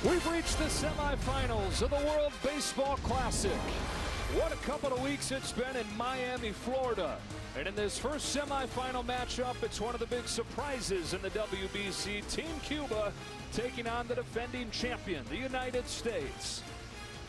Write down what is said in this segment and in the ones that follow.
We've reached the semifinals of the World Baseball Classic. What a couple of weeks it's been in Miami, Florida. And in this first semifinal matchup, it's one of the big surprises in the WBC. Team Cuba taking on the defending champion, the United States.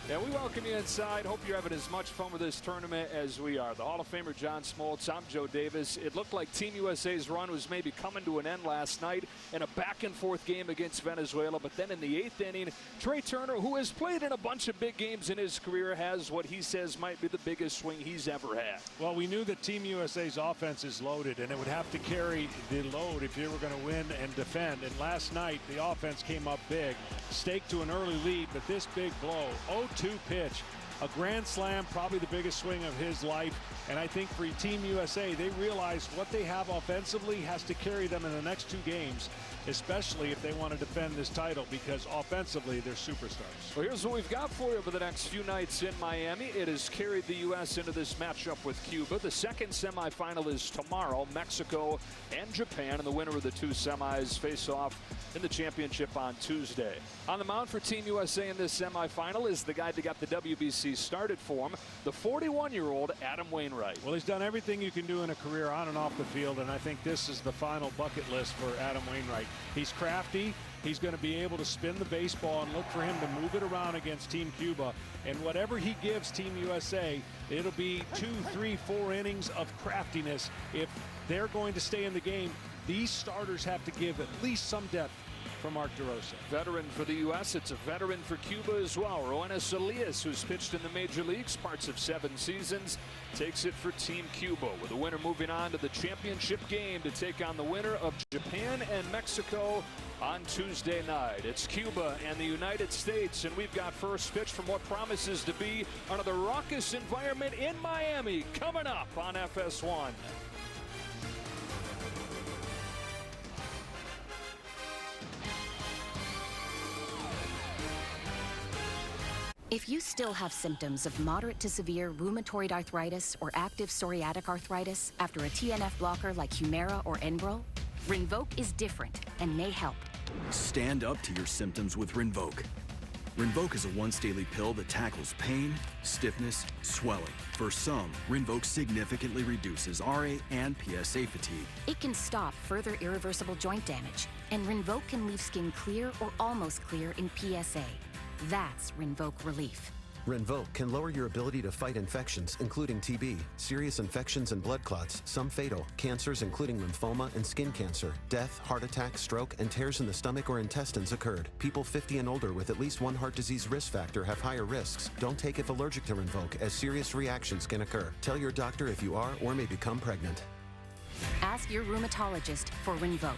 And we welcome you inside. Hope you're having as much fun with this tournament as we are. The Hall of Famer John Smoltz, I'm Joe Davis. It looked like Team USA's run was maybe coming to an end last night in a back-and-forth game against Venezuela. But then in the 8th inning, Trey Turner, who has played in a bunch of big games in his career, has what he says might be the biggest swing he's ever had. Well, we knew that Team USA's offense is loaded, and it would have to carry the load if you were going to win and defend. And last night, the offense came up big, staked to an early lead, but this big blow, 0-2 pitch, a grand slam, probably the biggest swing of his life. And I think for Team USA, they realized what they have offensively has to carry them in the next 2 games, especially if they want to defend this title, because offensively they're superstars. Well, here's what we've got for you over the next few nights in Miami. It has carried the U.S. into this matchup with Cuba. The second semifinal is tomorrow. Mexico and Japan, and the winner of the 2 semis face off in the championship on Tuesday. On the mound for Team USA in this semifinal is the guy that got the WBC started for him, the 41-year-old Adam Wainwright. Well, he's done everything you can do in a career on and off the field, and I think this is the final bucket list for Adam Wainwright. He's crafty. He's going to be able to spin the baseball and look for him to move it around against Team Cuba. And whatever he gives Team USA, it'll be 2, 3, 4 innings of craftiness. If they're going to stay in the game, these starters have to give at least some depth from Mark DeRosa. Veteran for the U.S., it's a veteran for Cuba as well. Roenis Elías, who's pitched in the major leagues parts of 7 seasons, takes it for Team Cuba, with the winner moving on to the championship game to take on the winner of Japan and Mexico on Tuesday night. It's Cuba and the United States, and we've got first pitch from what promises to be another raucous environment in Miami coming up on FS1. If you still have symptoms of moderate to severe rheumatoid arthritis or active psoriatic arthritis after a TNF blocker like Humira or Enbrel, Rinvoq is different and may help. Stand up to your symptoms with Rinvoq. Rinvoq is a once-daily pill that tackles pain, stiffness, swelling. For some, Rinvoq significantly reduces RA and PSA fatigue. It can stop further irreversible joint damage, and Rinvoq can leave skin clear or almost clear in PSA. That's Rinvoq relief. Rinvoq can lower your ability to fight infections, including TB, serious infections and blood clots, some fatal, cancers including lymphoma and skin cancer, death, heart attack, stroke, and tears in the stomach or intestines occurred. People 50 and older with at least 1 heart disease risk factor have higher risks. Don't take if allergic to Rinvoq, as serious reactions can occur. Tell your doctor if you are or may become pregnant. Ask your rheumatologist for Rinvoq.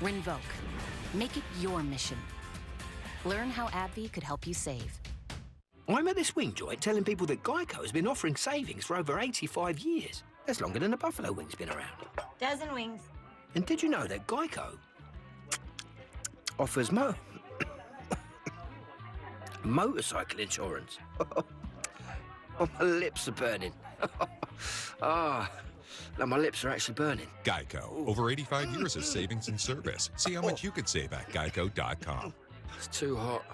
Rinvoq. Make it your mission. Learn how AbbVie could help you save. I'm at this wing joint telling people that Geico has been offering savings for over 85 years. That's longer than the Buffalo Wing's been around. Dozen wings. And did you know that Geico offers motorcycle insurance? Oh, my lips are burning. Ah, now my lips are actually burning. Geico. Over 85 years of savings and service. See how much you could save at geico.com. It's too hot.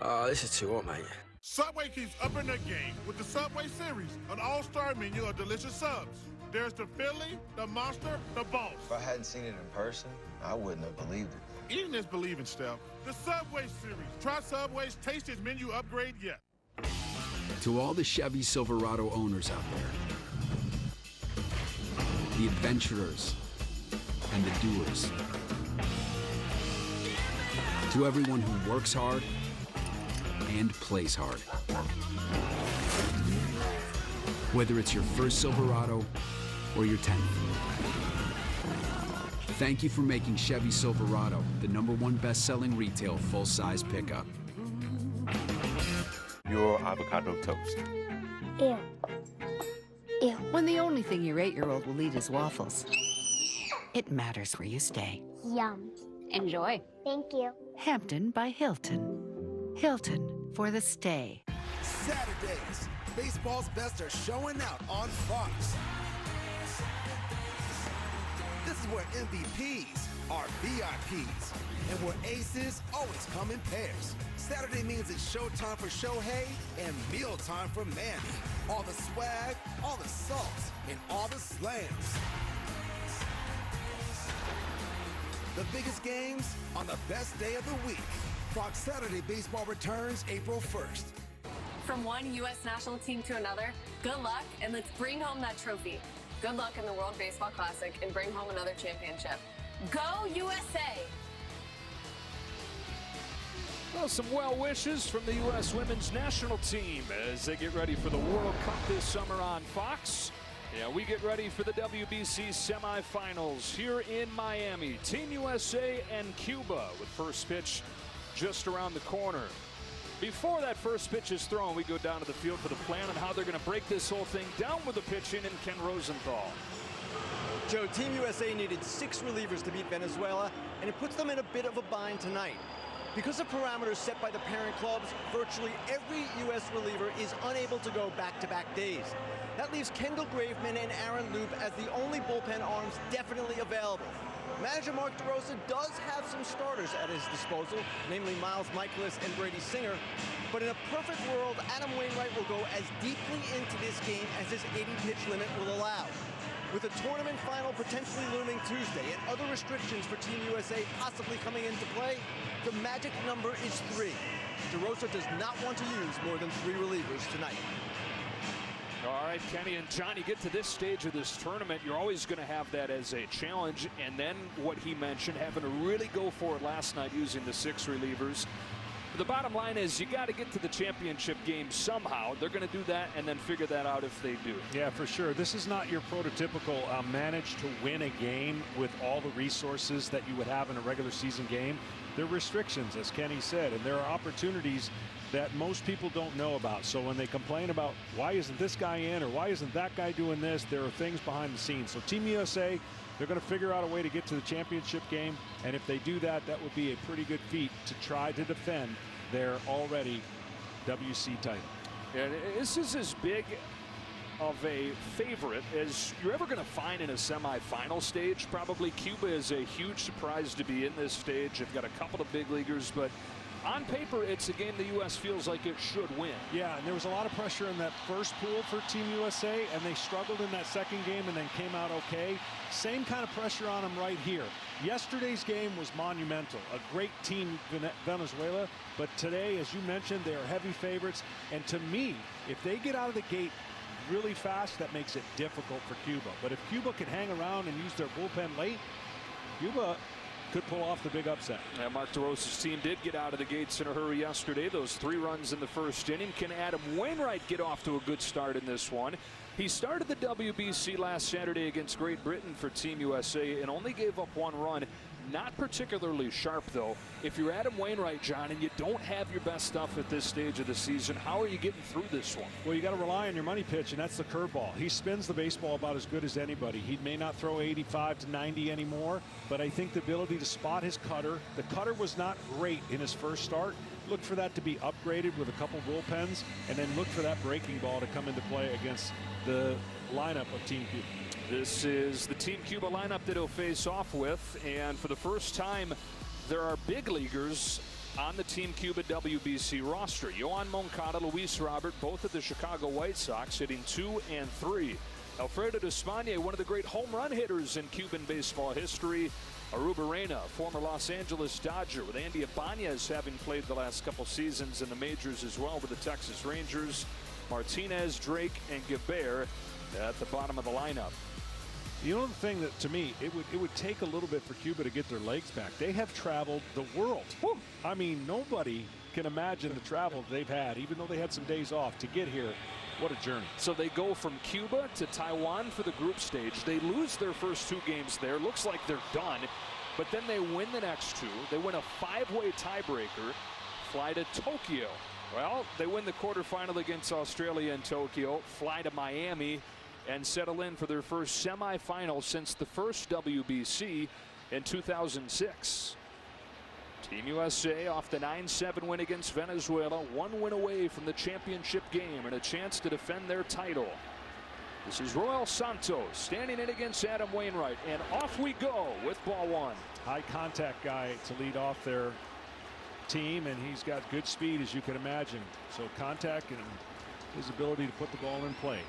Oh, this is too hot, mate. Subway keeps upping their game with the Subway Series, an all-star menu of delicious subs. There's the Philly, the Monster, the Boss. If I hadn't seen it in person, I wouldn't have believed it. Eating is believing, Steph. The Subway Series. Try Subway's tastiest menu upgrade yet. To all the Chevy Silverado owners out there, the adventurers and the doers, to everyone who works hard and plays hard. Whether it's your first Silverado or your 10th. Thank you for making Chevy Silverado the #1 best-selling retail full-size pickup. Your avocado toast. Ew. Ew. When the only thing your 8-year-old will eat is waffles, it matters where you stay. Yum. Enjoy. Thank you. Hampton by Hilton. Hilton for the stay. Saturdays, baseball's best are showing out on Fox. This is where MVPs, are VIPs. And where aces always come in pairs. Saturday means it's showtime for Shohei and mealtime for Manny. All the swag, all the salt, and all the slams. The biggest games on the best day of the week. Fox Saturday Baseball returns April 1st. From one U.S. national team to another, good luck, and let's bring home that trophy. Good luck in the World Baseball Classic and bring home another championship. Go USA! Well, some well wishes from the U.S. women's national team as they get ready for the World Cup this summer on Fox. Yeah, we get ready for the WBC semifinals here in Miami. Team USA and Cuba with first pitch just around the corner. Before that first pitch is thrown, we go down to the field for the plan on how they're going to break this whole thing down with the pitching and Ken Rosenthal. Joe, Team USA needed 6 relievers to beat Venezuela, and it puts them in a bit of a bind tonight. Because of parameters set by the parent clubs, virtually every U.S. reliever is unable to go back-to-back days. That leaves Kendall Graveman and Aaron Loop as the only bullpen arms definitely available. Manager Mark DeRosa does have some starters at his disposal, namely Miles Michaelis and Brady Singer. But in a perfect world, Adam Wainwright will go as deeply into this game as his 80-pitch limit will allow. With a tournament final potentially looming Tuesday and other restrictions for Team USA possibly coming into play, the magic number is 3. DeRosa does not want to use more than 3 relievers tonight. All right, Kenny and Johnny, get to this stage of this tournament, you're always going to have that as a challenge. And then what he mentioned, having to really go for it last night using the 6 relievers. The bottom line is you got to get to the championship game somehow. They're going to do that and then figure that out if they do. Yeah, for sure. This is not your prototypical manage to win a game with all the resources that you would have in a regular season game. There are restrictions, as Kenny said, and there are opportunities that most people don't know about. So when they complain about why isn't this guy in or why isn't that guy doing this, there are things behind the scenes. So Team USA, they're going to figure out a way to get to the championship game. And if they do that, that would be a pretty good feat to try to defend their already WC title. And this is as big of a favorite as you're ever going to find in a semifinal stage. Probably Cuba is a huge surprise to be in this stage. They've got a couple of big leaguers, but on paper, it's a game the U.S. feels like it should win. Yeah, and there was a lot of pressure in that first pool for Team USA, and they struggled in that second game and then came out okay. Same kind of pressure on them right here. Yesterday's game was monumental. A great team, Venezuela, but today, as you mentioned, they are heavy favorites. And to me, if they get out of the gate really fast, that makes it difficult for Cuba. But if Cuba can hang around and use their bullpen late, Cuba could pull off the big upset. Yeah, Mark DeRosa's team did get out of the gates in a hurry yesterday. Those 3 runs in the first inning. Can Adam Wainwright get off to a good start in this one? He started the WBC last Saturday against Great Britain for Team USA and only gave up 1 run. Not particularly sharp, though. If you're Adam Wainwright, John, and you don't have your best stuff at this stage of the season, how are you getting through this one? Well, you got to rely on your money pitch, and that's the curveball. He spins the baseball about as good as anybody. He may not throw 85 to 90 anymore, but I think the ability to spot his cutter. The cutter was not great in his first start. Look for that to be upgraded with a couple bullpens, and then look for that breaking ball to come into play against the lineup of Team Cuba. This is the Team Cuba lineup that he'll face off with, and for the first time, there are big leaguers on the Team Cuba WBC roster. Yohan Moncada, Luis Robert, both of the Chicago White Sox, hitting 2 and 3. Alfredo Despaigne, one of the great home run hitters in Cuban baseball history. Arrubarena, former Los Angeles Dodger, with Andy Ibanez having played the last couple seasons in the majors as well with the Texas Rangers. Martinez, Drake, and Gabert at the bottom of the lineup. You know the thing that, to me, it would take a little bit for Cuba to get their legs back. They have traveled the world. Woo. I mean, nobody can imagine the travel they've had, even though they had some days off to get here. What a journey. So they go from Cuba to Taiwan for the group stage. They lose their first 2 games there. Looks like they're done. But then they win the next 2. They win a 5-way tiebreaker, fly to Tokyo. Well, they win the quarterfinal against Australia in Tokyo, fly to Miami, and settle in for their first semifinal since the first WBC in 2006. Team USA off the 9-7 win against Venezuela, 1 win away from the championship game and a chance to defend their title. This is Roel Santos standing in against Adam Wainwright, and off we go with ball one. High contact guy to lead off their team, and he's got good speed, as you can imagine. So contact and his ability to put the ball in play.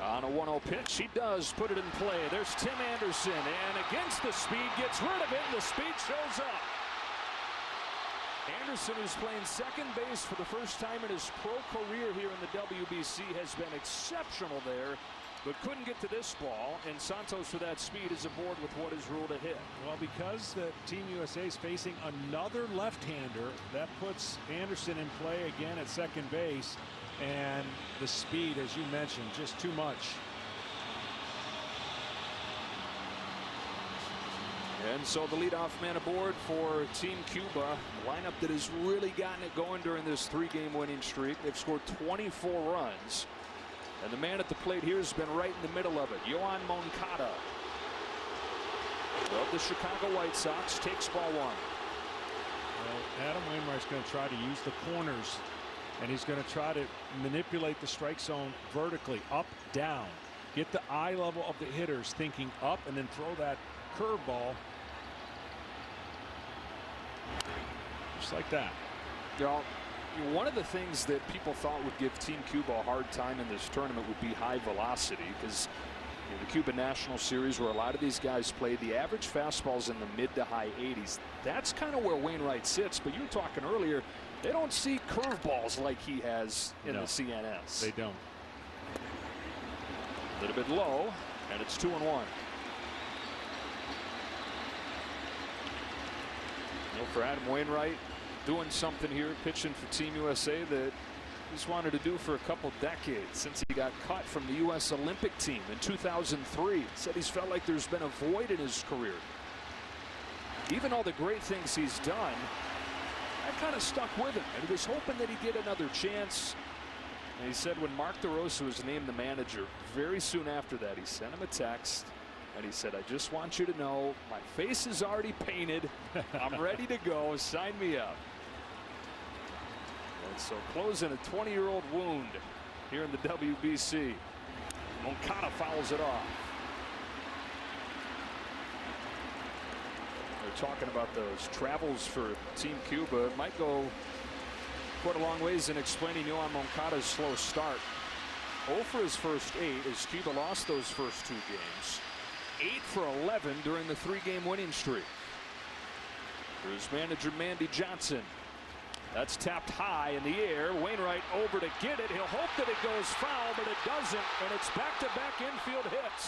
On a 1-0 pitch, he does put it in play. There's Tim Anderson, and against the speed, gets rid of it, and the speed shows up. Anderson, who's playing second base for the first time in his pro career here in the WBC, has been exceptional there, but couldn't get to this ball, and Santos, with that speed, is aboard with what is ruled a hit. Well, because the Team USA is facing another left-hander, that puts Anderson in play again at second base, and the speed, as you mentioned, just too much. And so the leadoff man aboard for Team Cuba, a lineup that has really gotten it going during this three-game winning streak. They've scored 24 runs. And the man at the plate here has been right in the middle of it. Yoan Moncada of the Chicago White Sox takes ball one. Well, Adam Wainwright's going to try to use the corners, and he's going to try to manipulate the strike zone vertically, up, down. Get the eye level of the hitters thinking up, and then throw that curveball just like that. You know, one of the things that people thought would give Team Cuba a hard time in this tournament would be high velocity, because the Cuban National Series, where a lot of these guys played, the average fastball's in the mid to high 80s. That's kind of where Wainwright sits. But you were talking earlier, they don't see curveballs like he has in the CNS. They don't. A little bit low, and it's 2-1. For Adam Wainwright, doing something here, pitching for Team USA that he's wanted to do for a couple decades, since he got cut from the U.S. Olympic team in 2003. Said he's felt like there's been a void in his career. Even all the great things he's done, that kind of stuck with him, and he was hoping that he'd get another chance. And he said when Mark DeRosa was named the manager, very soon after that, he sent him a text. And he said, I just want you to know my face is already painted. I'm ready to go. Sign me up. And so closing a 20-year-old wound here in the WBC. Moncada fouls it off. They're talking about those travels for Team Cuba. It might go quite a long ways in explaining Yoan Moncada's slow start. 0 for his first 8 as Cuba lost those first 2 games. 8 for 11 during the 3-game winning streak. Here's manager Mandy Johnson. That's tapped high in the air. Wainwright over to get it. He'll hope that it goes foul, but it doesn't, and it's back-to-back infield hits.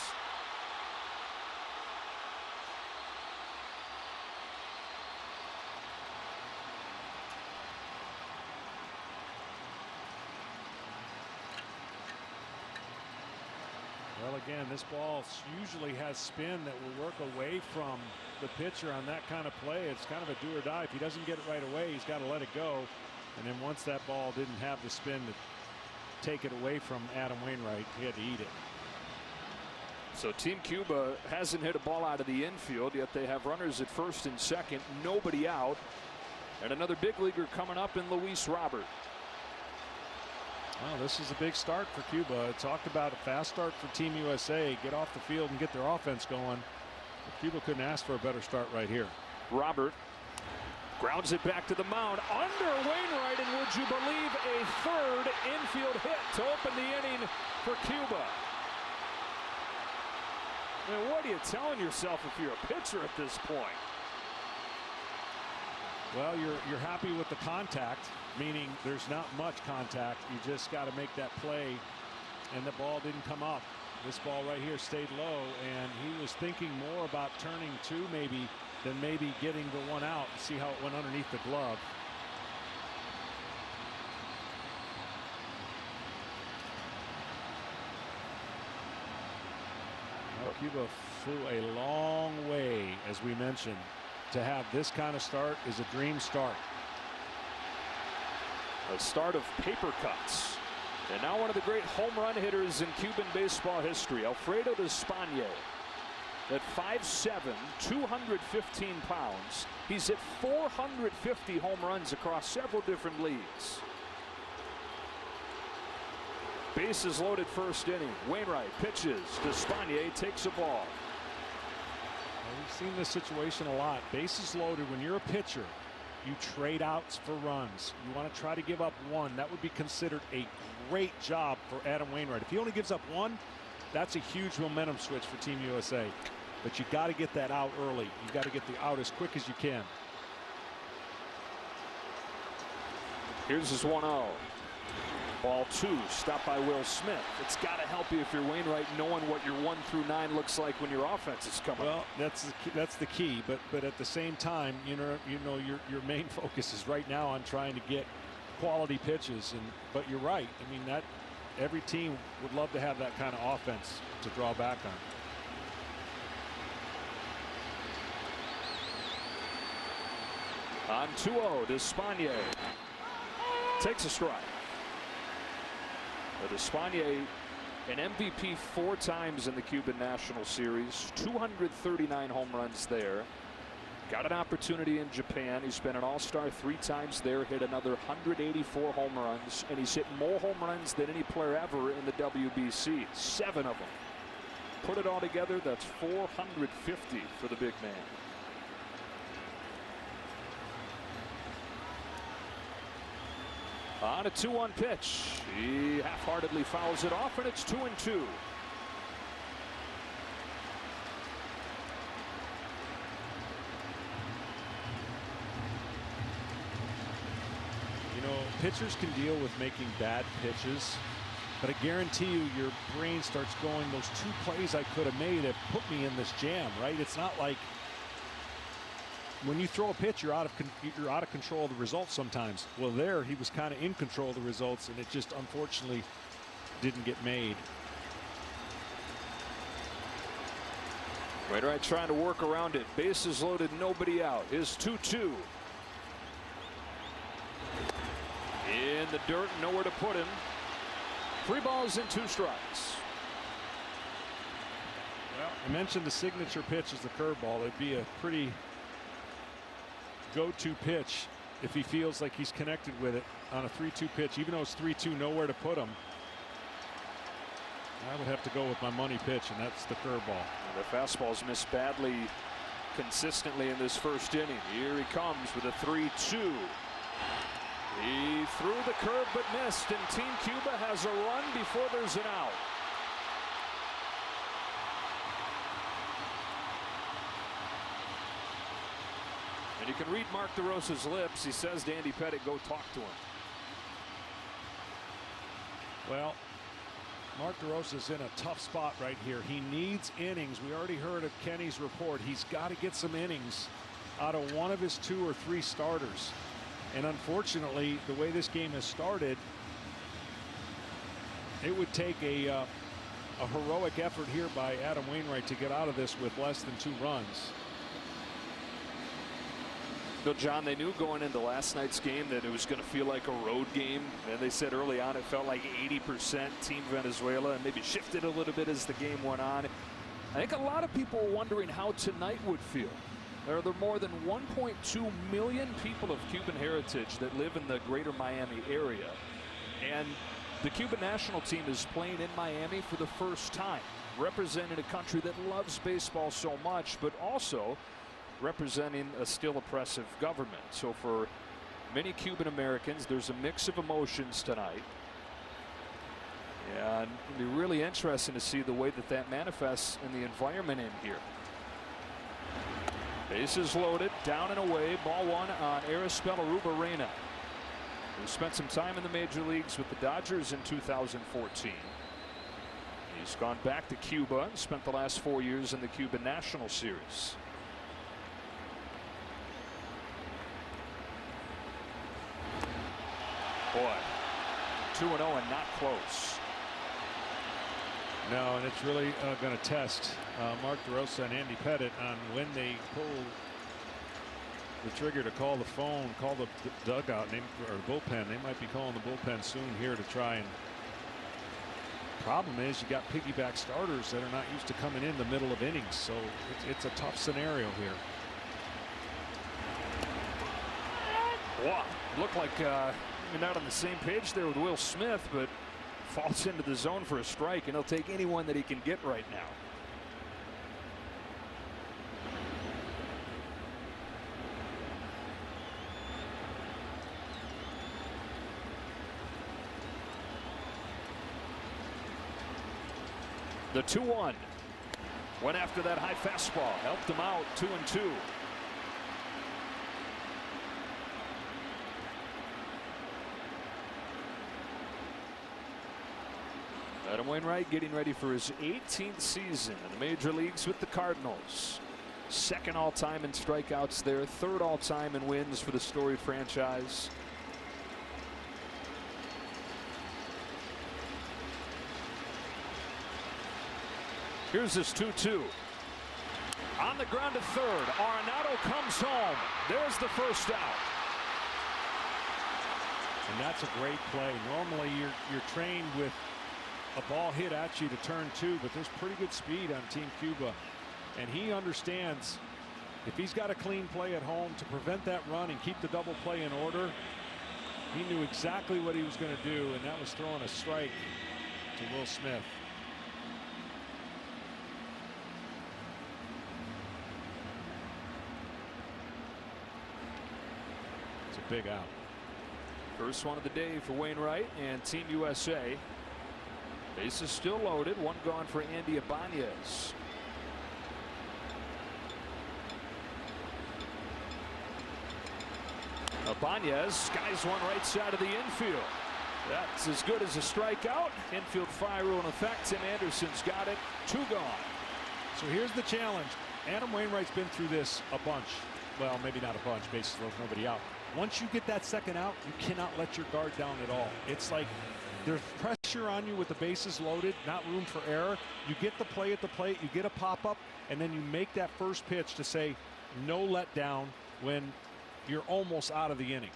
Well, again, this ball usually has spin that will work away from the pitcher on that kind of play. It's kind of a do or die. If he doesn't get it right away, he's got to let it go. And then once that ball didn't have the spin to take it away from Adam Wainwright, he had to eat it. So Team Cuba hasn't hit a ball out of the infield, yet they have runners at first and second, nobody out. And another big leaguer coming up in Luis Robert. Well, this is a big start for Cuba. I talked about a fast start for Team USA. Get off the field and get their offense going. But Cuba couldn't ask for a better start right here. Robert grounds it back to the mound under Wainwright, and would you believe a third infield hit to open the inning for Cuba. I mean, what are you telling yourself if you're a pitcher at this point? Well, you're happy with the contact, meaning there's not much contact. You just got to make that play, and the ball didn't come up. This ball right here stayed low, and he was thinking more about turning 2 maybe than maybe getting the 1 out. See how it went underneath the glove. Well, Cuba flew a long way, as we mentioned. To have this kind of start is a dream start. A start of paper cuts. And now one of the great home run hitters in Cuban baseball history, Alfredo de España. At 5'7", 215 pounds, he's hit 450 home runs across several different leagues. Bases loaded first inning. Wainwright pitches. Despaigne takes a ball. Well, we've seen this situation a lot. Bases loaded. When you're a pitcher, you trade outs for runs. You want to try to give up one. That would be considered a great job for Adam Wainwright. If he only gives up one, that's a huge momentum switch for Team USA. But you got to get that out early. You got to get the out as quick as you can. Here's his 1-0. Ball 2, stopped by Will Smith. It's got to help you if you're Wainwright, knowing what your 1 through 9 looks like when your offense is coming. Well, that's the key. But at the same time, you know your main focus is right now on trying to get quality pitches. But you're right. I mean, that every team would love to have that kind of offense to draw back on. On 2-0, Despaigne takes a strike. Despaigne, an MVP 4 times in the Cuban National Series, 239 home runs there. Got an opportunity in Japan. He's been an all-star 3 times there, hit another 184 home runs, and he's hit more home runs than any player ever in the WBC, 7 of them. Put it all together, that's 450 for the big man. On a 2-1 pitch, he half-heartedly fouls it off, and it's 2-2. You know, pitchers can deal with making bad pitches, but I guarantee you your brain starts going, those 2 plays I could have made have put me in this jam, right? It's not like when you throw a pitch, you're out of control of the results sometimes. Well, there he was kind of in control of the results, and it just unfortunately didn't get made. Wainwright trying to work around it. Bases loaded, nobody out. His 2-2. In the dirt, nowhere to put him. 3 balls and 2 strikes. Well, I mentioned the signature pitch is the curveball. It'd be a pretty go-to pitch if he feels like he's connected with it on a 3-2 pitch. Even though it's 3-2, nowhere to put him, I would have to go with my money pitch, and that's the curveball. The fastball's missed badly consistently in this first inning. Here he comes with a 3-2. He threw the curve but missed, and Team Cuba has a run before there's an out. And you can read Mark DeRosa's lips. He says to Andy Pettitte, go talk to him. Well, Mark DeRosa's in a tough spot right here. He needs innings. We already heard of Kenny's report. He's got to get some innings out of one of his 2 or 3 starters. And unfortunately, the way this game has started, it would take a heroic effort here by Adam Wainwright to get out of this with less than 2 runs. Bill, John, they knew going into last night's game that it was going to feel like a road game. And they said early on it felt like 80% Team Venezuela, and maybe shifted a little bit as the game went on. I think a lot of people were wondering how tonight would feel. There are more than 1.2 million people of Cuban heritage that live in the greater Miami area. And the Cuban national team is playing in Miami for the first time, representing a country that loves baseball so much, but also representing a still oppressive government. So for many Cuban Americans, there's a mix of emotions tonight. And it'll be really interesting to see the way that manifests in the environment in here. Bases loaded, down and away, ball 1 on Araceli Arrubarrena, who spent some time in the major leagues with the Dodgers in 2014. He's gone back to Cuba and spent the last 4 years in the Cuban National Series. Boy, 2-0 and not close. No, and it's really going to test Mark DeRosa and Andy Pettitte on when they pull the trigger to call the phone, call the dugout, or bullpen. They might be calling the bullpen soon here to try and. Problem is, you got piggyback starters that are not used to coming in the middle of innings, so it's a tough scenario here. Wow, looked like you're not on the same page there with Will Smith, but falls into the zone for a strike, and he'll take anyone that he can get right now. The 2-1. Went after that high fastball. Helped him out. 2-2. Adam Wainwright getting ready for his 18th season in the major leagues with the Cardinals. Second all-time in strikeouts there. Third all-time in wins for the storied franchise. Here's this 2-2. On the ground to third. Arenado comes home. There's the first out. And that's a great play. Normally you're trained with a ball hit at you to turn two, but there's pretty good speed on Team Cuba. And he understands if he's got a clean play at home to prevent that run and keep the double play in order, he knew exactly what he was going to do, and that was throwing a strike to Will Smith. It's a big out. First one of the day for Wainwright and Team USA. Bases still loaded. One gone for Andy Ibanez. Ibanez skies one right side of the infield. That's as good as a strikeout. Infield fire rule in effect. Tim Anderson's got it. 2 gone. So here's the challenge. Adam Wainwright's been through this a bunch. Well, maybe not a bunch. Bases loaded, nobody out. Once you get that second out, you cannot let your guard down at all. It's like there's pressure on you with the bases loaded, not room for error. You get the play at the plate, you get a pop-up, and then you make that first pitch to say no letdown when you're almost out of the inning.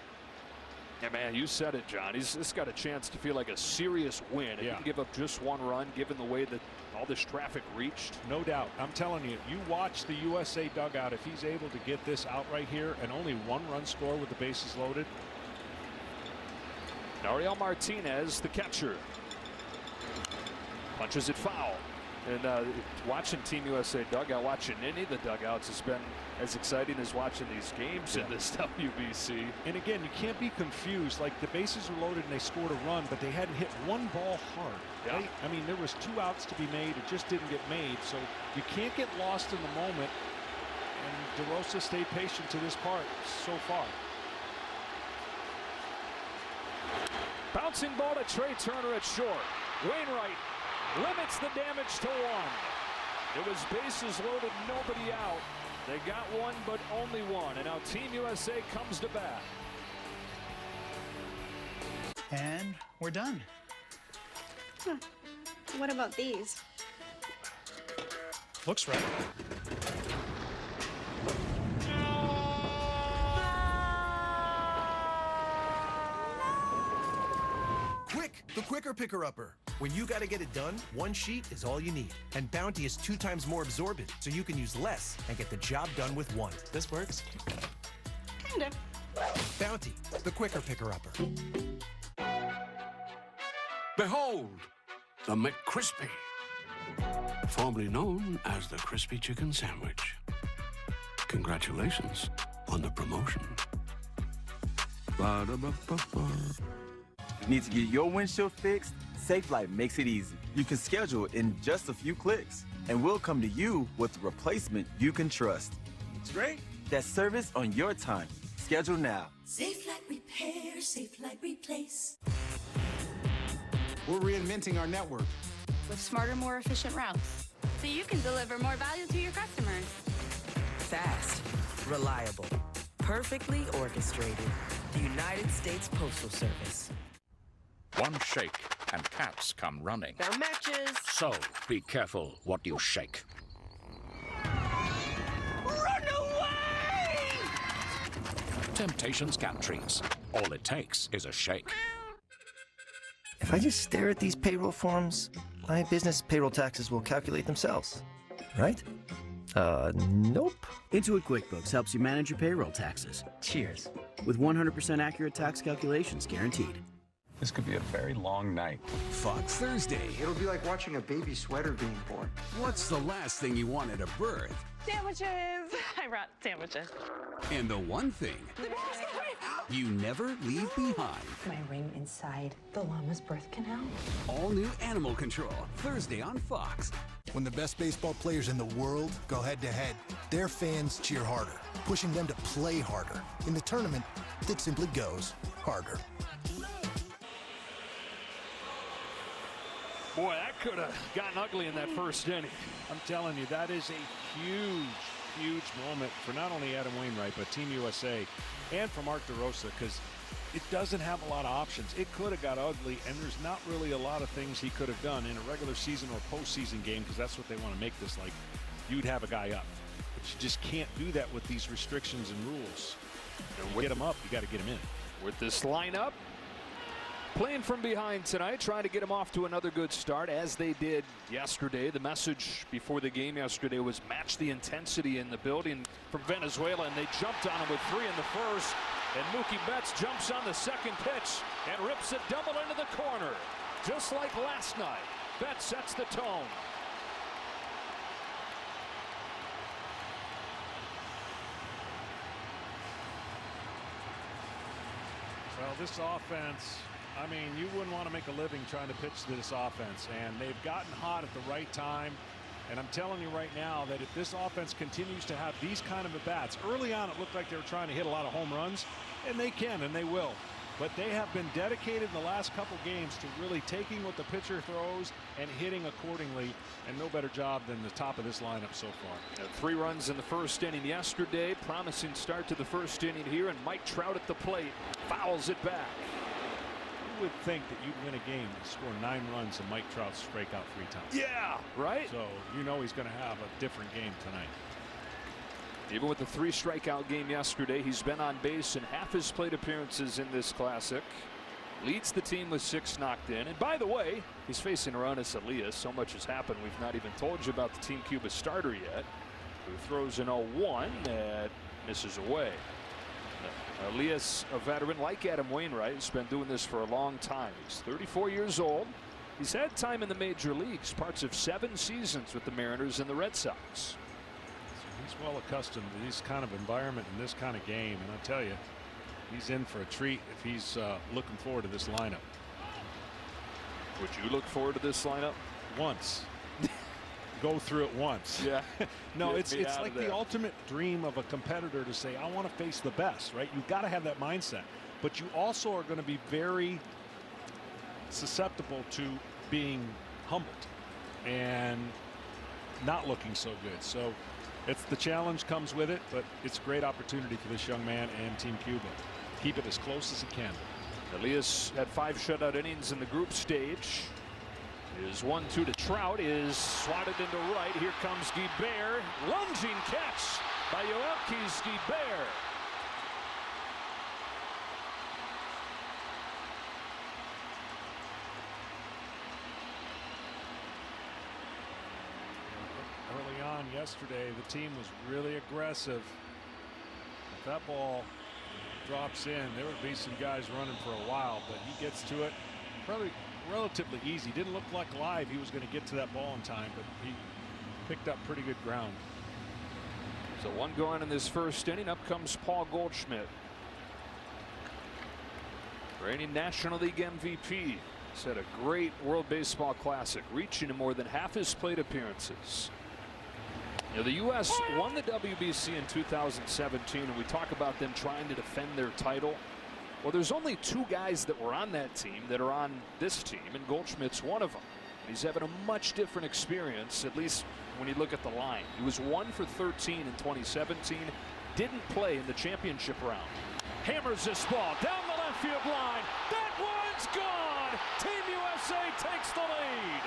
Yeah, man, you said it, John. He's got a chance to feel like a serious win. If he can give up just one run, given the way that all this traffic reached. No doubt. I'm telling you, you watch the USA dugout. If he's able to get this out right here and only one run score with the bases loaded. Ariel Martinez, the catcher, punches it foul. And watching Team USA dugout, watching any of the dugouts has been as exciting as watching these games in this WBC. And again, you can't be confused. Like, the bases were loaded and they scored a run, but they hadn't hit one ball hard. Right? I mean, there was 2 outs to be made. It just didn't get made. So you can't get lost in the moment. And DeRosa stayed patient to this part so far. Bouncing ball to Trey Turner at short. Wainwright limits the damage to 1. It was bases loaded, nobody out. They got one, but only one. And now Team USA comes to bat. And we're done. Huh. What about these? Looks right. Quick, the quicker picker-upper. When you gotta get it done, one sheet is all you need. And Bounty is 2 times more absorbent, so you can use less and get the job done with 1. This works. Kind of. Bounty, the quicker picker-upper. Behold, the McCrispy, formerly known as the Crispy Chicken Sandwich. Congratulations on the promotion. Ba-da-ba-ba-ba. Need to get your windshield fixed? SafeLight makes it easy. You can schedule it in just a few clicks, and we'll come to you with a replacement you can trust. It's great. That service on your time. Schedule now. SafeLight Repair, SafeLight Replace. We're reinventing our network with smarter, more efficient routes, so you can deliver more value to your customers. Fast, reliable, perfectly orchestrated. The United States Postal Service. One shake and cats come running. Now matches. So be careful what you shake. Run away! Temptations cat treats. All it takes is a shake. If I just stare at these payroll forms, my business payroll taxes will calculate themselves, right? Nope. Intuit QuickBooks helps you manage your payroll taxes. Cheers. With 100% accurate tax calculations guaranteed. This could be a very long night. Fox Thursday. It'll be like watching a baby sweater being born. What's the last thing you wanted at birth? Sandwiches. I brought sandwiches. And the one thing you never leave behind. My ring inside the llama's birth canal. All new Animal Control, Thursday on Fox. When the best baseball players in the world go head-to-head, their fans cheer harder, pushing them to play harder. In the tournament, it simply goes harder. Boy, that could have gotten ugly in that first inning. I'm telling you, that is a huge moment for not only Adam Wainwright, but Team USA and for Mark DeRosa, because it doesn't have a lot of options. It could have got ugly, and there's not really a lot of things he could have done in a regular season or postseason game, because that's what they want to make this like. You'd have a guy up. But you just can't do that with these restrictions and rules. To get him up, you got to get him in. With this lineup, playing from behind tonight, trying to get him off to another good start, as they did yesterday. The message before the game yesterday was match the intensity in the building from Venezuela, and they jumped on him with 3 in the first. And Mookie Betts jumps on the second pitch and rips it double into the corner. Just like last night, Betts sets the tone. Well, this offense, I mean, you wouldn't want to make a living trying to pitch to this offense, and they've gotten hot at the right time. And I'm telling you right now that if this offense continues to have these kind of at-bats, early on it looked like they were trying to hit a lot of home runs, and they can and they will. But they have been dedicated in the last couple games to really taking what the pitcher throws and hitting accordingly, and no better job than the top of this lineup so far. 3 runs in the first inning yesterday. Promising start to the first inning here, and Mike Trout at the plate fouls it back. You would think that you'd win a game and score 9 runs and Mike Trout strike out 3 times. Yeah, right? So you know he's going to have a different game tonight. Even with the 3 strikeout game yesterday, he's been on base in half his plate appearances in this classic. Leads the team with 6 knocked in. And by the way, he's facing Roenis Elías. So much has happened. We've not even told you about the Team Cuba starter yet, who throws an 0-1 that misses away. Elías, a veteran like Adam Wainwright, has been doing this for a long time. He's 34 years old. He's had time in the major leagues, parts of 7 seasons with the Mariners and the Red Sox. So he's well accustomed to this kind of environment and this kind of game, and I tell you, he's in for a treat if he's looking forward to this lineup. Would you look forward to this lineup? Once. Go through it once. Yeah. No, it's like the ultimate dream of a competitor to say, I want to face the best, right? You've got to have that mindset, but you also are going to be very susceptible to being humbled and not looking so good. So it's the challenge comes with it, but it's a great opportunity for this young man and Team Cuba. Keep it as close as he can. Elias had 5 shutout innings in the group stage. Is 1-2 to Trout, is swatted into right. Here comes Guibert. Lunging catch by Yoelkis Guibert. Early on yesterday, the team was really aggressive. If that ball drops in, there would be some guys running for a while, but he gets to it probably relatively easy. Didn't look like live he was going to get to that ball in time, but he picked up pretty good ground. So 1 going in this first inning. Up comes Paul Goldschmidt, reigning National League MVP. He's had a great World Baseball Classic, reaching to more than half his plate appearances. You know, the U.S. won the WBC in 2017, and we talk about them trying to defend their title. Well, there's only 2 guys that were on that team that are on this team, and Goldschmidt's one of them. He's having a much different experience, at least when you look at the line. He was 1 for 13 in 2017, didn't play in the championship round. Hammers this ball down the left field line. That one's gone. Team USA takes the lead.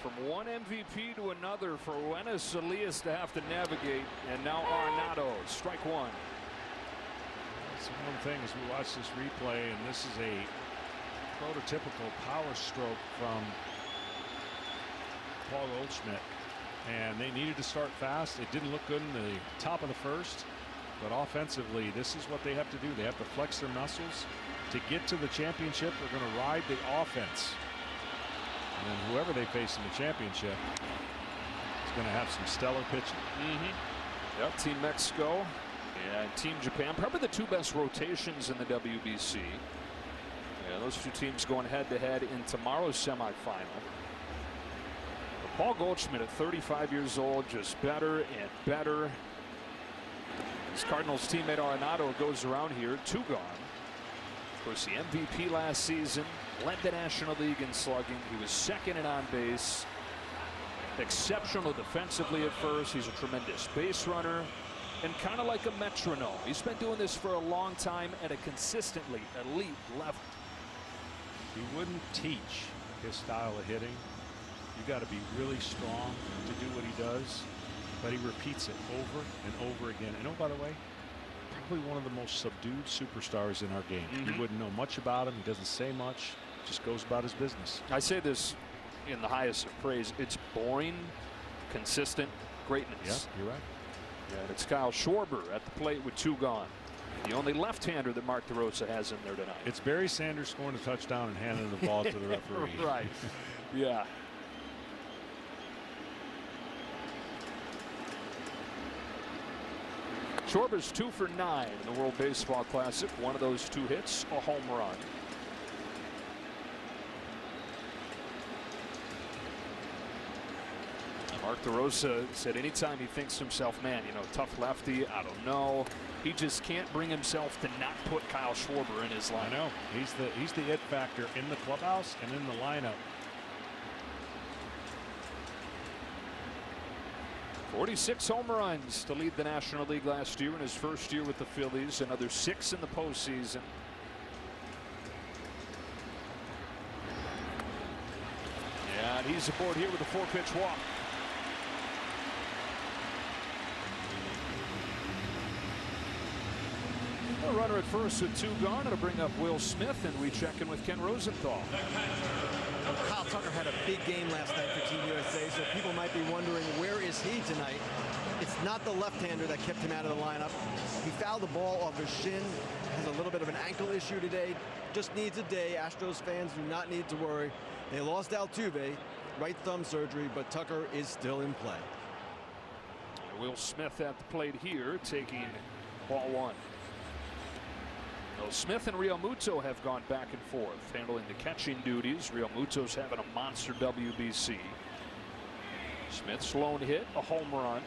From one MVP to another for Roenis Elías to have to navigate, and now Arenado, strike one. That's one thing as we watch this replay, and this is a prototypical power stroke from Paul Goldschmidt, and they needed to start fast. It didn't look good in the top of the first, but offensively, this is what they have to do. They have to flex their muscles to get to the championship. They're going to ride the offense. And then whoever they face in the championship is going to have some stellar pitching. Yep, Team Mexico and Team Japan, probably the two best rotations in the WBC. Yeah, those two teams going head-to-head in tomorrow's semifinal. But Paul Goldschmidt at 35 years old, just better and better. His Cardinals teammate Arenado goes around here, 2 gone. Of course, the MVP last season, led the National League in slugging. He was second in on base. Exceptional defensively at first. He's a tremendous base runner and kind of like a metronome. He's been doing this for a long time at a consistently elite level. He wouldn't teach his style of hitting. You got to be really strong to do what he does, but he repeats it over and over again. And oh, by the way, probably one of the most subdued superstars in our game. You wouldn't know much about him. He doesn't say much, just goes about his business. I say this in the highest of praise. It's boring, consistent greatness. Yeah, you're right. Yeah, and it's Kyle Schwarber at the plate with 2 gone. The only left-hander that Mark DeRosa has in there tonight. It's Barry Sanders scoring a touchdown and handing the ball to the referee. Right. Yeah. Schwarber's 2 for 9 in the World Baseball Classic. One of those 2 hits, a home run. Mark DeRosa said anytime he thinks to himself, man, you know, tough lefty, I don't know. He just can't bring himself to not put Kyle Schwarber in his lineup. I know. He's the it factor in the clubhouse and in the lineup. 46 home runs to lead the National League last year in his first year with the Phillies. Another 6 in the postseason. Yeah, and he's aboard here with a 4-pitch walk. A runner at first with 2 gone. It'll bring up Will Smith, and we check in with Ken Rosenthal. Kyle Tucker had a big game last night for Team USA, so people might be wondering, where is he tonight? It's not the left-hander that kept him out of the lineup. He fouled the ball off his shin, has a little bit of an ankle issue today. Just needs a day. Astros fans do not need to worry. They lost Altuve, right thumb surgery, but Tucker is still in play. Will Smith at the plate here, taking ball 1. Well, Smith and Real Muto have gone back and forth, handling the catching duties. Real Muto's having a monster WBC. Smith's lone hit, a home run.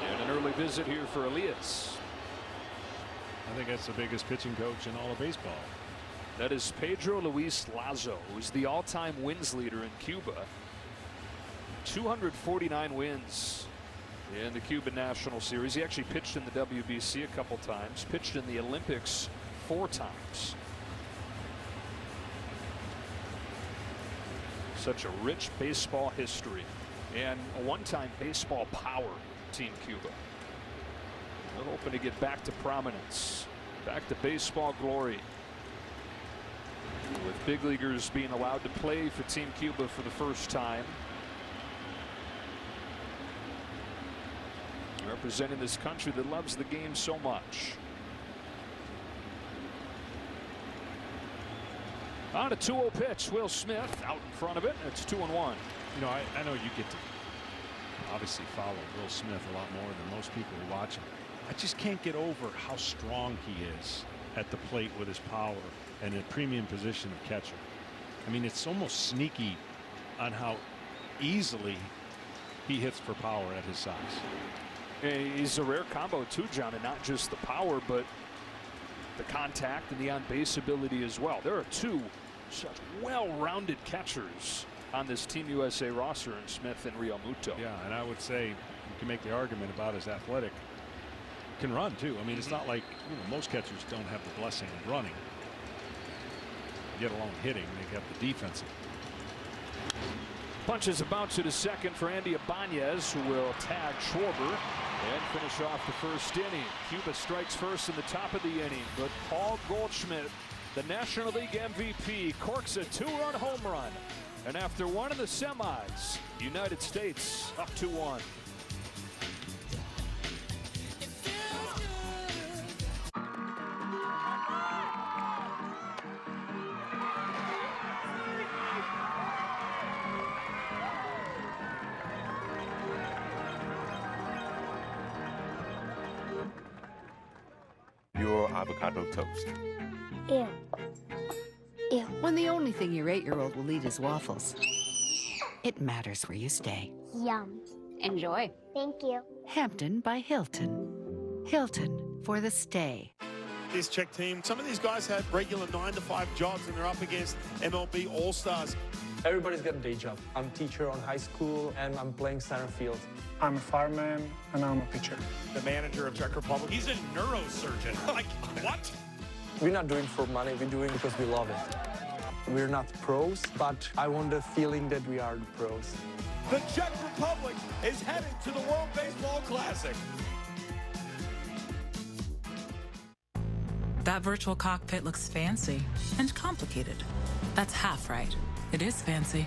And an early visit here for Elías. I think that's the biggest pitching coach in all of baseball. That is Pedro Luis Lazo, who's the all-time wins leader in Cuba. 249 wins in the Cuban National Series. He actually pitched in the WBC a couple times, pitched in the Olympics 4 times. Such a rich baseball history and a one-time baseball power, Team Cuba. They're hoping to get back to prominence, back to baseball glory, with big leaguers being allowed to play for Team Cuba for the first time. Representing this country that loves the game so much. On a 2-0 pitch, Will Smith out in front of it. It's 2-1. You know, I know you get to obviously follow Will Smith a lot more than most people who watch him. I just can't get over how strong he is at the plate with his power and a premium position of catcher. I mean, it's almost sneaky on how easily he hits for power at his size. He's a rare combo too, John, and not just the power, but the contact and the on-base ability as well. There are 2 such well-rounded catchers on this Team USA roster in Smith and Real Muto. Yeah, and I would say you can make the argument about his athletic can run too. I mean, it's not like, you know, most catchers don't have the blessing of running, get alone hitting. They got the defensive. Punches a bounce to second for Andy Ibanez, who will tag Schwarber and finish off the first inning. Cuba strikes first in the top of the inning, but Paul Goldschmidt, the National League MVP, corks a 2-run home run. And after one in the semis, United States up 2-1. Your avocado toast. Ew. Ew. When the only thing your 8-year-old will eat is waffles, it matters where you stay. Yum. Enjoy. Thank you. Hampton by Hilton. Hilton for the stay. This Czech team, some of these guys have regular 9-to-5 jobs and they're up against MLB All-Stars. Everybody's got a day job. I'm a teacher on high school and I'm playing center field. I'm a fireman and I'm a pitcher. The manager of Czech Republic, he's a neurosurgeon. Like, what? We're not doing for money, we're doing because we love it. We're not pros, but I want the feeling that we are the pros. The Czech Republic is headed to the World Baseball Classic. That virtual cockpit looks fancy and complicated. That's half right. It is fancy.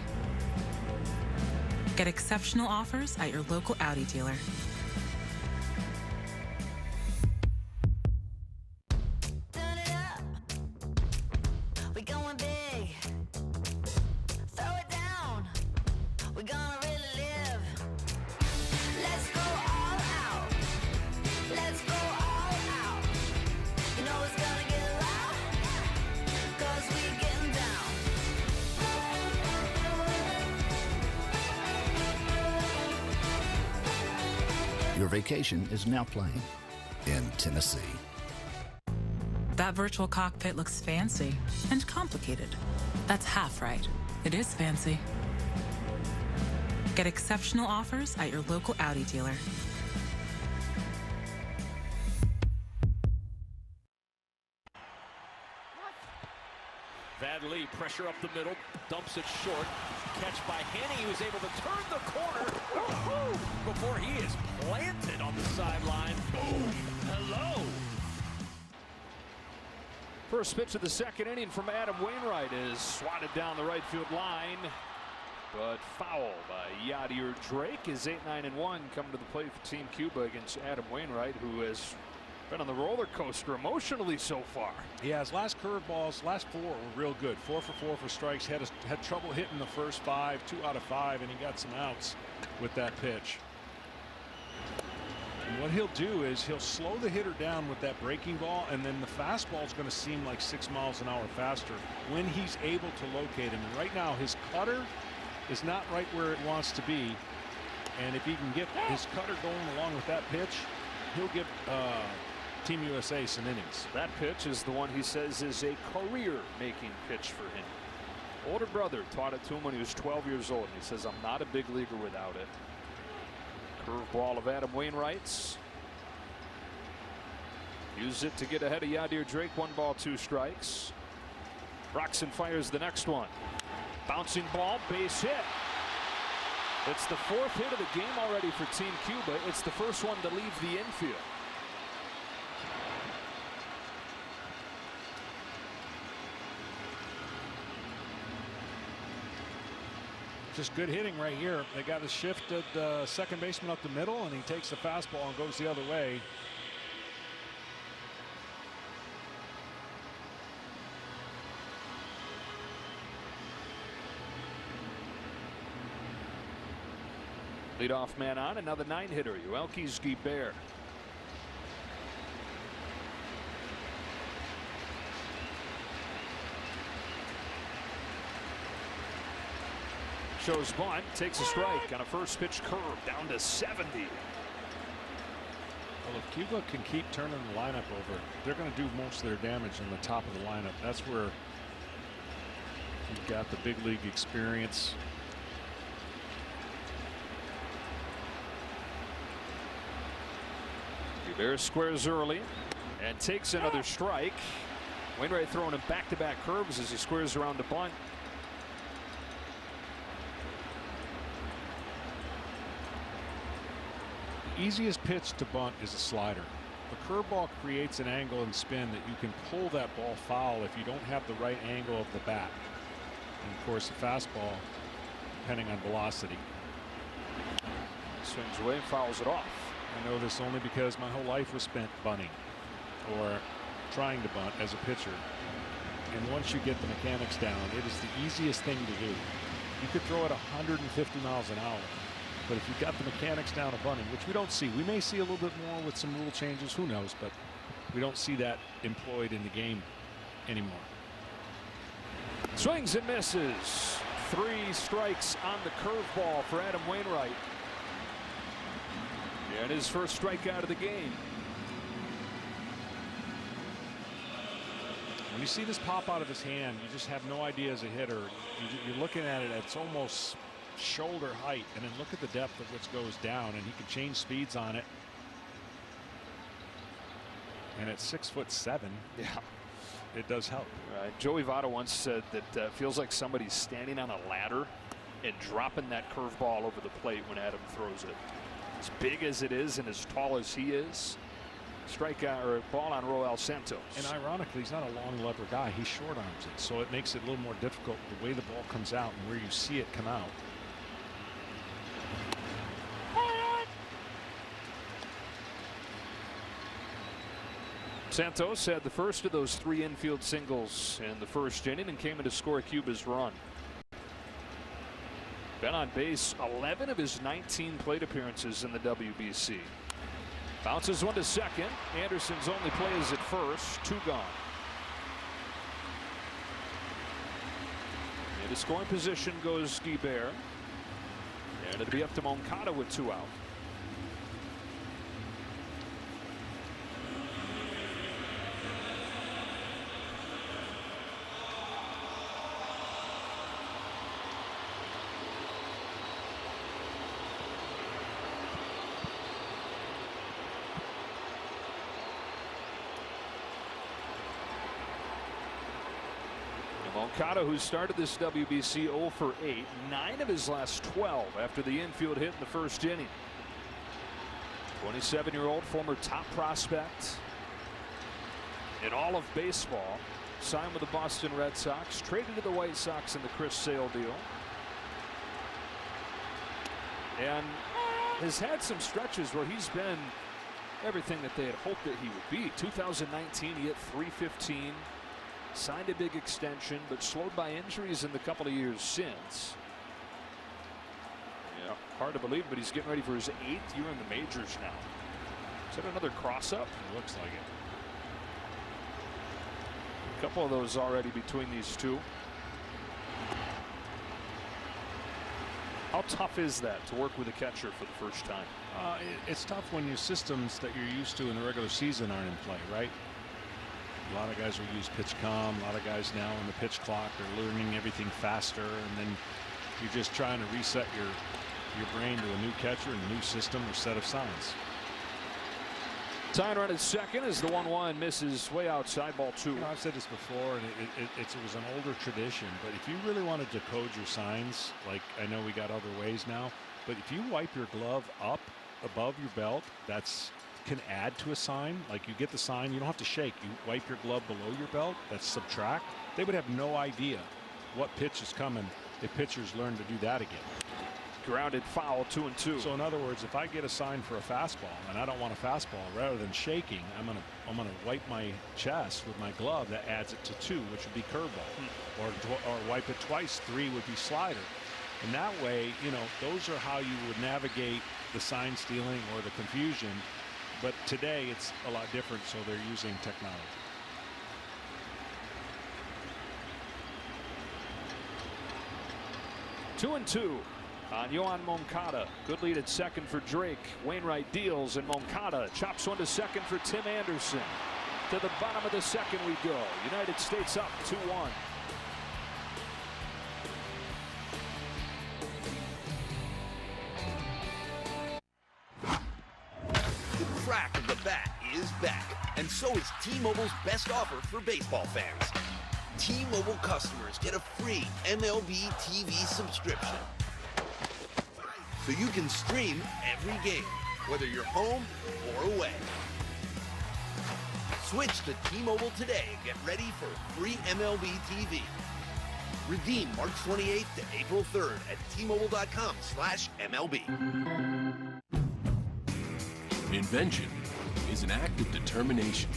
Get exceptional offers at your local Audi dealer. Turn it up. We going big. Throw it down. We're gonna really live. Let's go all out. Let's go all out. You know it's gonna get loud. 'Cause we getting down. Your vacation is now playing in Tennessee. That virtual cockpit looks fancy and complicated. That's half right. It is fancy. Get exceptional offers at your local Audi dealer. Vad Lee, pressure up the middle, dumps it short. Catch by Henny, who's able to turn the corner before he is planted on the sideline. Boom! Hello! First pitch of the second inning from Adam Wainwright is swatted down the right field line, but foul by Yadier Drake. Is 8-9-1 coming to the plate for Team Cuba against Adam Wainwright, who has been on the roller coaster emotionally so far. Yeah, his last curveballs, last 4 were real good. 4 for 4 for strikes. Had trouble hitting the first 5, 2 out of 5, and he got some outs with that pitch. And what he'll do is he'll slow the hitter down with that breaking ball, and then the fastball is going to seem like 6 miles an hour faster when he's able to locate him. And right now his cutter is not right where it wants to be, and if he can get his cutter going along with that pitch, he'll give Team USA some innings. That pitch is the one he says is a career-making pitch for him. Older brother taught it to him when he was 12 years old, and he says, I'm not a big leaguer without it. Curveball of Adam Wainwright's. Use it to get ahead of Yadier Drake. 1 ball, 2 strikes. Roxon fires the next one. Bouncing ball, base hit. It's the 4th hit of the game already for Team Cuba. It's the first one to leave the infield. Just good hitting right here. They got a shift at the second baseman up the middle, and he takes the fastball and goes the other way. Leadoff man on, another 9-hitter, Yoelkis Guibert. Shows bunt, takes a strike on a first pitch curve down to 70. Well, if Cuba can keep turning the lineup over, they're going to do most of their damage in the top of the lineup. That's where you've got the big league experience. Bear squares early and takes another strike. Wainwright throwing him back-to-back curves as he squares around the bunt. The easiest pitch to bunt is a slider. The curveball creates an angle and spin that you can pull that ball foul if you don't have the right angle of the bat. And of course, the fastball, depending on velocity. Swings away and fouls it off. I know this only because my whole life was spent bunting or trying to bunt as a pitcher. And once you get the mechanics down, it is the easiest thing to do. You could throw it 150 miles an hour. But if you've got the mechanics down of bunting, which we don't see, we may see a little bit more with some rule changes, who knows, but we don't see that employed in the game anymore. Swings and misses. 3 strikes on the curveball for Adam Wainwright. And his first strikeout of the game. When you see this pop out of his hand, you just have no idea as a hitter. You're looking at it, it's almost shoulder height, and then look at the depth of which goes down, and he can change speeds on it. And at 6'7", yeah, it does help. Right. Joey Votto once said that feels like somebody's standing on a ladder and dropping that curveball over the plate when Adam throws it. As big as it is and as tall as he is, strikeout or ball on Roel Santos. And ironically, he's not a long lever guy. He short arms it, so it makes it a little more difficult the way the ball comes out and where you see it come out. Santos had the first of those 3 infield singles in the first inning and came in to score Cuba's run. Been on base 11 of his 19 plate appearances in the WBC. Bounces one to second. Anderson's only play is at first. 2 gone. Into scoring position goes Guibert. And it'll be up to Moncada with 2 out. Moncada, who started this WBC 0 for 8, 9 of his last 12 after the infield hit in the first inning. 27-year-old former top prospect in all of baseball, signed with the Boston Red Sox, traded to the White Sox in the Chris Sale deal, and has had some stretches where he's been everything that they had hoped that he would be. 2019, he hit .315. Signed a big extension, but slowed by injuries in the couple of years since. Yeah, hard to believe, but he's getting ready for his 8th year in the majors now. Is that another cross-up? It looks like it. A couple of those already between these two. How tough is that to work with a catcher for the first time? It's tough when your systems that you're used to in the regular season aren't in play, right? A lot of guys will use pitch calm. A lot of guys now in the pitch clock are learning everything faster, and then you're just trying to reset your brain to a new catcher and a new system or set of signs. Tying run at second as the 1-1 misses way outside, ball 2. You know, I've said this before, and it was an older tradition, but if you really want to decode your signs, like I know we got other ways now, but if you wipe your glove up above your belt, that's can add to a sign. Like you get the sign, you don't have to shake, you wipe your glove below your belt, that's subtract. They would have no idea what pitch is coming if pitchers learn to do that again. Grounded foul, 2-2. So in other words, if I get a sign for a fastball and I don't want a fastball, rather than shaking, I'm gonna wipe my chest with my glove. That adds it to 2, which would be curveball, or wipe it twice. 3 would be slider. And that way, you know, those are how you would navigate the sign stealing or the confusion. But today it's a lot different, so they're using technology. Two and 2 on Yoan Moncada. Good lead at second for Drake. Wainwright deals, and Moncada chops one to second for Tim Anderson. To the bottom of the second we go. United States up 2-1. The crack of the bat. T-Mobile's best offer for baseball fans. T-Mobile customers get a free MLB TV subscription. So you can stream every game, whether you're home or away. Switch to T-Mobile today and get ready for free MLB TV. Redeem March 28th to April 3rd at T-Mobile.com/MLB. Invention is an act of determination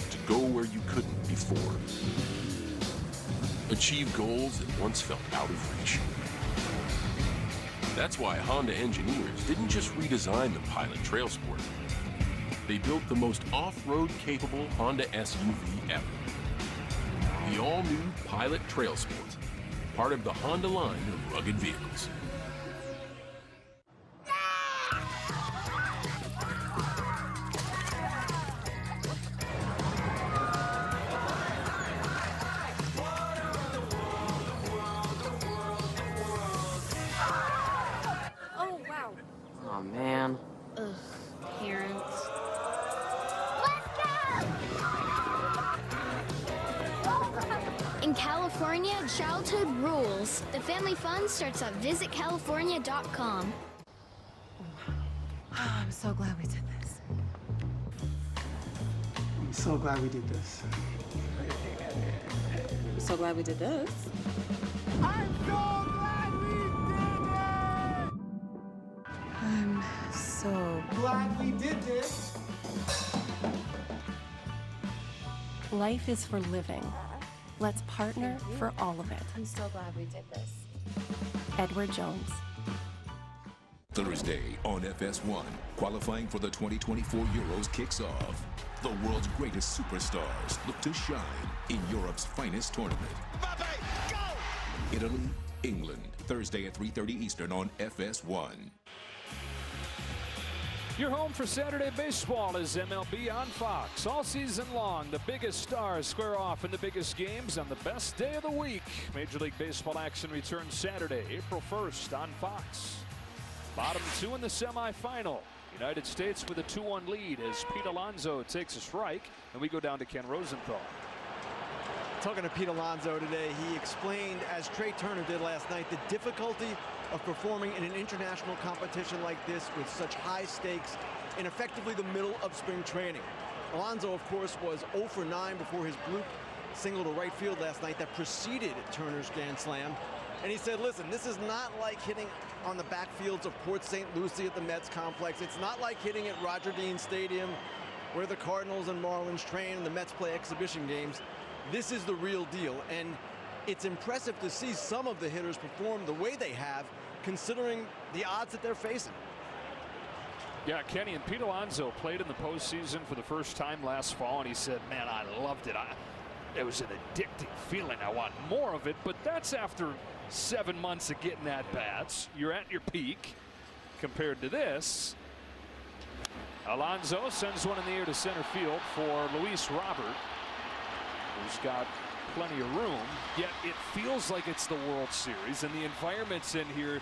to go where you couldn't before. Achieve goals that once felt out of reach. That's why Honda engineers didn't just redesign the Pilot Trail Sport. They built the most off-road capable Honda SUV ever. The all-new Pilot Trail Sport, part of the Honda line of rugged vehicles. Oh, wow. Oh, man. Ugh, parents. In California, childhood rules. The family fun starts at visitcalifornia.com. Oh, I'm so glad we did this. I'm so glad we did this. I'm so glad we did this. I'm so Glad we did this. Life is for living. Let's partner for all of it. I'm so glad we did this. Edward Jones. Thursday on FS1, qualifying for the 2024 Euros kicks off. The world's greatest superstars look to shine in Europe's finest tournament. Mbappe, go! Italy, England, Thursday at 3:30 Eastern on FS1. Your home for Saturday baseball is MLB on Fox. All season long, the biggest stars square off in the biggest games on the best day of the week. Major League Baseball action returns Saturday, April 1st on Fox. Bottom two in the semifinal. United States with a 2-1 lead as Pete Alonso takes a strike, and we go down to Ken Rosenthal. Talking to Pete Alonso today, he explained, as Trey Turner did last night, the difficulty of performing in an international competition like this with such high stakes in effectively the middle of spring training. Alonso, of course, was 0 for 9 before his bloop single to right field last night that preceded Turner's grand slam. And he said, listen, this is not like hitting on the backfields of Port St. Lucie at the Mets complex. It's not like hitting at Roger Dean Stadium where the Cardinals and Marlins train and the Mets play exhibition games. This is the real deal, and it's impressive to see some of the hitters perform the way they have, considering the odds that they're facing. Yeah, Kenny, and Pete Alonso played in the postseason for the first time last fall, and he said, man, I loved it. It was an addicting feeling. I want more of it, but that's after 7 months of getting at bats. You're at your peak compared to this. Alonso sends one in the air to center field for Luis Robert, who's got plenty of room, yet it feels like it's the World Series, and the environments in here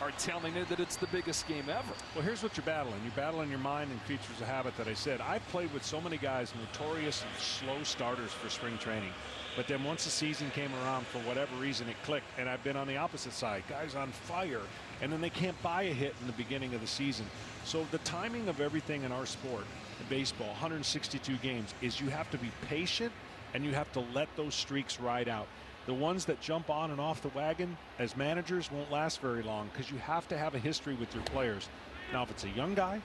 are telling you that it's the biggest game ever. Well, here's what you're battling. You're battling your mind and features a habit that I said. I've played with so many guys notorious and slow starters for spring training, but then once the season came around, for whatever reason, it clicked, and I've been on the opposite side. Guys on fire, and then they can't buy a hit in the beginning of the season. So the timing of everything in our sport, in baseball, 162 games, is you have to be patient and you have to let those streaks ride out. The ones that jump on and off the wagon as managers won't last very long because you have to have a history with your players. Now, if it's a young guy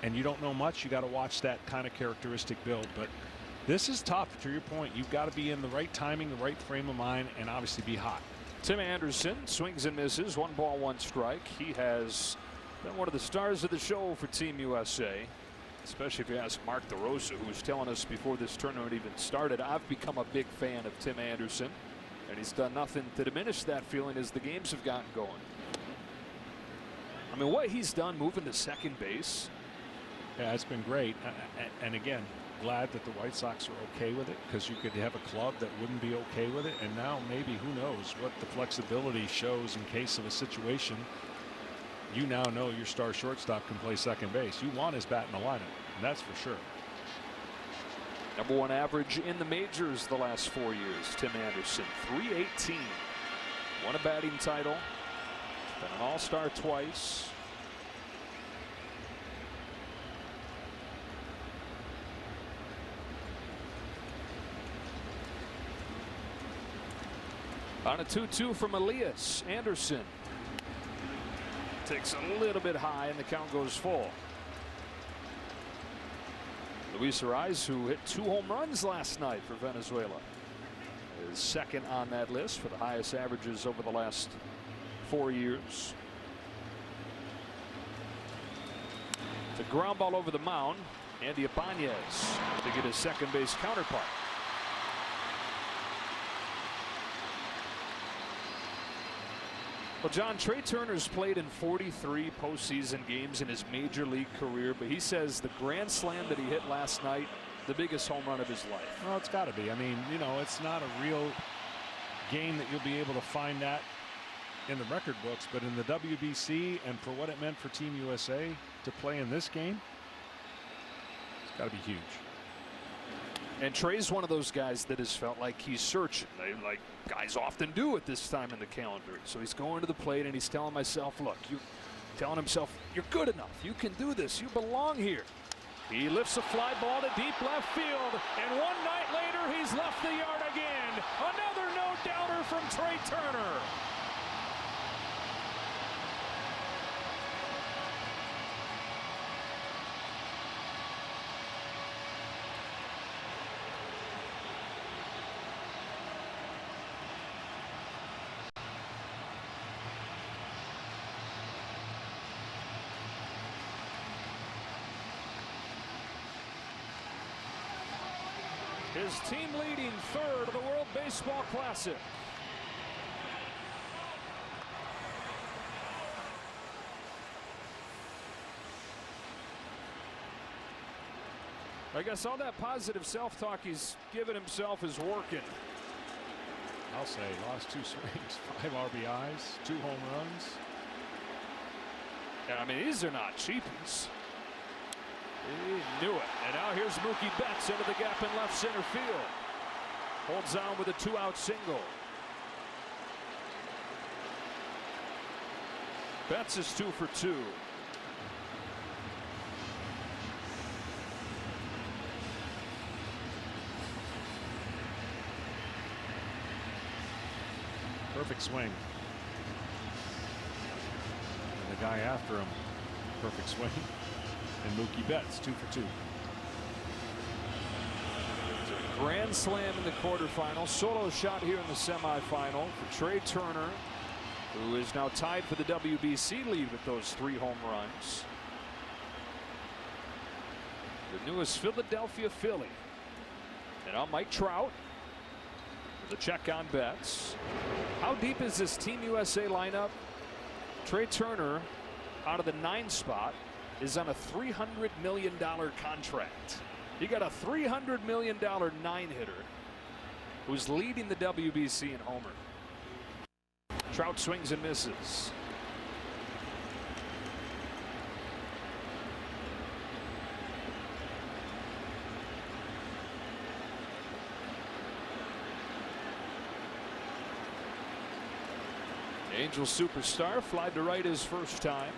and you don't know much, you got to watch that kind of characteristic build. But this is tough. To your point, you've got to be in the right timing, the right frame of mind, and obviously be hot. Tim Anderson swings and misses. 1 ball, 1 strike. He has been one of the stars of the show for Team USA. Especially if you ask Mark DeRosa, who was telling us before this tournament even started, I've become a big fan of Tim Anderson, and he's done nothing to diminish that feeling as the games have gotten going. I mean, what he's done moving to second base. Yeah, it's been great. And again, glad that the White Sox are okay with it, because you could have a club that wouldn't be okay with it. And now maybe, who knows what the flexibility shows in case of a situation. You now know your star shortstop can play second base. You want his bat in the lineup, and that's for sure. #1 average in the majors the last 4 years. Tim Anderson, .318. Won a batting title. Been an all-star twice. On a 2-2 from Elias. Anderson takes a little bit high and the count goes full. Roenis Elías, who hit 2 home runs last night for Venezuela, is second on that list for the highest averages over the last 4 years. The ground ball over the mound. Andy Ibanez to get his second base counterpart. Well, John, Trey Turner's played in 43 postseason games in his major league career, but he says the grand slam that he hit last night, the biggest home run of his life. Well, it's got to be. I mean, you know, it's not a real game that you'll be able to find that in the record books, but in the WBC and for what it meant for Team USA to play in this game, it's got to be huge. And Trey's one of those guys that has felt like he's searching, like guys often do at this time in the calendar. So he's going to the plate and he's telling himself, you're good enough. You can do this. You belong here. He lifts a fly ball to deep left field, and one night later he's left the yard again. Another no-doubter from Trey Turner. His team leading third of the World Baseball Classic. I guess all that positive self-talk he's given himself is working. I'll say lost 2 swings, 5 RBIs, 2 home runs. Yeah, I mean, these are not cheapies. He knew it. And now here's Mookie Betts into the gap in left center field. Holds on with a 2-out single. Betts is 2 for 2. Perfect swing. And the guy after him, perfect swing. And Mookie Betts 2 for 2. Grand slam in the quarterfinal. Solo shot here in the semifinal for Trey Turner, who is now tied for the WBC lead with those 3 home runs. The newest Philadelphia Philly. And now Mike Trout with a check on Betts. How deep is this Team USA lineup? Trey Turner out of the 9 spot is on a $300 million contract. You got a $300 million 9-hitter who's leading the WBC in homer. Trout swings and misses. Angel superstar flied to right his first time.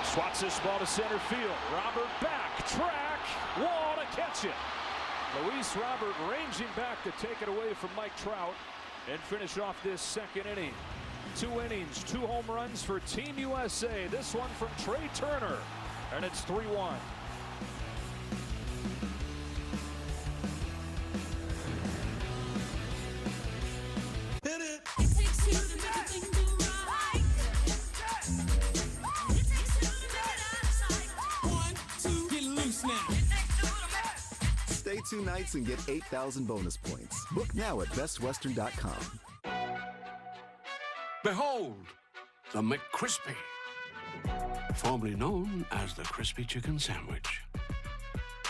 Swats this ball to center field. Robert back, track, wall to catch it. Luis Robert ranging back to take it away from Mike Trout and finish off this second inning. 2 innings, 2 home runs for Team USA. This one from Trey Turner, and it's 3-1. Hit it. Stay 2 nights and get 8,000 bonus points. Book now at bestwestern.com. Behold, the McCrispy, formerly known as the Crispy Chicken Sandwich.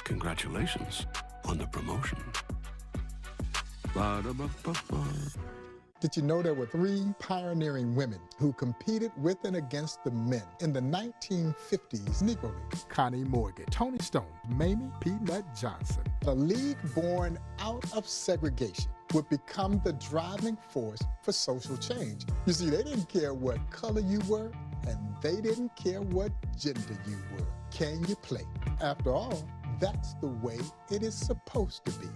Congratulations on the promotion. Ba-da-ba-ba-ba. Did you know there were 3 pioneering women who competed with and against the men in the 1950s Negro League? Connie Morgan, Tony Stone, Mamie Peanut Johnson. A league born out of segregation would become the driving force for social change. You see, they didn't care what color you were, and they didn't care what gender you were. Can you play? After all, that's the way it is supposed to be.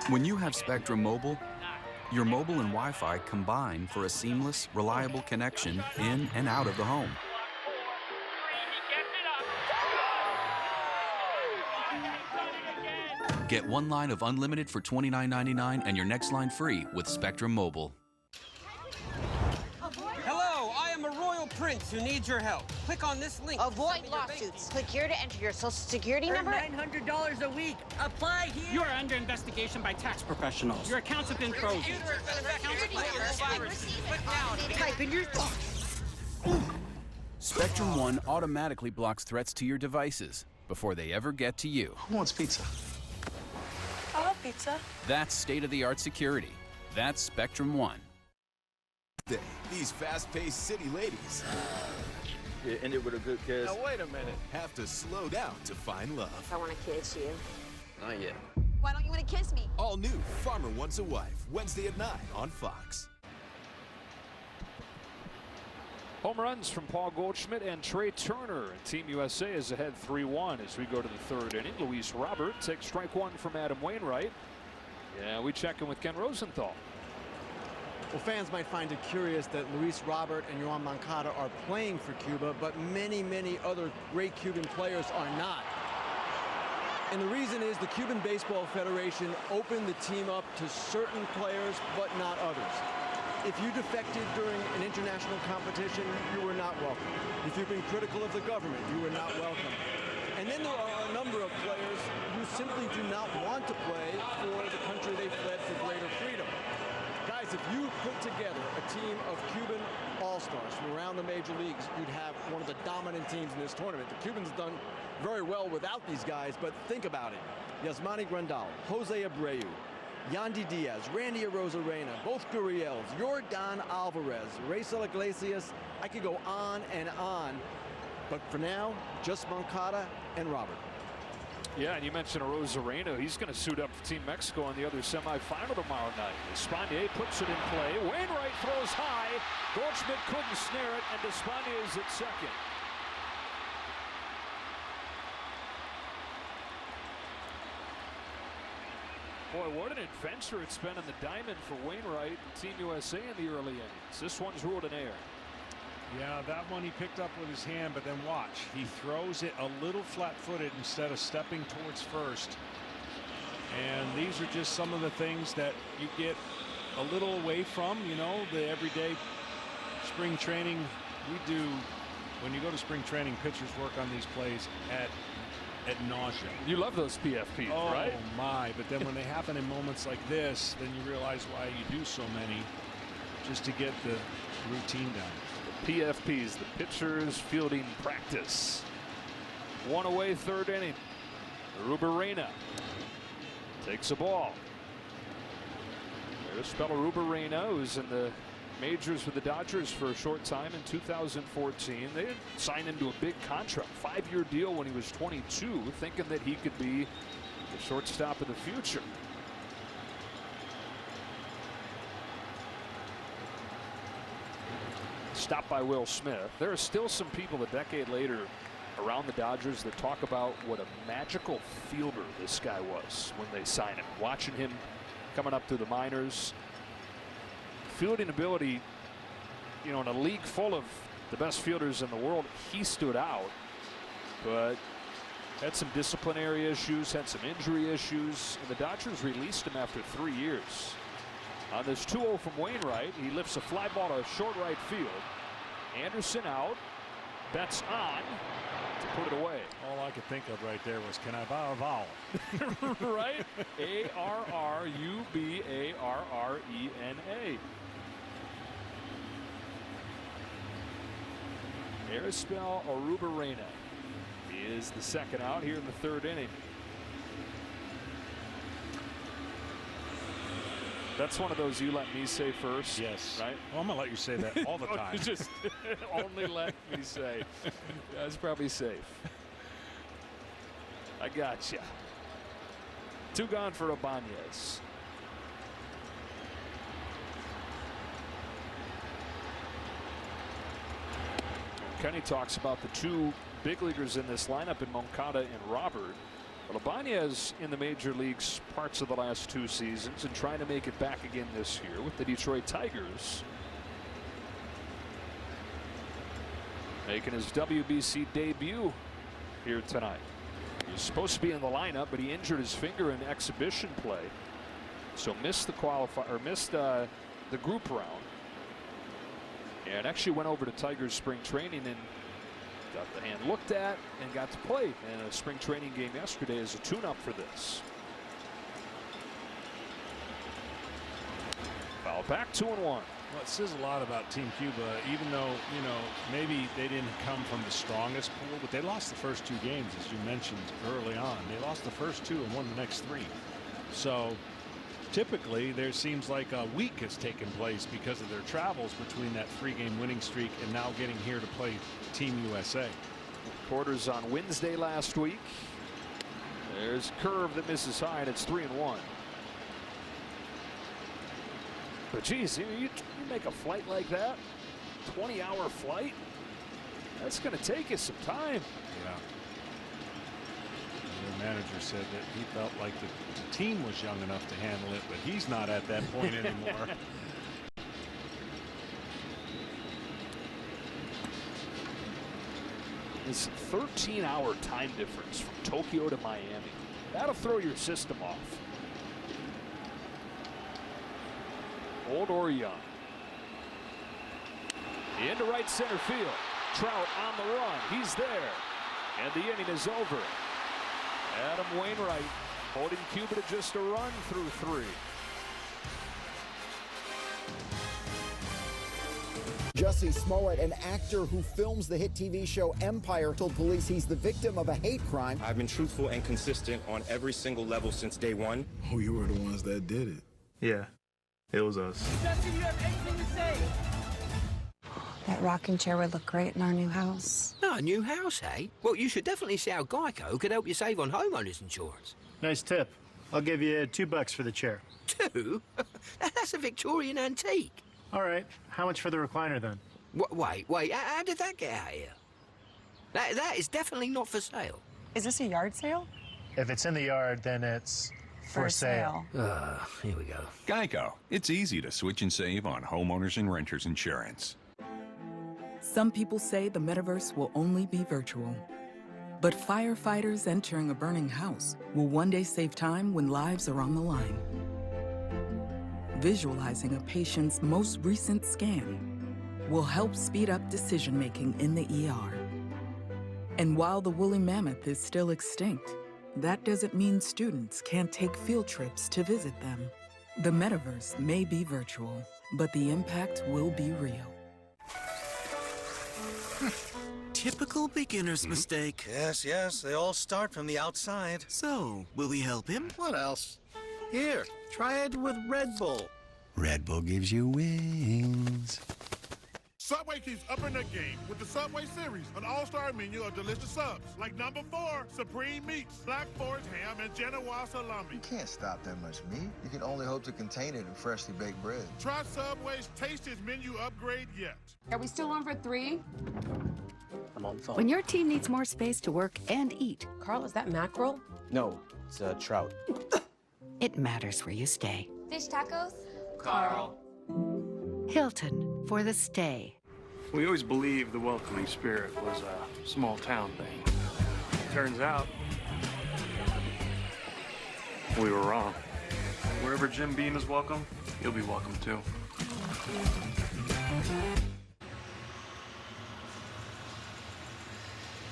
When you have Spectrum Mobile, your mobile and Wi-Fi combine for a seamless, reliable connection in and out of the home. Get 1 line of unlimited for $29.99 and your next line free with Spectrum Mobile. Hello, I am a royal prince who needs your help. Click on this link. Avoid lawsuits. Click here to enter your social security number. $900 a week. Apply here. You are under investigation by tax professionals. Your accounts have been frozen. Type in your... Spectrum One automatically blocks threats to your devices before they ever get to you. Who wants pizza? I love pizza. That's state-of-the-art security. That's Spectrum One. These fast-paced city ladies It ended with a good kiss. Now wait a minute. Have to slow down to find love. I want to kiss you. Not yet. Why don't you want to kiss me? All new Farmer Wants a Wife, Wednesday at 9 on Fox. Home runs from Paul Goldschmidt and Trey Turner. And Team USA is ahead 3-1 as we go to the 3rd inning. Luis Robert takes strike 1 from Adam Wainwright. Yeah, we check in with Ken Rosenthal. Well, fans might find it curious that Luis Robert and Yoan Moncada are playing for Cuba, but many, many other great Cuban players are not. And the reason is the Cuban Baseball Federation opened the team up to certain players, but not others. If you defected during an international competition, you were not welcome. If you've been critical of the government, you were not welcome. And then there are a number of players who simply do not want to play for the country they fled for greater freedom. Guys, if you put together a team of Cuban all-stars from around the major leagues, you'd have one of the dominant teams in this tournament. The Cubans done very well without these guys, but think about it. Yasmani Grandal, Jose Abreu, Yandy Diaz, Randy Arozarena, both Gurriels, Yordan Alvarez, Racel Iglesias. I could go on and on, but for now, just Moncada and Robert. Yeah, and you mentioned Arozarena. He's going to suit up for Team Mexico on the other semifinal tomorrow night. Despaigne puts it in play. Wainwright throws high. Goldschmidt couldn't snare it, and Despaigne is at second. Boy, what an adventure it's been in the diamond for Wainwright and Team USA in the early innings. This one's ruled an error. Yeah, that one he picked up with his hand, but then watch. He throws it a little flat-footed instead of stepping towards first. And these are just some of the things that you get a little away from, you know, the everyday spring training. We do, when you go to spring training, pitchers work on these plays at nausea. You love those PFPs, right? Oh my, but then when they happen in moments like this, then you realize why you do so many, just to get the routine down. PFPs, the pitcher's fielding practice. One away, 3rd inning. Rubarena takes a ball. There's fellow Rubarena, who's in the majors with the Dodgers for a short time in 2014. They signed him to a big contract, 5-year deal when he was 22, thinking that he could be the shortstop of the future. Stopped by Will Smith. There are still some people a decade later around the Dodgers that talk about what a magical fielder this guy was when they signed him. Watching him coming up through the minors. Fielding ability, you know, in a league full of the best fielders in the world, he stood out, but had some disciplinary issues, had some injury issues, and the Dodgers released him after 3 years. On this 2-0 from Wainwright, he lifts a fly ball to short right field. Anderson out. Betts on to put it away. All I could think of right there was, can I buy a vowel? Right? A-R-R-U-B-A-R-R-E-N-A. Arispel Arubarena is the second out here in the third inning. That's one of those you let me say first. Yes. Right? Well, I'm going to let you say that all the time. Just only let me say. That's probably safe. I gotcha. 2 gone for Ibanez. Kenny talks about the 2 big leaguers in this lineup in Moncada and Robert. Well, Ibanez in the major leagues parts of the last 2 seasons and trying to make it back again this year with the Detroit Tigers. Making his WBC debut here tonight. He was supposed to be in the lineup, but he injured his finger in exhibition play, so missed the the group round, and actually went over to Tigers spring training and got the hand looked at and got to play in a spring training game yesterday as a tune-up for this. Foul back, 2-1. Well, it says a lot about Team Cuba, even though, you know, maybe they didn't come from the strongest pool, but they lost the first 2 games, as you mentioned early on. They lost the first 2 and won the next 3. So typically there seems like a week has taken place because of their travels between that 3-game winning streak and now getting here to play Team USA. Quarters on Wednesday last week. There's a curve that misses high, and it's 3-1. But geez, you make a flight like that, 20-hour flight, that's going to take you some time. Yeah. The manager said that he felt like the team was young enough to handle it, but he's not at that point anymore. This 13-hour time difference from Tokyo to Miami, that'll throw your system off. Old or young. Into right center field. Trout on the run. He's there. And the inning is over. Adam Wainwright holding Cuba to just a run through 3. Jussie Smollett, an actor who films the hit TV show Empire, told police he's the victim of a hate crime. I've been truthful and consistent on every single level since day one. Oh, you were the ones that did it. Yeah, it was us. Justin, you have anything to say? That rocking chair would look great in our new house. No, a new house, eh? Well, you should definitely see how Geico could help you save on homeowners insurance. Nice tip. I'll give you $2 for the chair. 2? That's a Victorian antique. All right. How much for the recliner, then? Wait. How did that get out here? That is definitely not for sale. Is this a yard sale? If it's in the yard, then it's for sale. Here we go. Geico. It's easy to switch and save on homeowners and renters insurance. Some people say the metaverse will only be virtual. But firefighters entering a burning house will one day save time when lives are on the line. Visualizing a patient's most recent scan will help speed up decision-making in the ER. And while the woolly mammoth is still extinct, that doesn't mean students can't take field trips to visit them. The metaverse may be virtual, but the impact will be real. Typical beginner's mistake. Yes, they all start from the outside. So, will we help him? What else? Here, try it with Red Bull. Red Bull gives you wings. Subway keeps upping their game with the Subway Series, an all-star menu of delicious subs, like number 4, Supreme Meats, Black Forest Ham, and Genoa Salami. You can't stop that much meat. You can only hope to contain it in freshly baked bread. Try Subway's tastiest menu upgrade yet. Are we still on for 3? I'm on phone. When your team needs more space to work and eat, Carl, is that mackerel? No, it's trout. it matters where you stay. Fish tacos? Carl. Hilton for the stay. We always believed the welcoming spirit was a small town thing. Turns out, we were wrong. Wherever Jim Beam is welcome, you'll be welcome too.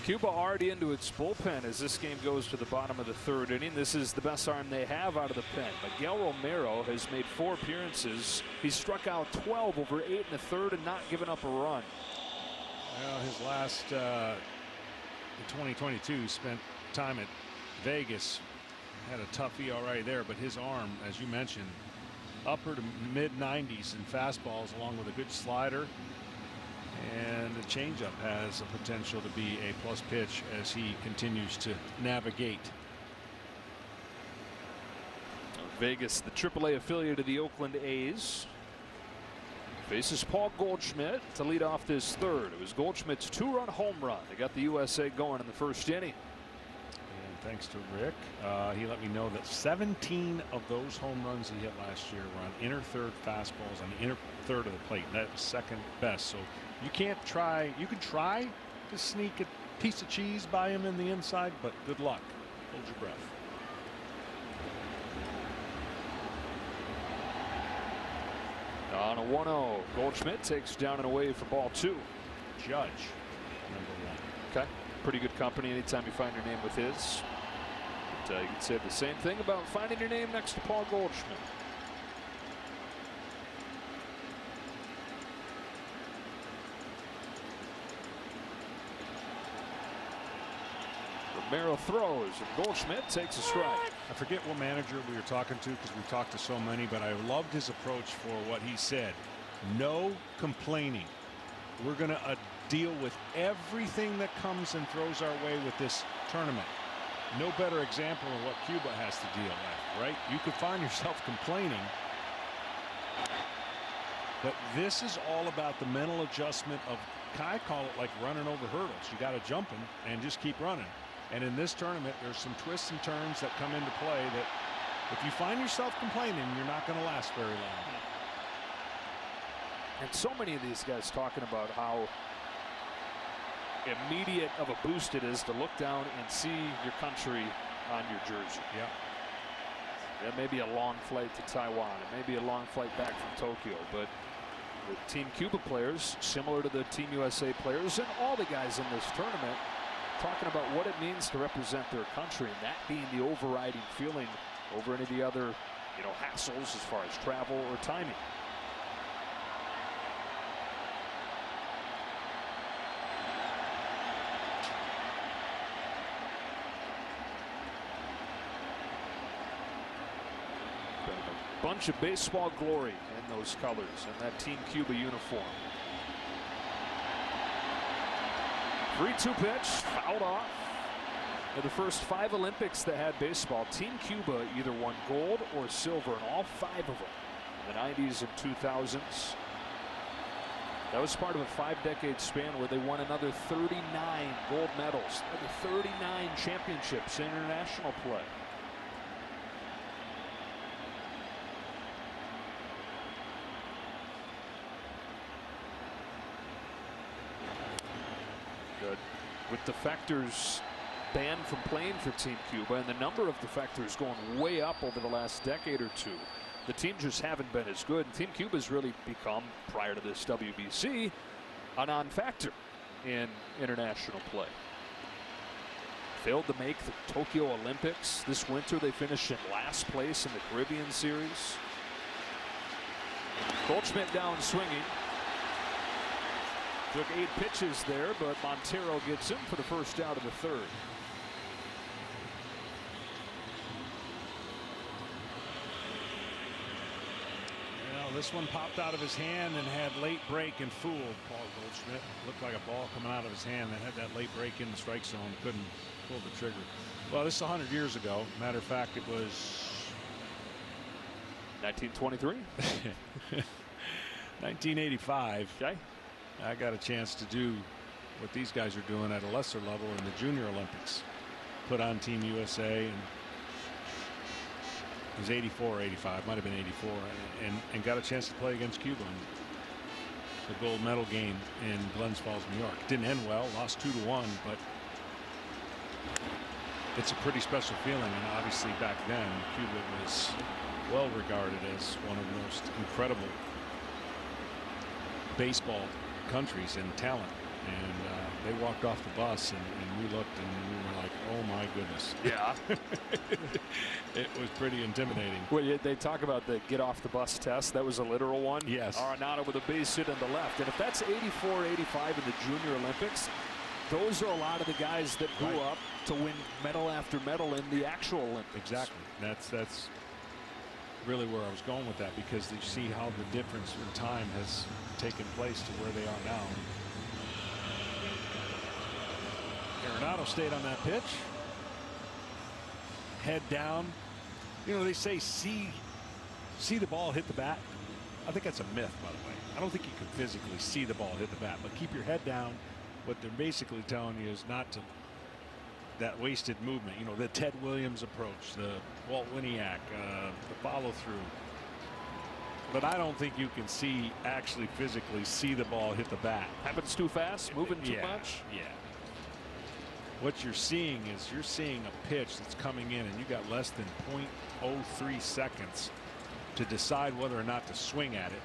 Cuba already into its bullpen as this game goes to the bottom of the third inning. This is the best arm they have out of the pen. Miguel Romero has made 4 appearances. He's struck out 12 over 8 in the third and not given up a run. Well, his last in 2022 spent time at Vegas. Had a tough ERA there, but his arm, as you mentioned, upper to mid 90s in fastballs, along with a good slider, and the changeup has a potential to be a plus pitch as he continues to navigate. Vegas, the AAA affiliate of the Oakland A's, faces Paul Goldschmidt to lead off this third. It was Goldschmidt's 2-run home run. They got the USA going in the first inning. And thanks to Rick, he let me know that 17 of those home runs he hit last year were on inner third fastballs on the inner third of the plate. That was second best. So you can't try. You could try to sneak a piece of cheese by him in the inside, but good luck. Hold your breath. On a 1-0, Goldschmidt takes down and away for ball 2. Judge, number 1. Okay, pretty good company anytime you find your name with his. But, you could say the same thing about finding your name next to Paul Goldschmidt. Romero throws, and Goldschmidt takes a strike. I forget what manager we were talking to because we've talked to so many, but I loved his approach for what he said. No complaining. We're going to deal with everything that comes and throws our way with this tournament. No better example of what Cuba has to deal with, right? You could find yourself complaining, but this is all about the mental adjustment of, I call it like running over hurdles. You got to jump them and just keep running. And in this tournament, there's some twists and turns that come into play that if you find yourself complaining, you're not going to last very long. And so many of these guys talking about how immediate of a boost it is to look down and see your country on your jersey. Yeah. It may be a long flight to Taiwan. It may be a long flight back from Tokyo, but the Team Cuba players, similar to the Team USA players and all the guys in this tournament, talking about what it means to represent their country, and that being the overriding feeling over any of the other, hassles as far as travel or timing. Been a bunch of baseball glory in those colors and that Team Cuba uniform. 3-2 pitch, fouled off. In the first 5 Olympics that had baseball, Team Cuba either won gold or silver in all 5 of them in the 90s and 2000s. That was part of a 5-decade span where they won another 39 gold medals, another 39 championships in international play. Good. With defectors banned from playing for Team Cuba and the number of defectors going way up over the last decade or two, the team just haven't been as good. And Team Cuba's really become, prior to this WBC, a non-factor in international play. Failed to make the Tokyo Olympics. This winter they finished in last place in the Caribbean Series. Goldschmidt down swinging. Took 8 pitches there, but Montero gets him for the first out of the third. Well, this one popped out of his hand and had late break and fooled Paul Goldschmidt. Looked like a ball coming out of his hand that had that late break in the strike zone. Couldn't pull the trigger. Well, this is 100 years ago. Matter of fact, it was 1923. 1985. Okay. I got a chance to do what these guys are doing at a lesser level in the Junior Olympics. Put on Team USA, and it was 84 or 85, might have been 84, and got a chance to play against Cuba in the gold medal game in Glens Falls, New York. Didn't end well, lost 2-1, but it's a pretty special feeling. And obviously back then Cuba was well regarded as one of the most incredible baseball countries in talent. And they walked off the bus, and we looked, and we were like, oh, my goodness. Yeah. It was pretty intimidating. Well, they talk about the get off the bus test. That was a literal one. Yes. Arenado with a base hit on the left. And if that's 84, 85 in the Junior Olympics, those are a lot of the guys that grew up to win medal after medal in the actual Olympics. Exactly. That's really where I was going with that, because you see how the difference in time has taken place to where they are now. Arenado stayed on that pitch. Head down. You know, they say see the ball hit the bat. I think that's a myth, by the way. I don't think you can physically see the ball hit the bat, but keep your head down. What they're basically telling you is not to that wasted movement. You know, the Ted Williams approach, the Walt Winiak, the follow through. But I don't think you can actually physically see the ball hit the bat. Happens too fast, moving too much. Yeah. What you're seeing is a pitch that's coming in, and you got less than 0.03 seconds to decide whether or not to swing at it.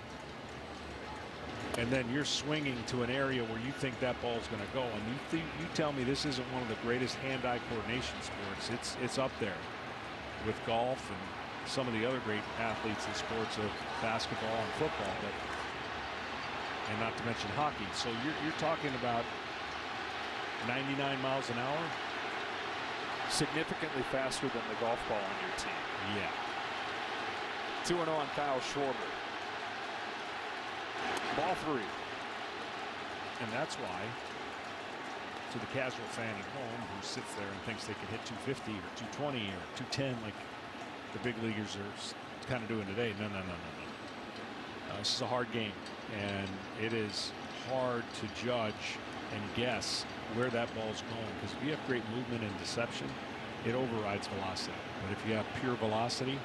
And then you're swinging to an area where you think that ball's going to go, and you tell me this isn't one of the greatest hand-eye coordination sports. It's up there with golf and some of the other great athletes in sports of basketball and football, and not to mention hockey. So you're talking about 99 miles an hour, significantly faster than the golf ball on your team. Yeah. 2-0 on Kyle Schwarber. Ball 3. And that's why, to the casual fan at home who sits there and thinks they can hit 250 or 220 or 210 like the big leaguers are kind of doing today. No. This is a hard game, and it is hard to judge and guess where that ball's going, because if you have great movement and deception, it overrides velocity. But if you have pure velocity,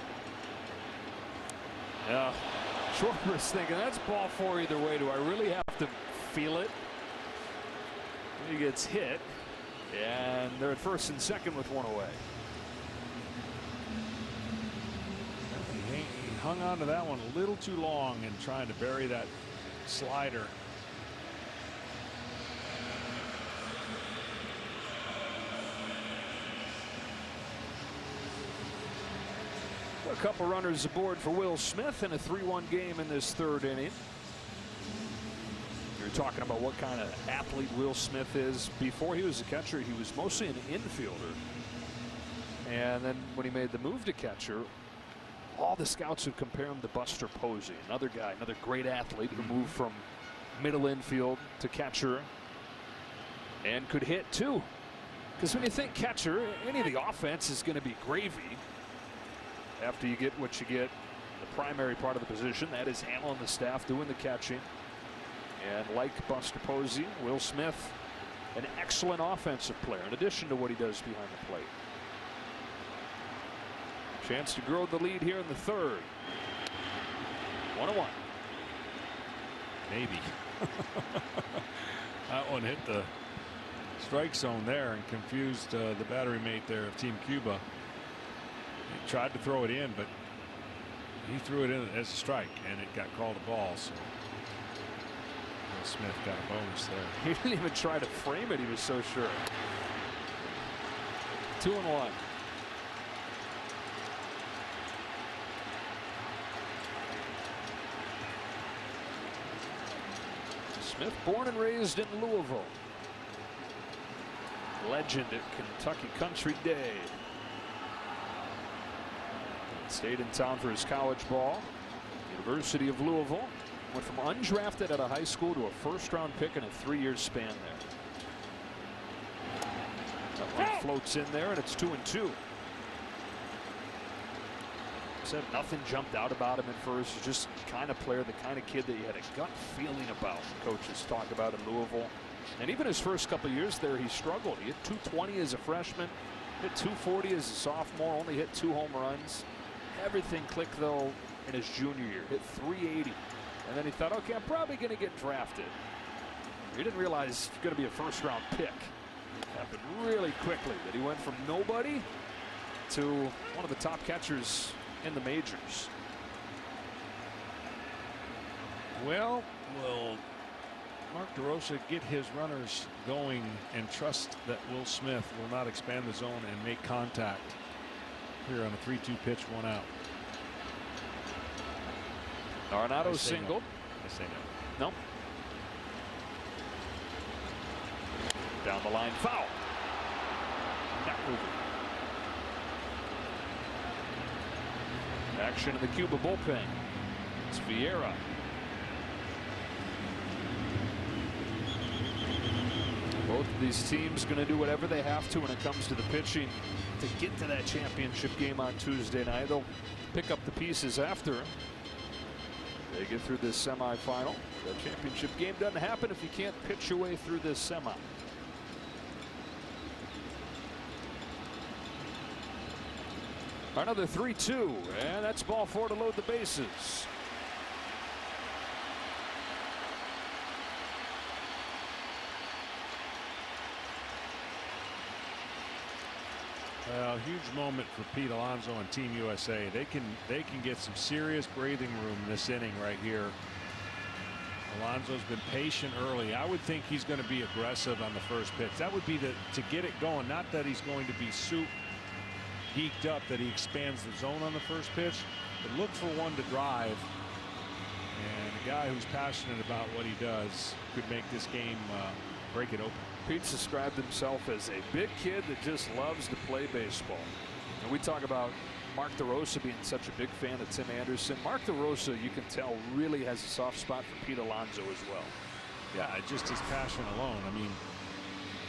yeah. Schwarber's thinking that's ball 4 either way. Do I really have to feel it? He gets hit, and they're at first and second with one away. He hung on to that one a little too long and trying to bury that slider. A couple runners aboard for Will Smith in a 3-1 game in this third inning. You're talking about what kind of athlete Will Smith is. Before he was a catcher, he was mostly an infielder. And then when he made the move to catcher, all the scouts would compare him to Buster Posey, another guy, another great athlete who moved from middle infield to catcher and could hit too. Because when you think catcher, any of the offense is going to be gravy. After you get what you get, the primary part of the position, that is handling the staff, doing the catching. And like Buster Posey, Will Smith, an excellent offensive player in addition to what he does behind the plate. Chance to grow the lead here in the third. 1-1. Maybe. That one hit the strike zone there and confused the battery mate there of Team Cuba. He tried to throw it in, but he threw it in as a strike, and it got called a ball. So Will Smith got a bonus there. He didn't even try to frame it. He was so sure. 2-1. Smith, born and raised in Louisville. Legend at Kentucky Country Day. Stayed in town for his college ball. University of Louisville. Went from undrafted out of high school to a first-round pick in a 3-year span there. That one floats in there, and it's 2-2. Said nothing jumped out about him at first. He's just the kind of player, the kind of kid that you had a gut feeling about. Coaches talk about in Louisville. And even his first couple of years there, he struggled. He hit 220 as a freshman, hit 240 as a sophomore, only hit 2 home runs. Everything clicked, though, in his junior year. Hit 380. And then he thought, okay, I'm probably going to get drafted. He didn't realize it's going to be a first-round pick. Happened really quickly that he went from nobody to one of the top catchers in the majors. Well, we'll Mark DeRosa get his runners going and trust that Will Smith will not expand the zone and make contact here on a 3-2 pitch, 1 out. Arenado single. I say no. Nope. Down the line, foul. Not moving. Action in the Cuba bullpen. It's Vieira. Both of these teams going to do whatever they have to when it comes to the pitching to get to that championship game on Tuesday night. They'll pick up the pieces after they get through this semifinal. The championship game doesn't happen if you can't pitch your way through this semi. Another 3-2, and that's ball 4 to load the bases. Well, huge moment for Pete Alonso and Team USA. They can get some serious breathing room in this inning right here. Alonso's been patient early. I would think he's going to be aggressive on the first pitch. That would be to get it going. Not that he's going to be geeked up that he expands the zone on the first pitch, but look for one to drive. And a guy who's passionate about what he does could make this game break it open. Pete's described himself as a big kid that just loves to play baseball. And we talk about Mark DeRosa being such a big fan of Tim Anderson. Mark DeRosa, you can tell, really has a soft spot for Pete Alonso as well. Yeah, just his passion alone. I mean,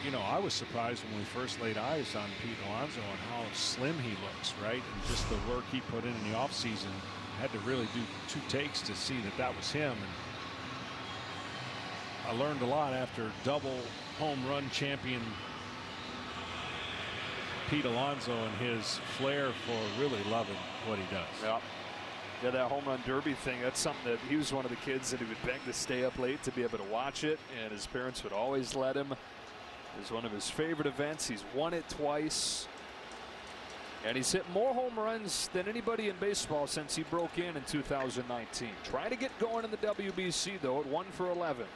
you know, I was surprised when we first laid eyes on Pete Alonso and how slim he looks, right? And just the work he put in the offseason. Had to really do 2 takes to see that was him. And I learned a lot after double home run champion Pete Alonso and his flair for really loving what he does. Yeah, that home run derby thing, that's something that he was one of the kids that he would beg to stay up late to be able to watch it, and his parents would always let him. It was one of his favorite events. He's won it twice. And he's hit more home runs than anybody in baseball since he broke in 2019. Trying to get going in the WBC, though, at 1 for 11.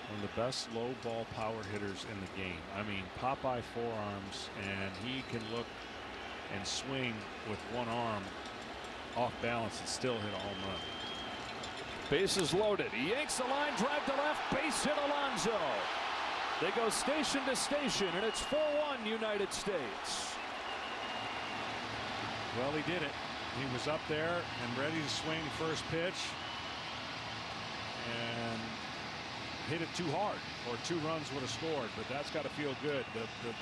One of the best low ball power hitters in the game. I mean, Popeye forearms, and he can look and swing with one arm off balance and still hit a home run. Bases loaded. He yanks the line, drive to left, base hit Alonso. They go station to station, and it's 4-1 United States. Well, he did it. He was up there and ready to swing first pitch and hit it too hard, or 2 runs would have scored, but that's got to feel good.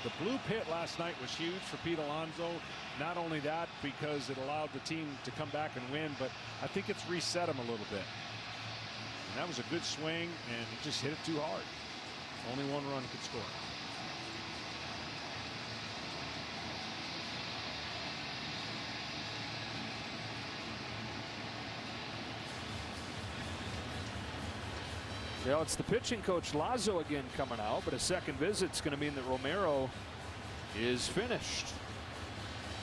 The blue pit last night was huge for Pete Alonso. Not only that, because it allowed the team to come back and win, but I think it's reset him a little bit. And that was a good swing, and he just hit it too hard. Only 1 run could score. Well, it's the pitching coach Lazo again coming out, but a second visit's going to mean that Romero is finished.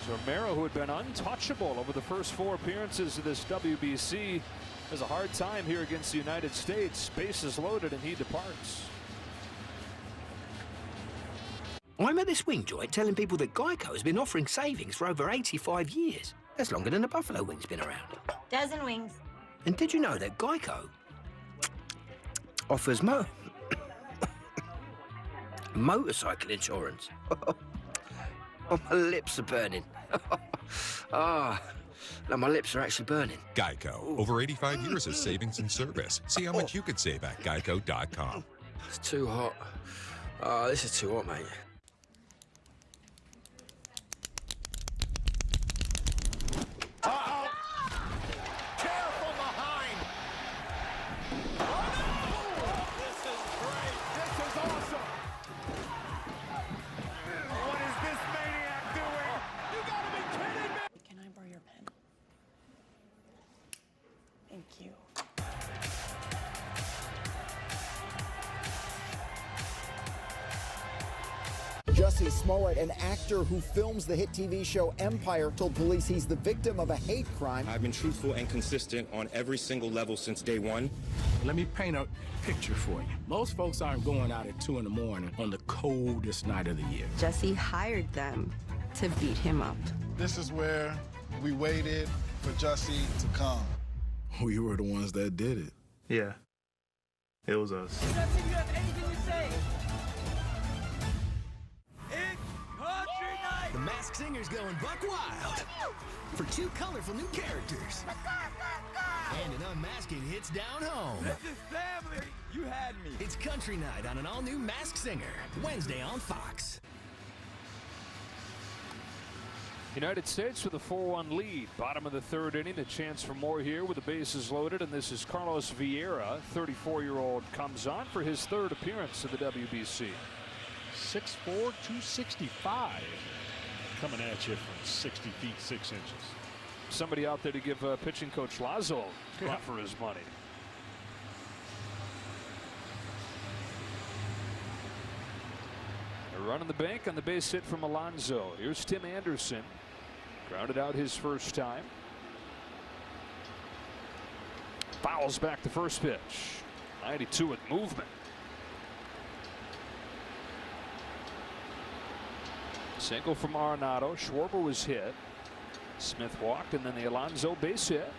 So Romero, who had been untouchable over the first 4 appearances of this WBC, has a hard time here against the United States. Bases loaded, and he departs. I'm at the swing joint telling people that Geico has been offering savings for over 85 years. That's longer than the buffalo wing's been around. Dozen wings. And did you know that Geico offers motorcycle insurance? Oh, my lips are burning. No, my lips are actually burning. Geico. Over 85 years of savings and service. See how much you could save at geico.com. It's too hot. Oh, this is too hot, mate. Careful behind. This is great. This is awesome. What is this maniac doing? You gotta be kidding me. Can I borrow your pen? Thank you. Jussie Smollett, an actor who films the hit TV show Empire, told police he's the victim of a hate crime. I've been truthful and consistent on every single level since day one. Let me paint a picture for you. Most folks aren't going out at 2 in the morning on the coldest night of the year. Jussie hired them to beat him up. This is where we waited for Jussie to come. We were the ones that did it. Yeah, it was us. Jussie, you have anything to say? The Masked Singer's going buck wild for 2 colorful new characters. And an unmasking hits down home. This is family. You had me. It's Country Night on an all-new Masked Singer, Wednesday on Fox. United States with a 4-1 lead. Bottom of the 3rd inning. A chance for more here with the bases loaded. And this is Carlos Vieira, 34-year-old, comes on for his 3rd appearance of the WBC. 6'4", 265. Coming at you from 60 feet 6 inches. Somebody out there to give pitching coach Lazo a run for his money. A run in the bank on the base hit from Alonso. Here's Tim Anderson. Grounded out his first time. Fouls back the first pitch. 92 with movement. Single from Arenado. Schwarber was hit. Smith walked, and then the Alonso base hit.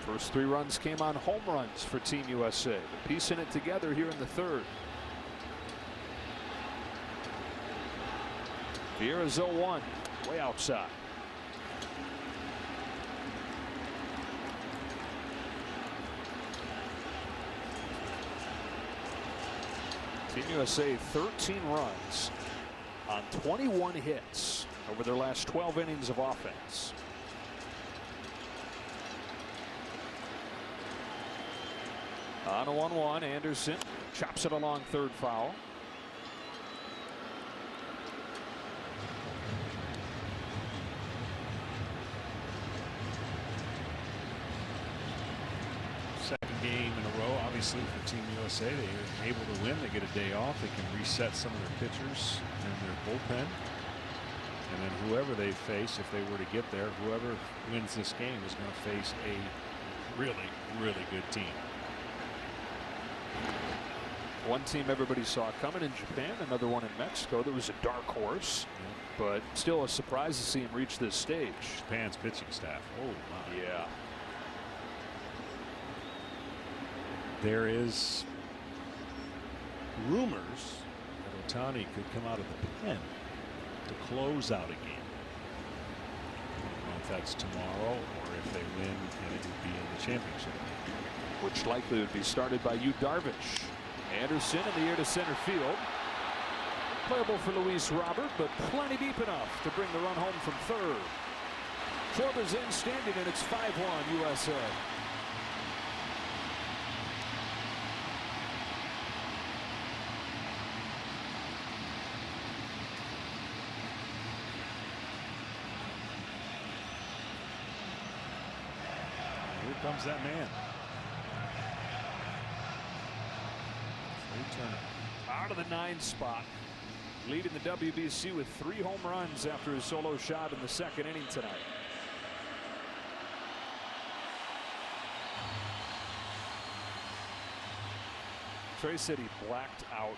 First 3 runs came on home runs for Team USA. They're piecing it together here in the 3rd. Vieira's 0-1, way outside. Team USA 13 runs on 21 hits over their last 12 innings of offense. On a 1-1, Anderson chops it along 3rd foul. Second game in a row, obviously, for Team USA. They're able to win. They get a day off. They can reset some of their pitchers and their bullpen. And then whoever they face, if they were to get there, whoever wins this game is going to face a really, really good team. One team everybody saw coming in Japan, another one in Mexico. That was a dark horse, but still a surprise to see him reach this stage. Japan's pitching staff. Oh, my. Yeah. There is rumors that Ohtani could come out of the pen to close out a game. I don't know if that's tomorrow or if they win and it would be in the championship. Which likely would be started by Yu Darvish. Anderson in the air to center field. Playable for Luis Robert, but plenty deep enough to bring the run home from 3rd. Schwarber's in standing, and it's 5-1 USA. Here comes that man. Out of the 9 spot, leading the WBC with 3 home runs after his solo shot in the 2nd inning tonight. Trey said he blacked out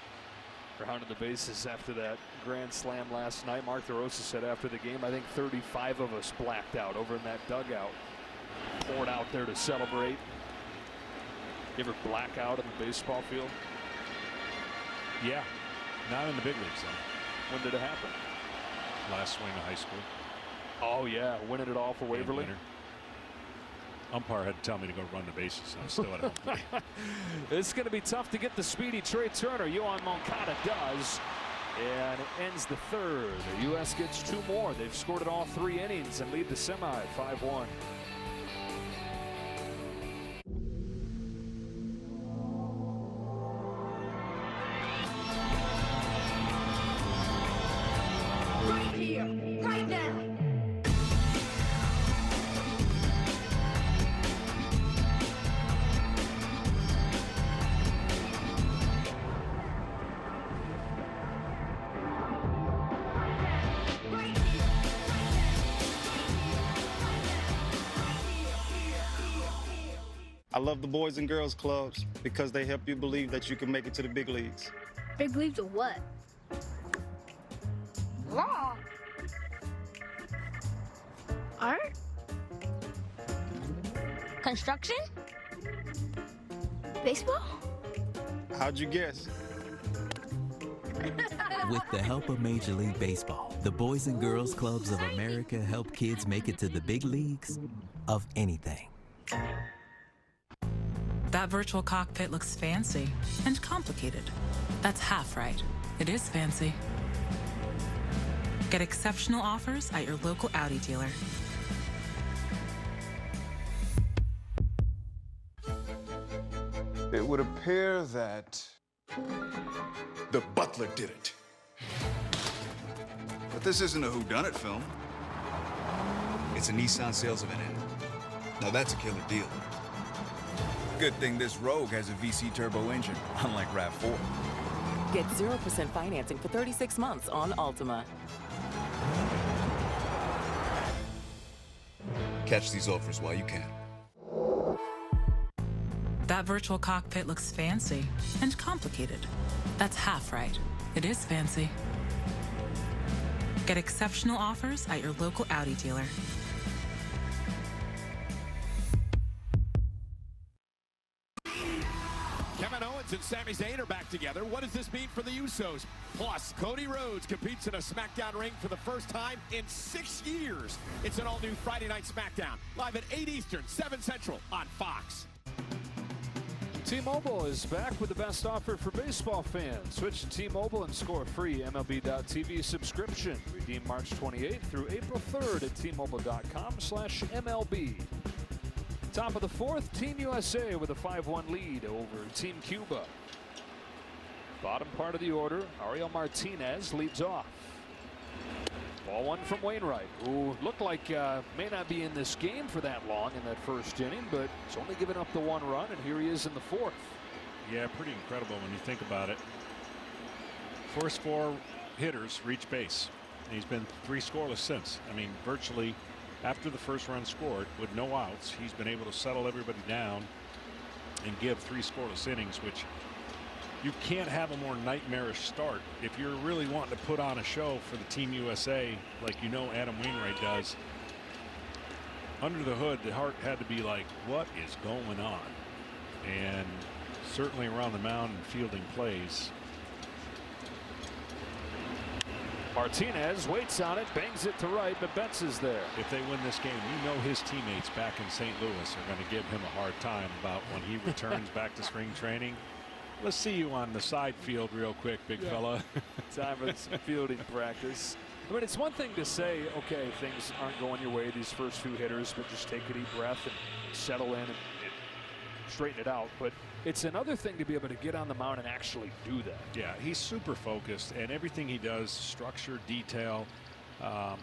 rounding the bases after that grand slam last night. Mark DeRosa said after the game, I think 35 of us blacked out over in that dugout. Poured out there to celebrate. You ever black out in the baseball field? Yeah, not in the big leagues though. When did it happen? Last swing of high school. Oh yeah, winning it all for Waverly. Umpire had to tell me to go run the bases. I'm still at home. It's going to be tough to get the speedy Trey Turner. Yohan Moncada does, and it ends the 3rd. The U.S. gets 2 more. They've scored in all 3 innings and lead the semi 5-1. Right here, right now. love the Boys and Girls Clubs because they help you believe that you can make it to the big leagues. Big leagues of what? Law. Art? Construction? Baseball? How'd you guess? With the help of Major League Baseball, the Boys and Girls Clubs of America help kids make it to the big leagues of anything. That virtual cockpit looks fancy and complicated. That's half right. It is fancy. Get exceptional offers at your local Audi dealer. It would appear that the butler did it. But this isn't a whodunit film. It's a Nissan sales event. Now that's a killer deal. Good thing this Rogue has a VC turbo engine, unlike RAV4. Get 0% financing for 36 months on Altima. Catch these offers while you can. That virtual cockpit looks fancy and complicated. That's half right. It is fancy. Get exceptional offers at your local Audi dealer. Kevin Owens and Sami Zayn are back together. What does this mean for the Usos? Plus, Cody Rhodes competes in a SmackDown ring for the first time in 6 years. It's an all-new Friday Night SmackDown, live at 8 Eastern, 7 Central on Fox. T-Mobile is back with the best offer for baseball fans. Switch to T-Mobile and score a free MLB.TV subscription. Redeem March 28th through April 3rd at T-Mobile.com/MLB. Top of the fourth, Team USA with a 5-1 lead over Team Cuba. Bottom part of the order, Ariel Martinez leads off. Ball one from Wainwright, who looked like may not be in this game for that long in that first inning, but he's only given up the 1 run, and here he is in the 4th. Yeah, pretty incredible when you think about it. First 4 hitters reach base, and he's been 3 scoreless since. I mean, virtually after the first run scored with no outs, he's been able to settle everybody down and give 3 scoreless innings, which you can't have a more nightmarish start if you're really wanting to put on a show for the Team USA like Adam Wainwright does. Under the hood, the heart had to be like, what is going on? And certainly around the mound and fielding plays. Martinez waits on it, bangs it to right, but Betts is there. If they win this game, his teammates back in St. Louis are going to give him a hard time about when he returns back to spring training. Let's see you on the side field real quick, big fella. Time for some fielding practice. I mean, it's one thing to say, okay, things aren't going your way these first few hitters, but just take a deep breath and settle in and straighten it out. But it's another thing to be able to get on the mound and actually do that. Yeah, he's super focused, and everything he does, structure, detail,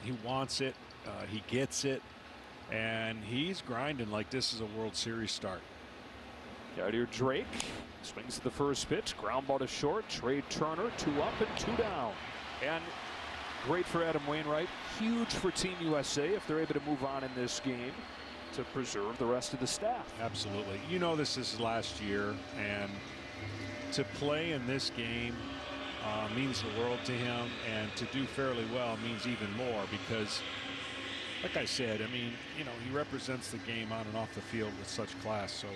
he wants it, he gets it, and he's grinding like this is a World Series start. Yadier Drake swings at the first pitch, ground ball to short. Trey Turner, 2 up and 2 down. And great for Adam Wainwright, huge for Team USA if they're able to move on in this game to preserve the rest of the staff. Absolutely. This is his last year, and to play in this game means the world to him, and to do fairly well means even more because, like I said, I mean, he represents the game on and off the field with such class. So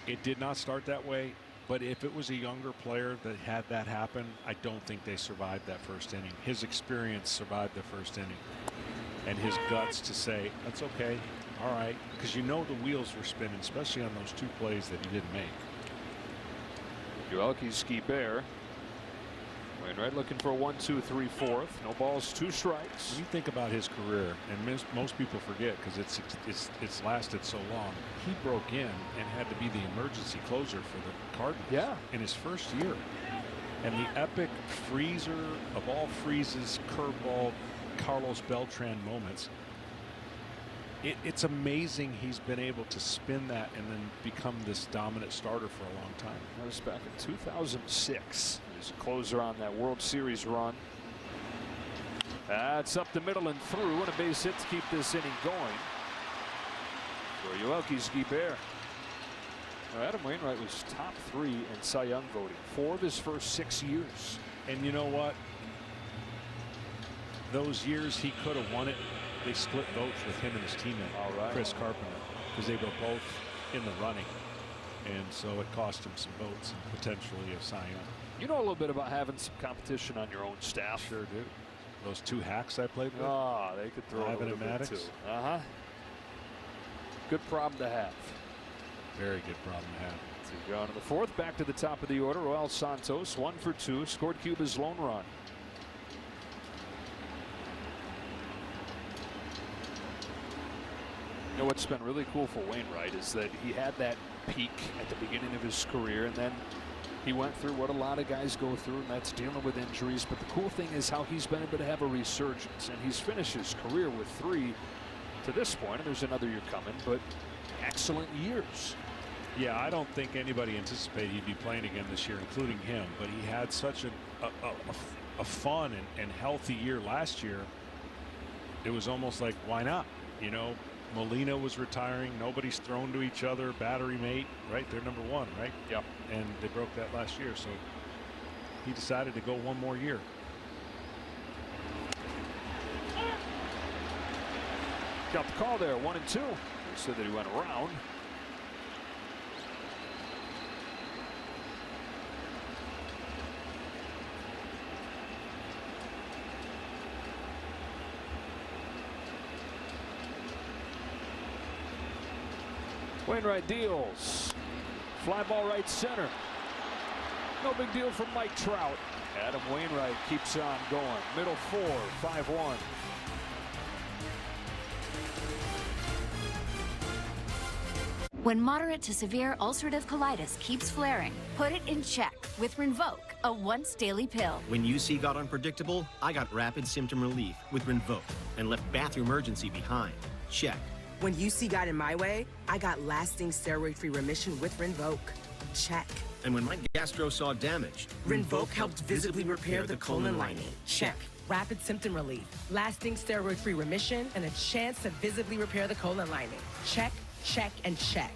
it did not start that way, but if it was a younger player that had that happen, I don't think they survived that first inning. His experience survived the first inning, and his guts to say, that's okay, all right, because the wheels were spinning, especially on those 2 plays that he didn't make. Yoelki Ski-Bear. Wainwright looking for a 1-2-3-4. No balls, 2 strikes. When you think about his career, and most people forget because it's lasted so long, he broke in and had to be the emergency closer for the Cardinals in his first year. And the epic freezer of all freezes, curveball, Carlos Beltran moments. It's amazing he's been able to spin that and then become this dominant starter for a long time. That was back in 2006. He's a closer on that World Series run. That's up the middle and through, and a base hit to keep this inning going for Yoelki Ski-Bear. Adam Wainwright was top 3 in Cy Young voting 4 of his first 6 years. And you know what? Those years he could have won it, they split votes with him and his teammate, Chris Carpenter, because they were both in the running. And so it cost him some votes and potentially a Cy Young. You know a little bit about having some competition on your own staff. Sure do. Those 2 hacks I played with. Ah, they could throw it a little bit too. Good problem to have. Very good problem to have. So you go into the 4th, back to the top of the order. Roel Santos, 1 for 2, scored Cuba's lone run. You know what's been really cool for Wainwright is that he had that peak at the beginning of his career, and then he went through what a lot of guys go through, and that's dealing with injuries. But the cool thing is how he's been able to have a resurgence, and he's finished his career with 3 to this point, and there's another year coming, but excellent years. Yeah, I don't think anybody anticipated he'd be playing again this year, including him, but he had such a fun and healthy year last year. It was almost like, why not? You know, Molina was retiring. Nobody's thrown to each other. Battery mate, right? They're number 1, right? Yep. And they broke that last year, so he decided to go 1 more year. Got the call there, 1 and 2. They said that he went around. Wainwright deals. Fly ball right center. No big deal from Mike Trout. Adam Wainwright keeps on going. Middle 4, 5-1. When moderate to severe ulcerative colitis keeps flaring, put it in check with Rinvoq, a once daily pill. When UC got unpredictable, I got rapid symptom relief with Rinvoq and left bathroom emergency behind. Check. When UC got in my way, I got lasting steroid-free remission with Rinvoq. Check. And when my gastro saw damage, Rinvoq helped visibly repair the colon lining. Check. Rapid symptom relief, lasting steroid-free remission, and a chance to visibly repair the colon lining. Check, check, and check.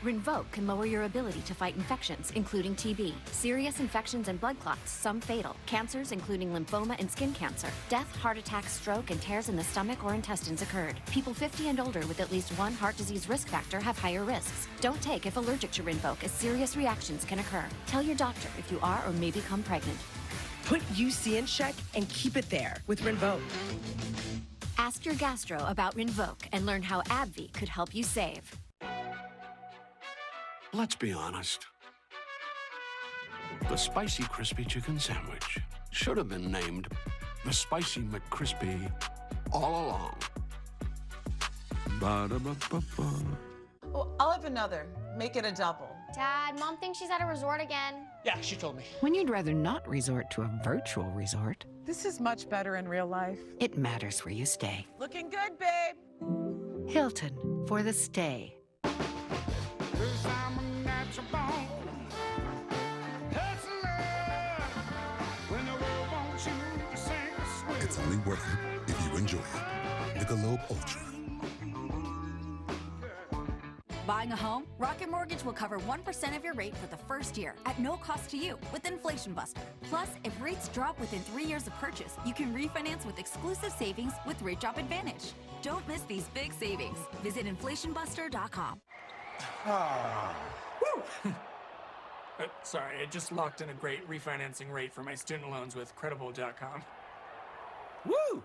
Rinvoq can lower your ability to fight infections, including TB, serious infections and blood clots, some fatal, cancers including lymphoma and skin cancer, death, heart attack, stroke, and tears in the stomach or intestines occurred. People 50 and older with at least 1 heart disease risk factor have higher risks. Don't take if allergic to Rinvoq, as serious reactions can occur. Tell your doctor if you are or may become pregnant. Put UC in check and keep it there with Rinvoq. Ask your gastro about Rinvoq and learn how AbbVie could help you save. Let's be honest. The Spicy Crispy Chicken Sandwich should have been named the Spicy McCrispy all along. Ba-da-ba-ba-ba. Oh, I'll have another. Make it a double. Dad, Mom thinks she's at a resort again. Yeah, she told me. When you'd rather not resort to a virtual resort, This is much better in real life. it matters where you stay. Looking good, babe. Hilton, for the stay. It's only worth it if you enjoy it. Michelob Ultra. Buying a home? Rocket Mortgage will cover 1% of your rate for the first year at no cost to you with Inflation Buster. Plus, if rates drop within 3 years of purchase, you can refinance with exclusive savings with Rate Drop Advantage. Don't miss these big savings. Visit inflationbuster.com. Sorry, I just locked in a great refinancing rate for my student loans with Credible.com. Woo!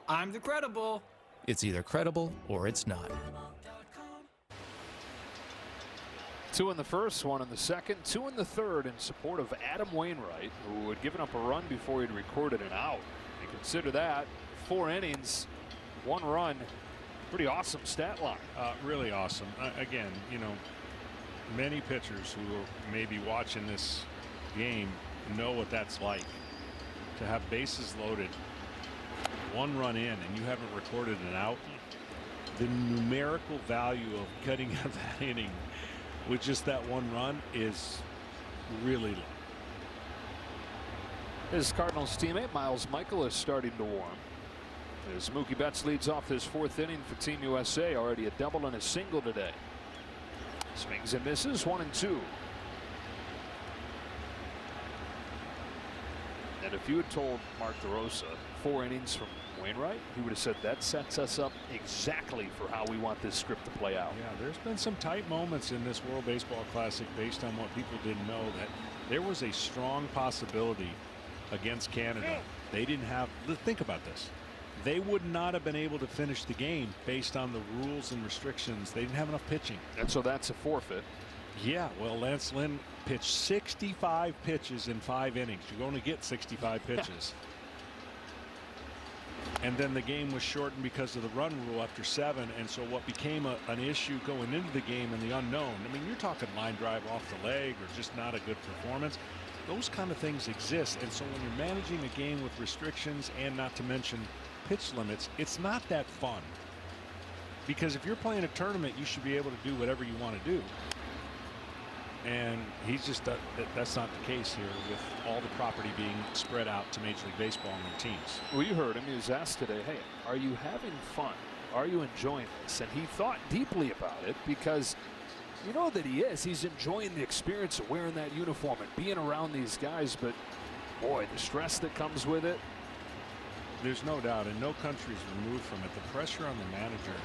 I'm the credible. It's either credible or it's not. 2 in the first, 1 in the second, 2 in the third in support of Adam Wainwright, who had given up a run before he'd recorded an out. You consider that 4 innings, 1 run. Pretty awesome stat line. Really awesome. Again, you know, many pitchers who are maybe watching this game know what that's like. To have bases loaded, 1 run in, and you haven't recorded an out. The numerical value of cutting out that inning with just that 1 run is really low. His Cardinals teammate Miles Michael is starting to warm as Mookie Betts leads off his 4th inning for Team USA. Already a double and a single today. Swings and misses, 1-2. And if you had told Mark DeRosa 4 innings from Wainwright, he would have said that sets us up exactly for how we want this script to play out. Yeah, there's been some tight moments in this World Baseball Classic based on what people didn't know, that there was a strong possibility against Canada. They didn't have, think about this. They would not have been able to finish the game based on the rules and restrictions. They didn't have enough pitching. And so that's a forfeit. Yeah, well, Lance Lynn pitched 65 pitches in 5 innings. You only get 65 pitches. And then the game was shortened because of the run rule after 7. And so what became an issue going into the game and the unknown. I mean, you're talking line drive off the leg or just not a good performance. Those kind of things exist. And so when you're managing a game with restrictions and not to mention pitch limits, it's not that fun. Because if you're playing a tournament, you should be able to do whatever you want to do. And he's just that's not the case here with all the property being spread out to Major League Baseball and their teams. Well, you heard him. He was asked today, hey, are you having fun? Are you enjoying this? And he thought deeply about it, because you know that he is. He's enjoying the experience of wearing that uniform and being around these guys. But boy, the stress that comes with it. There's no doubt, and no country is removed from it. The pressure on the manager.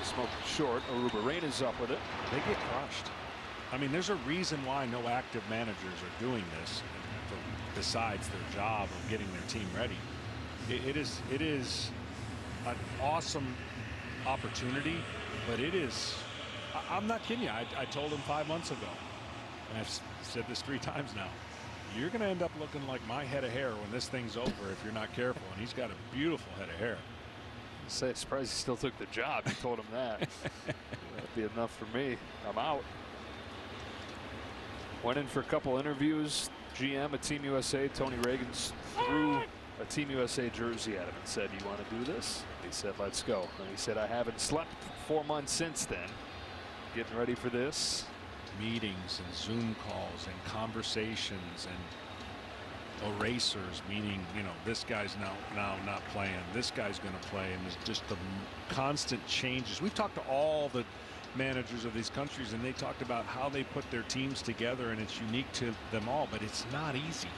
Smoke short. Aruba Rain is up with it. They get crushed. I mean, there's a reason why no active managers are doing this besides their job of getting their team ready. It is an awesome opportunity, but it is, I'm not kidding you. I told him 5 months ago, and I've said this 3 times now, you're going to end up looking like my head of hair when this thing's over if you're not careful. And he's got a beautiful head of hair. I'm surprised he still took the job. You told him that. That'd be enough for me. I'm out. Went in for a couple interviews. GM at Team USA, Tony Reagans, threw a Team USA jersey at him and said, "You want to do this?" He said, "Let's go." And he said, "I haven't slept 4 months since then. Getting ready for this." Meetings and Zoom calls and conversations and erasers, meaning, you know, this guy's now not playing, this guy's going to play, and there's just the constant changes. We've talked to all the managers of these countries, and they talked about how they put their teams together, and it's unique to them all, but it's not easy.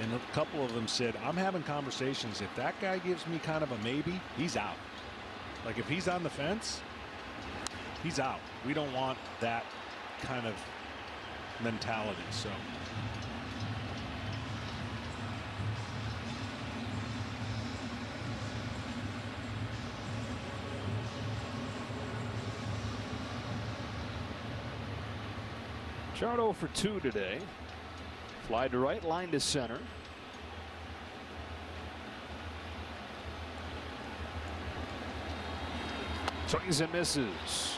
And a couple of them said, I'm having conversations. If that guy gives me kind of a maybe, he's out. Like if he's on the fence, he's out. We don't want that kind of mentality. So Chart 0 for 2 today. Fly to right, line to center. Swings and misses.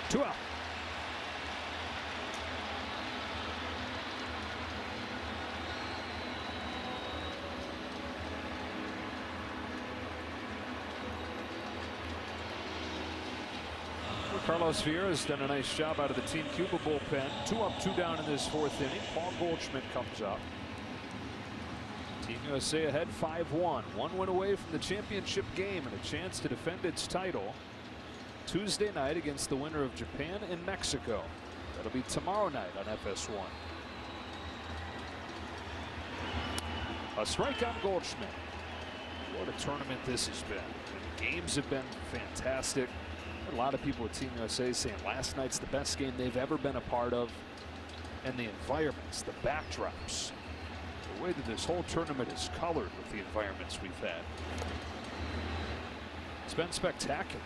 2 out. Carlos Vieira has done a nice job out of the Team Cuba bullpen. 2 up, 2 down in this 4th inning. Paul Goldschmidt comes up. Team USA ahead 5-1. 1 win away from the championship game and a chance to defend its title Tuesday night against the winner of Japan and Mexico. That'll be tomorrow night on FS1. A strike on Goldschmidt. What a tournament this has been. The games have been fantastic. A lot of people at Team USA saying last night's the best game they've ever been a part of. And the environments, the backdrops, the way that this whole tournament is colored with the environments we've had. It's been spectacular.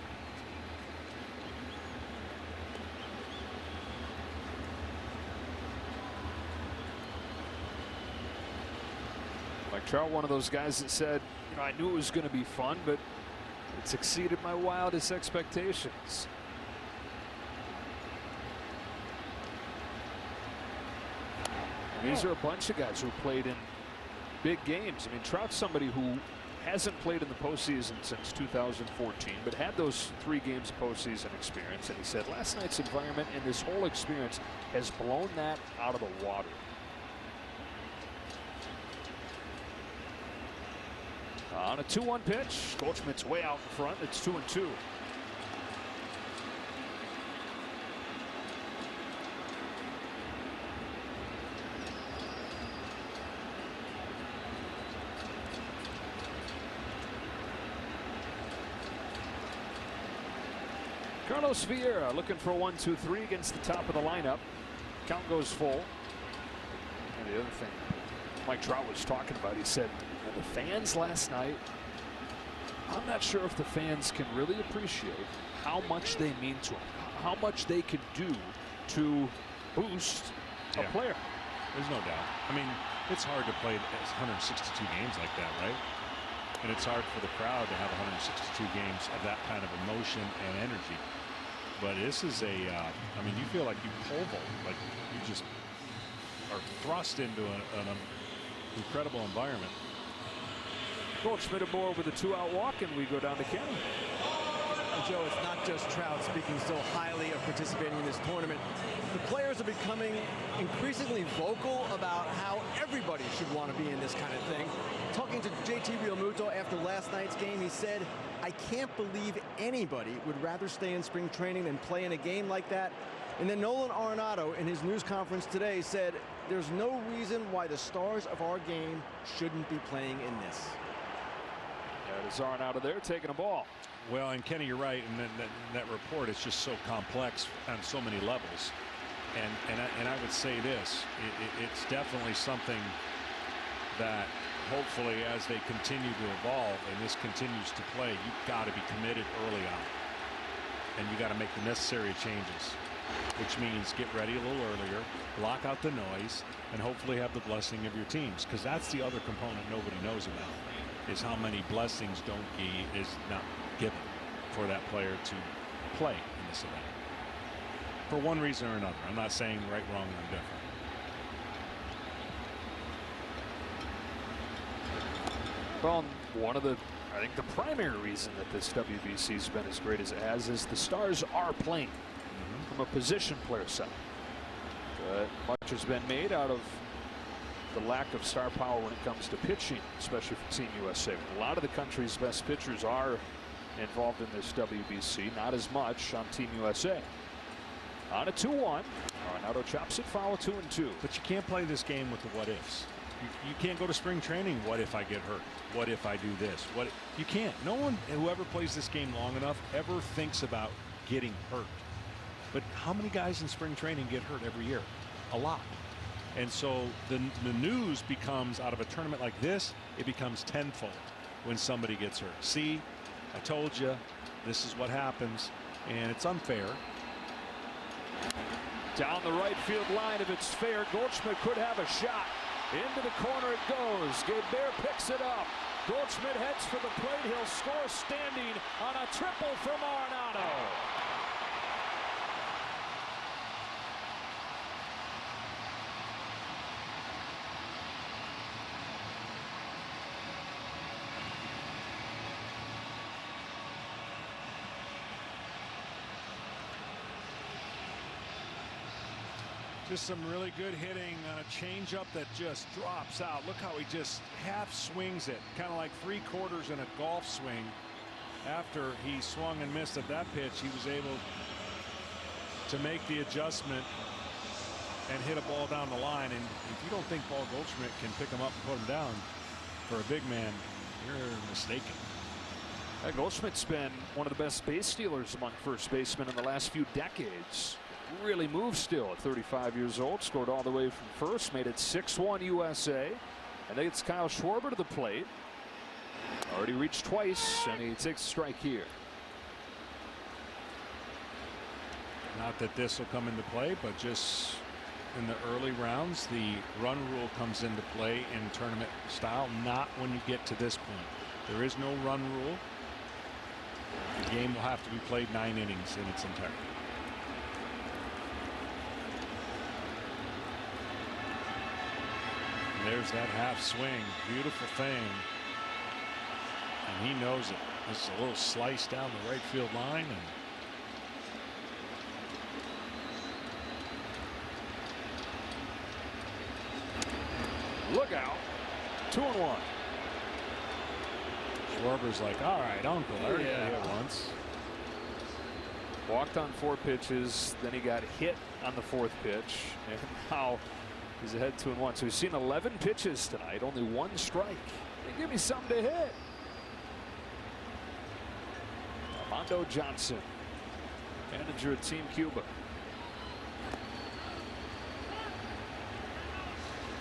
Mike Trout, one of those guys that said, you know, I knew it was going to be fun, but it's exceeded my wildest expectations. These are a bunch of guys who played in big games. I mean, Trout's somebody who hasn't played in the postseason since 2014, but had those 3 games of postseason experience. And he said last night's environment and this whole experience has blown that out of the water. On a 2-1 pitch, Goldschmidt's way out in front. It's 2-2. Carlos Vieira looking for 1-2-3 against the top of the lineup. Count goes full. And the other thing Mike Trout was talking about, he said, the fans last night, I'm not sure if the fans can really appreciate how much they mean to him, how much they can do to boost a player. There's no doubt. I mean, it's hard to play 162 games like that, right? And it's hard for the crowd to have 162 games of that kind of emotion and energy. But this is a, I mean, you feel like you pole vault, like you just are thrust into an incredible environment. Goldschmidt aboard with a 2-out walk, and we go down to Kenny. Joe, it's not just Trout speaking so highly of participating in this tournament. The players are becoming increasingly vocal about how everybody should want to be in this kind of thing. Talking to JT Realmuto after last night's game, he said, I can't believe anybody would rather stay in spring training than play in a game like that. And then Nolan Arenado in his news conference today said, there's no reason why the stars of our game shouldn't be playing in this. That is Arenado there taking a ball. Well, and Kenny, you're right. And that report is just so complex on so many levels. And I would say this, it's definitely something that hopefully as they continue to evolve and this continues to play, you've got to be committed early on. And you got to make the necessary changes, which means get ready a little earlier, block out the noise, and hopefully have the blessing of your teams. Because that's the other component nobody knows about, is how many blessings is not given for that player to play in this event. For one reason or another. I'm not saying right, wrong, or indifferent. Well, one of the, I think the primary reason that this WBC has been as great as it has is the stars are playing from a position player side. But much has been made out of the lack of star power when it comes to pitching, especially for Team USA. A lot of the country's best pitchers are involved in this WBC, not as much on Team USA. On a 2-1, Arenado chops it foul, 2-2. But you can't play this game with the what ifs. You can't go to spring training. What if I get hurt? What if I do this? What you can't. No one, whoever plays this game long enough, ever thinks about getting hurt. But how many guys in spring training get hurt every year? A lot. And so the news becomes, out of a tournament like this, it becomes tenfold when somebody gets hurt. See, I told you, this is what happens, and it's unfair. Down the right field line, if it's fair, Goldschmidt could have a shot. Into the corner it goes. Gaber picks it up. Goldschmidt heads for the plate. He'll score standing on a triple from Arenado. Just some really good hitting on a changeup that just drops out. Look how he just half swings it, kind of like 3/4 in a golf swing. After he swung and missed at that pitch, he was able to make the adjustment and hit a ball down the line. And if you don't think Paul Goldschmidt can pick him up and put him down for a big man, you're mistaken. Goldschmidt's been one of the best base stealers among first basemen in the last few decades. Really moves still at 35 years old. Scored all the way from first. Made it 6-1 USA. And then it's Kyle Schwarber to the plate. Already reached twice, and he takes a strike here. Not that this will come into play, but just in the early rounds, the run rule comes into play in tournament style, not when you get to this point. There is no run rule. The game will have to be played 9 innings in its entirety. There's that half swing. Beautiful thing. And he knows it. This is a little slice down the right field line. And look out. 2-1. Schwarber's like, all right, uncle. I already got hit once. Walked on 4 pitches. Then he got hit on the 4th pitch. And now he's ahead 2-1. So he's seen 11 pitches tonight, only 1 strike. They give me something to hit. Armando Johnson. Manager of Team Cuba.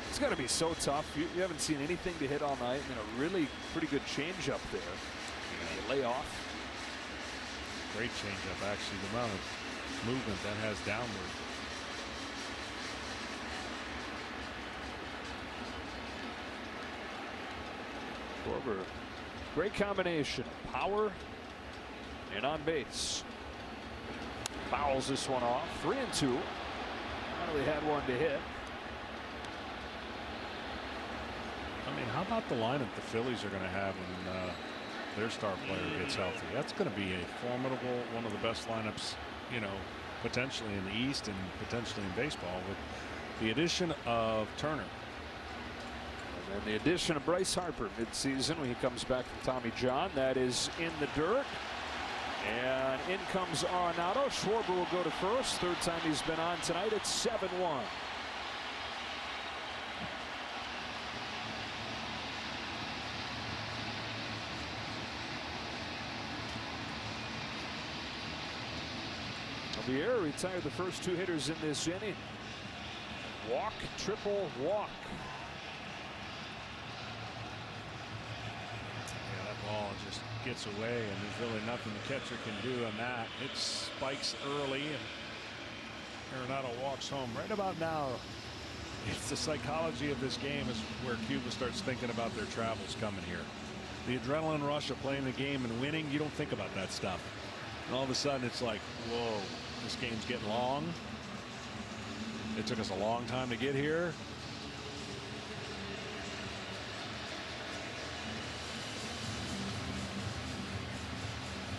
It's got to be so tough. You haven't seen anything to hit all night, and a really pretty good changeup there. You lay off. Great changeup, actually. The amount of movement that has downward. Korver, great combination. Power and on base. Fouls this one off. 3-2. Finally had one to hit. I mean, how about the lineup the Phillies are going to have when their star player gets healthy? That's going to be a formidable, one of the best lineups, you know, potentially in the East and potentially in baseball, with the addition of Turner. And then the addition of Bryce Harper midseason when he comes back from Tommy John. That is in the dirt. And in comes Arenado. Schwarber will go to first. Third time he's been on tonight. It's 7-1. Javier retired the first two hitters in this inning. Walk, triple, walk. Yeah, that ball just gets away, and there's really nothing the catcher can do on that. It spikes early, and Arenado walks home. Right about now, it's the psychology of this game is where Cuba starts thinking about their travels coming here. The adrenaline rush of playing the game and winning, you don't think about that stuff. And all of a sudden, it's like, whoa, this game's getting long. It took us a long time to get here.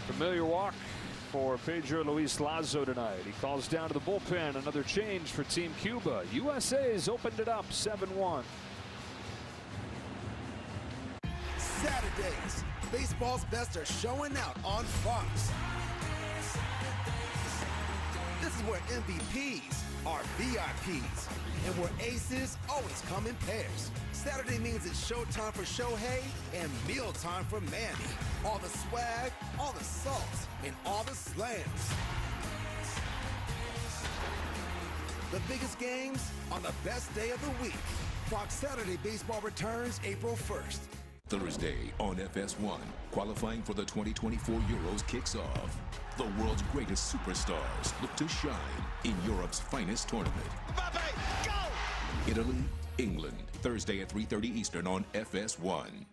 Familiar walk for Pedro Luis Lazo tonight. He calls down to the bullpen. Another change for Team Cuba. USA's opened it up 7-1. Saturdays, baseball's best are showing out on Fox. This is where MVPs are VIPs, and where aces always come in pairs. Saturday means it's showtime for Shohei and mealtime for Manny. All the swag, all the salts, and all the slams. The biggest games on the best day of the week. Fox Saturday Baseball returns April 1st. Thursday on FS1, qualifying for the 2024 Euros kicks off. The world's greatest superstars look to shine in Europe's finest tournament. Mbappe, go! Italy, England, Thursday at 3:30 Eastern on FS1.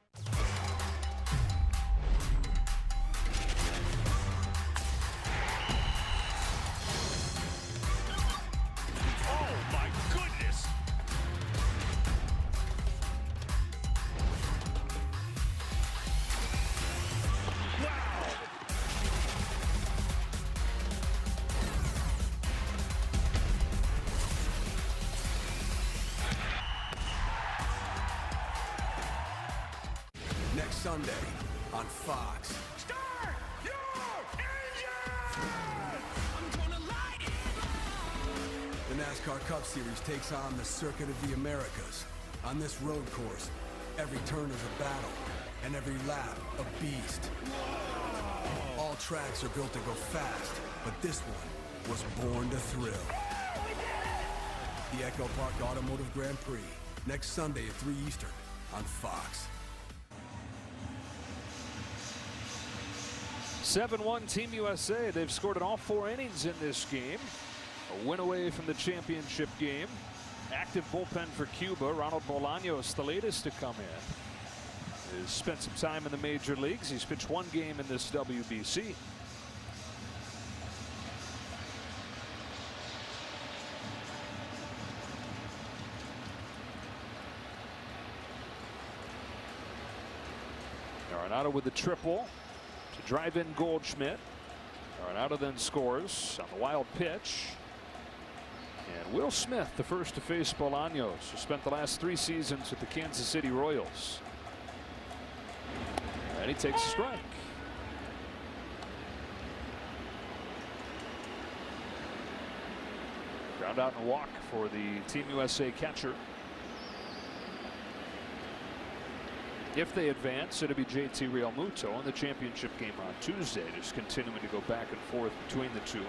Oh my goodness! Next Sunday on Fox. Start your engine! I'm gonna light it! The NASCAR Cup Series takes on the Circuit of the Americas. On this road course, every turn is a battle, and every lap a beast. All tracks are built to go fast, but this one was born to thrill. The Echo Park Automotive Grand Prix, next Sunday at 3 Eastern on Fox. 7-1 Team USA. They've scored in all 4 innings in this game. A win away from the championship game. Active bullpen for Cuba. Ronald Bolaños, the latest to come in. He's spent some time in the major leagues. He's pitched 1 game in this WBC. Arenado with the triple to drive in Goldschmidt. Arenado then scores on the wild pitch. And Will Smith, the first to face Bolaños, who spent the last 3 seasons with the Kansas City Royals. And he takes a strike. Ground out and walk for the Team USA catcher. If they advance, it'll be JT Realmuto in the championship game on Tuesday, just continuing to go back and forth between the two.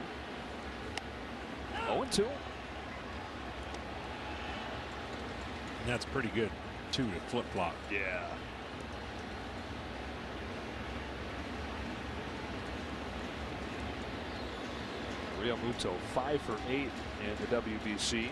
0-2. And that's pretty good, too, to flip-flop. Yeah. Realmuto 5 for 8 in the WBC.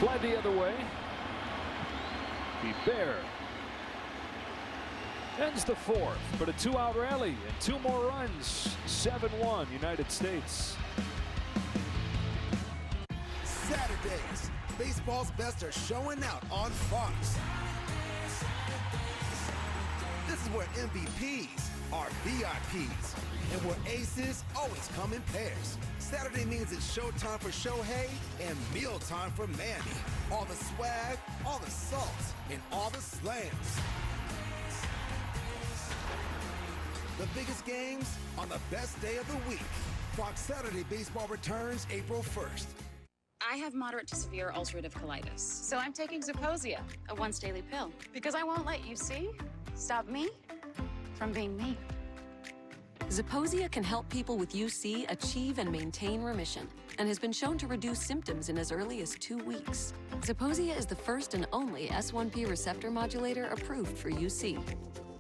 Fly the other way. Bear ends the fourth, but a 2-out rally and 2 more runs. 7-1 United States. Saturdays, baseball's best are showing out on Fox. This is where MVPs are VIPs, and where aces always come in pairs. Saturday means it's showtime for Shohei and mealtime for Manny. All the swag, all the salt, and all the slams. The biggest games on the best day of the week. Fox Saturday Baseball returns April 1st. I have moderate to severe ulcerative colitis, so I'm taking Zeposia, a once-daily pill, because I won't let UC stop me from being me. Zeposia can help people with UC achieve and maintain remission and has been shown to reduce symptoms in as early as 2 weeks. Zeposia is the first and only S1P receptor modulator approved for UC.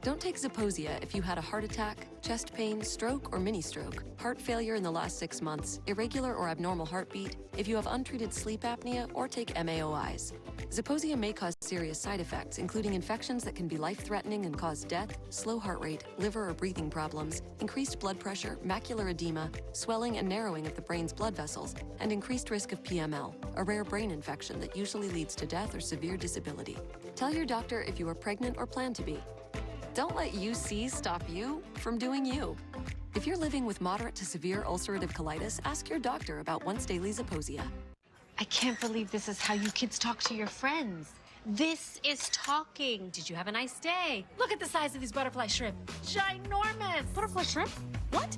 Don't take Zeposia if you had a heart attack, chest pain, stroke, or mini-stroke, heart failure in the last 6 months, irregular or abnormal heartbeat, if you have untreated sleep apnea, or take MAOIs. Zeposia may cause serious side effects, including infections that can be life-threatening and cause death, slow heart rate, liver or breathing problems, increased blood pressure, macular edema, swelling and narrowing of the brain's blood vessels, and increased risk of PML, a rare brain infection that usually leads to death or severe disability. Tell your doctor if you are pregnant or plan to be. Don't let UC stop you from doing you. If you're living with moderate to severe ulcerative colitis, ask your doctor about once-daily Zeposia. I can't believe this is how you kids talk to your friends. This is talking. Did you have a nice day? Look at the size of these butterfly shrimp. Ginormous. Butterfly shrimp? What?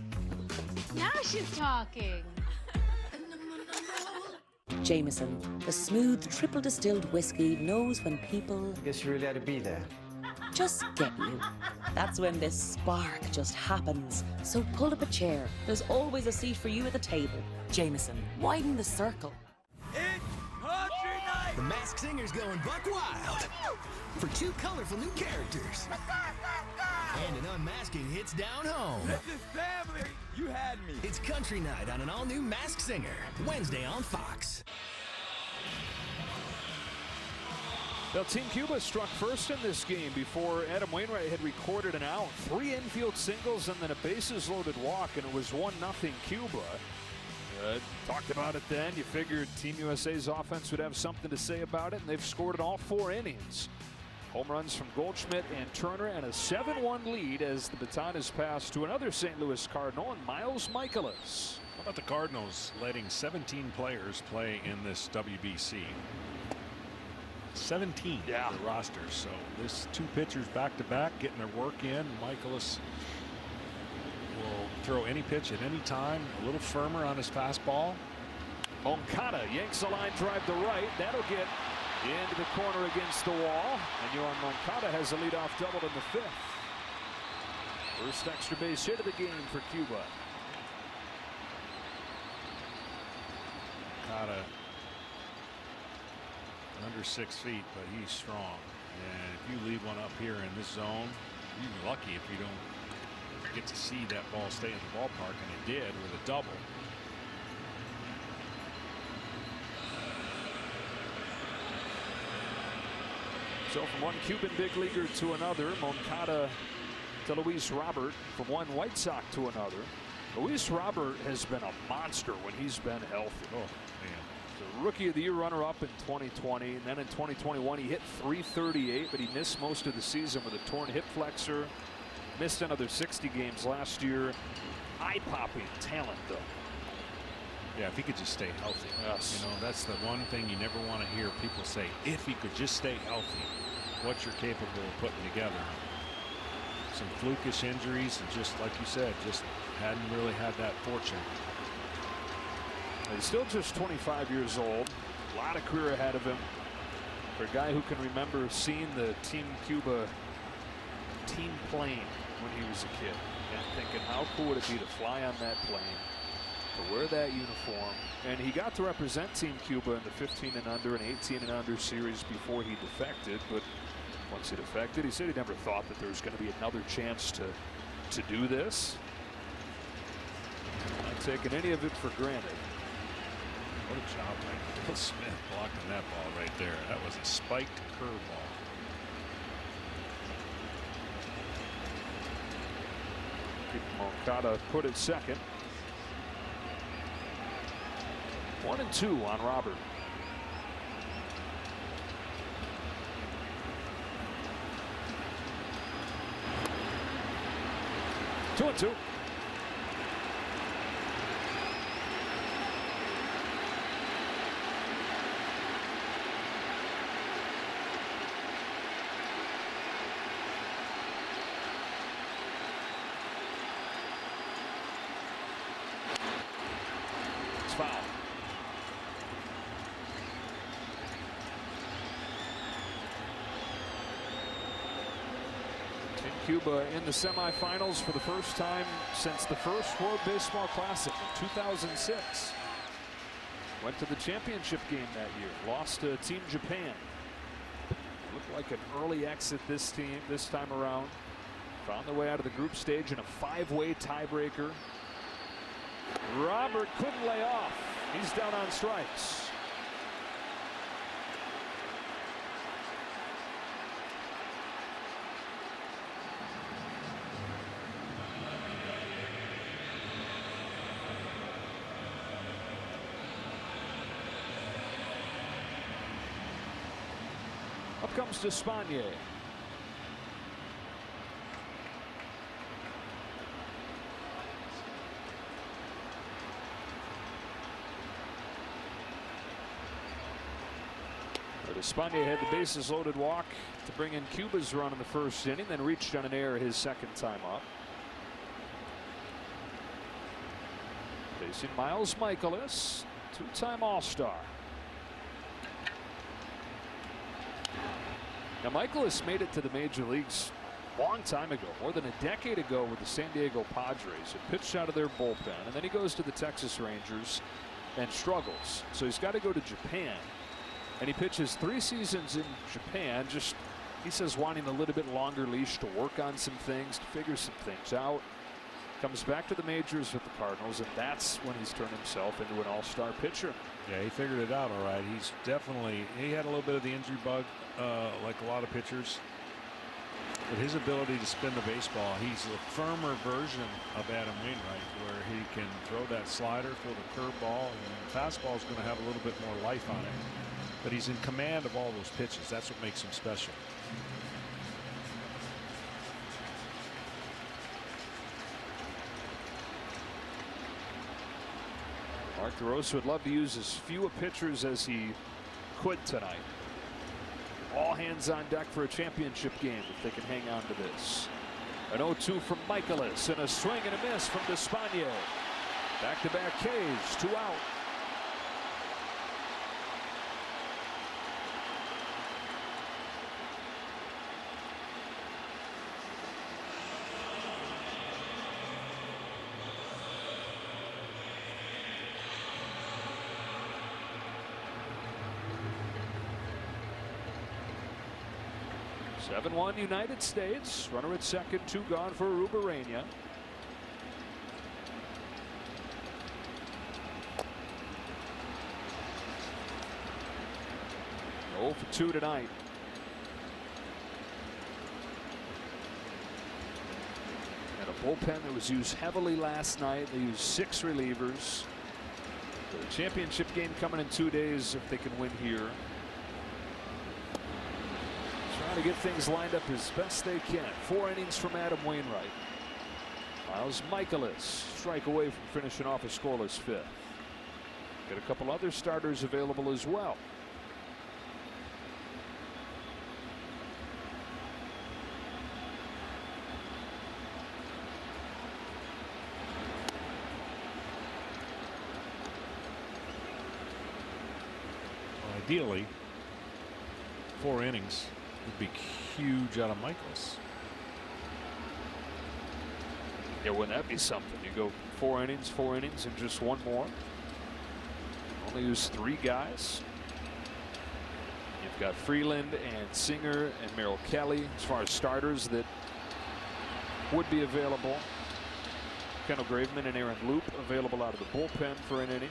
Now she's talking. Jameson, the smooth triple distilled whiskey, knows when people... I guess you really had to be there. Just get you. That's when this spark just happens. So pull up a chair. There's always a seat for you at the table. Jameson, widen the circle. It's Country Night! The Masked Singer's going buck wild for 2 colorful new characters. And an unmasking hits down home. This is family! You had me. It's Country Night on an all-new Masked Singer. Wednesday on Fox. Well, Team Cuba struck first in this game before Adam Wainwright had recorded an out. 3 infield singles and then a bases-loaded walk, and it was 1-0 Cuba. Talked about it then. You figured Team USA's offense would have something to say about it, and they've scored in all 4 innings. Home runs from Goldschmidt and Turner, and a 7-1 lead as the baton is passed to another St. Louis Cardinal, and Miles Michaelis. How about the Cardinals letting 17 players play in this WBC? 17 yeah. The rosters. So this 2 pitchers back-to-back getting their work in. Michaelis will throw any pitch at any time, a little firmer on his fastball. Moncada yanks a line drive to right. That'll get into the corner against the wall. And Yohan Moncada has a leadoff double in the 5th. First extra base hit of the game for Cuba. Moncada under 6 feet, but he's strong. And if you leave one up here in this zone, you're lucky if you don't get to see that ball stay in the ballpark, and it did with a double. So from one Cuban big leaguer to another, Moncada to Luis Robert, from one White Sox to another. Luis Robert has been a monster when he's been healthy. Oh, man. The Rookie of the Year runner-up in 2020, and then in 2021 he hit .338, but he missed most of the season with a torn hip flexor. Missed another 60 games last year. Eye-popping talent, though. Yeah, if he could just stay healthy. Yes. You know, that's the one thing you never want to hear people say. If he could just stay healthy, what you're capable of putting together. Some flukish injuries, and just like you said, just hadn't really had that fortune. He's still just 25 years old. A lot of career ahead of him. For a guy who can remember seeing the Team Cuba team plane when he was a kid and thinking how cool would it be to fly on that plane, to wear that uniform. And he got to represent Team Cuba in the 15 and under and 18 and under series before he defected. But once he defected, he said he never thought that there was going to be another chance to do this. Not taking any of it for granted. What a job by Bill Smith blocking that ball right there. That was a spiked curveball. Moncada put at second. 1-2 on Robert. Two and two. Foul. Team Cuba in the semifinals for the first time since the first World Baseball Classic in 2006. Went to the championship game that year, lost to Team Japan. Looked like an early exit this time around. Found their way out of the group stage in a 5-way tiebreaker. Robert couldn't lay off. He's down on strikes. Up comes Despaigne. Despaigne had the bases loaded walk to bring in Cuba's run in the first inning, then reached on an error his second time up. Facing Miles Michaelis, two-time All-Star. Now Michaelis made it to the major leagues a long time ago, more than a decade ago with the San Diego Padres. He pitched out of their bullpen, and then he goes to the Texas Rangers and struggles. So he's got to go to Japan. And he pitches 3 seasons in Japan, just, he says, wanting a little bit longer leash to work on some things, to figure some things out. Comes back to the majors with the Cardinals, and that's when he's turned himself into an all-star pitcher. Yeah, he figured it out all right. He's definitely, he had a little bit of the injury bug, like a lot of pitchers. But his ability to spin the baseball, he's a firmer version of Adam Wainwright, where he can throw that slider, throw the curveball, and the fastball is going to have a little bit more life on it. But he's in command of all those pitches. That's what makes him special. Mark DeRosa would love to use as few pitchers as he could tonight. All hands on deck for a championship game if they can hang on to this. An 0-2 from Michaelis and a swing and a miss from Despaigne. Back-to-back Ks, 2 out. Seven-1 United States. Runner at second, 2 gone for Urubarena. Oh for 2 tonight. And a bullpen that was used heavily last night. They used 6 relievers. The championship game coming in 2 days if they can win here. Trying to get things lined up as best they can. 4 innings from Adam Wainwright. Miles Michaelis strike away from finishing off a scoreless 5th. Got a couple other starters available as well. Ideally, 4 innings would be huge out of Michaelis. Yeah, wouldn't that be something? You go 4 innings, and just 1 more. Only use 3 guys. You've got Freeland and Singer and Merrill Kelly as far as starters that would be available. Kendall Graveman and Aaron Loop available out of the bullpen for an inning.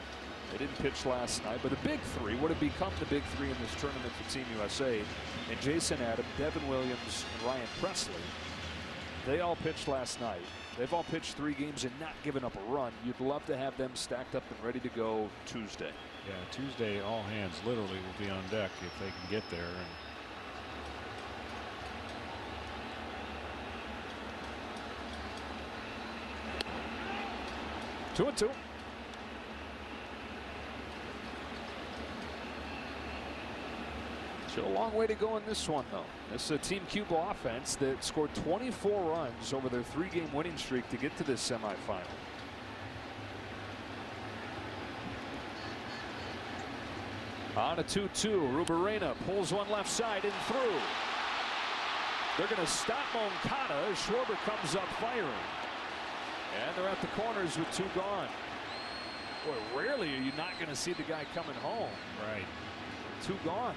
They didn't pitch last night, but the big 3 would have become the big 3 in this tournament for Team USA. And Jason Adam, Devin Williams, and Ryan Presley. They all pitched last night. They've all pitched 3 games and not given up a run. You'd love to have them stacked up and ready to go Tuesday. Yeah, Tuesday all hands literally will be on deck if they can get there. And 2-2. Still a long way to go in this one, though. This is a Team Cuba offense that scored 24 runs over their 3-game winning streak to get to this semifinal. On a 2-2, Rubarena pulls one left side and through. They're going to stop Moncada as Schwarber comes up firing. And they're at the corners with 2 gone. Boy, rarely are you not going to see the guy coming home. Right. 2 gone.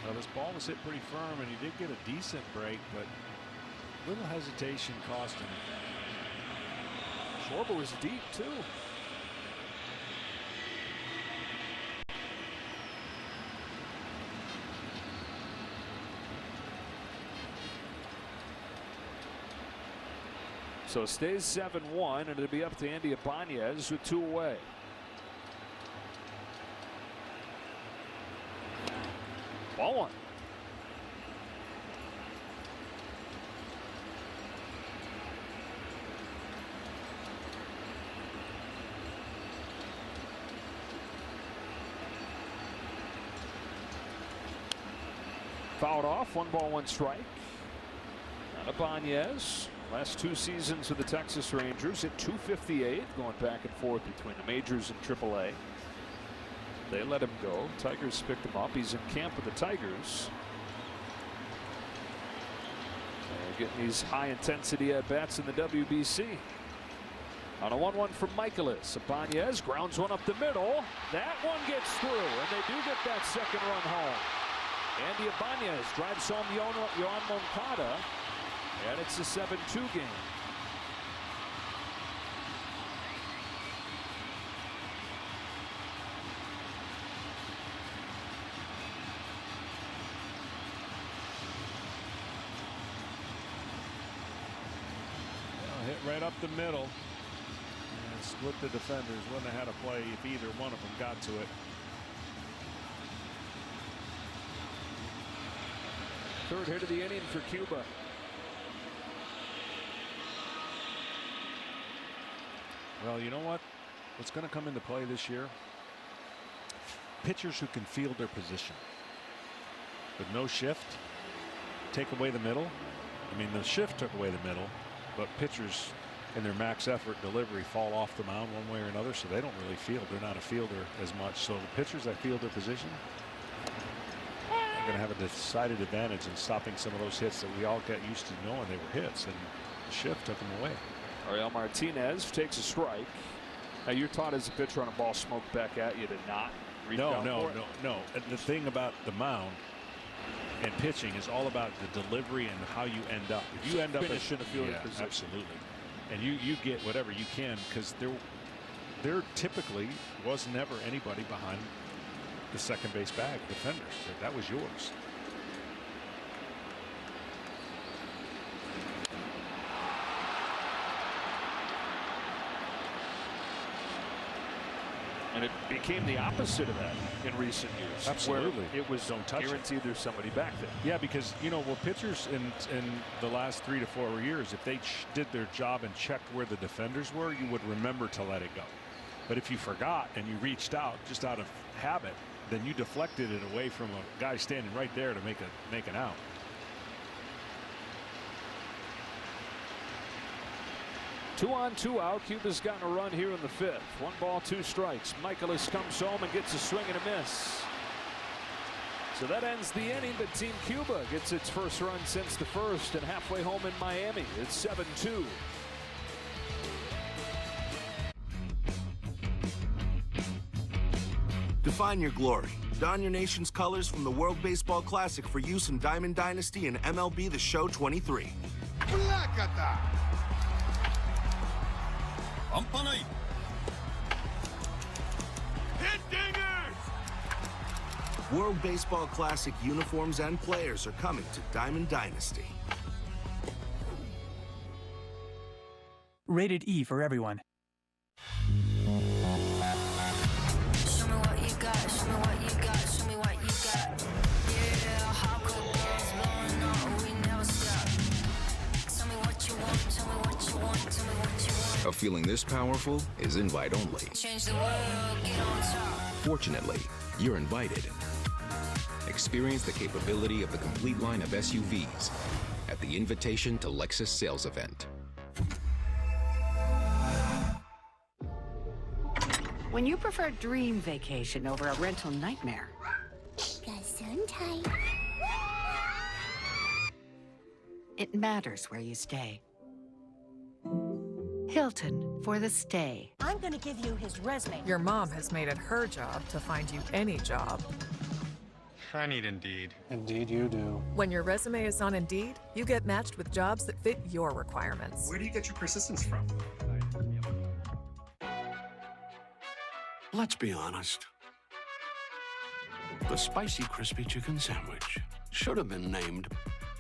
Well, this ball was hit pretty firm, and he did get a decent break, but little hesitation cost him. Schwarber was deep, too. So it stays 7-1, and it'll be up to Andy Ibanez with 2 away. Ball 1. Fouled off. 1 ball, 1 strike. Not Ibanez. Last 2 seasons with the Texas Rangers hit .258, going back and forth between the majors and AAA. They let him go. Tigers picked him up. He's in camp with the Tigers. They're getting these high intensity at bats in the WBC. On a 1-1 from Michaelis. Ibanez grounds one up the middle. That one gets through, and they do get that 2nd run home. Andy Ibanez drives home Yoan Moncada, and it's a 7-2 game. Hit right up the middle and split the defenders. Wouldn't have had a play if either one of them got to it. 3rd hit of the inning for Cuba. Well, you know what? What's going to come into play this year? Pitchers who can field their position. With no shift, take away the middle. I mean, the shift took away the middle, but pitchers in their max effort delivery fall off the mound one way or another, so they don't really field. They're not a fielder as much. So the pitchers that field their position are going to have a decided advantage in stopping some of those hits that we all got used to knowing they were hits, and the shift took them away. Ariel Martinez takes a strike. Now, you're taught as a pitcher on a ball smoked back at you to not reach down for it. No. The thing about the mound and pitching is all about the delivery and how you end up. If you end up finish in the field position. Absolutely. And you get whatever you can, because there typically was never anybody behind the second base bag defenders. That was yours. And it became the opposite of that in recent years. Absolutely. Where it was guaranteed there's somebody back there. Yeah, because, you know, well, pitchers in the last 3 to 4 years, if they did their job and checked where the defenders were, you would remember to let it go. But if you forgot and you reached out just out of habit, then you deflected it away from a guy standing right there to make an out. Two on, two out. Cuba's gotten a run here in the 5th. 1 ball, 2 strikes. Michaelis comes home and gets a swing and a miss. So that ends the inning, but Team Cuba gets its first run since the 1st and halfway home in Miami. It's 7-2. Define your glory. Don your nation's colors from the World Baseball Classic for use in Diamond Dynasty and MLB The Show 23. World Baseball Classic uniforms and players are coming to Diamond Dynasty. Rated E for everyone. Show me what you got, show me what you got, show me what you got. Yeah, hot cold girls blowing up, we never stop. Tell me what you want, tell me what you want, tell me what you want. A feeling this powerful is invite only. Change the world, get on top. Fortunately, you're invited. Experience the capability of the complete line of SUVs at the Invitation to Lexus sales event. When you prefer dream vacation over a rental nightmare, it matters where you stay. Hilton for the stay. I'm gonna give you his resume. Your mom has made it her job to find you any job. I need Indeed. Indeed you do. When your resume is on Indeed, you get matched with jobs that fit your requirements. Where do you get your persistence from? Let's be honest. The Spicy Crispy Chicken Sandwich should have been named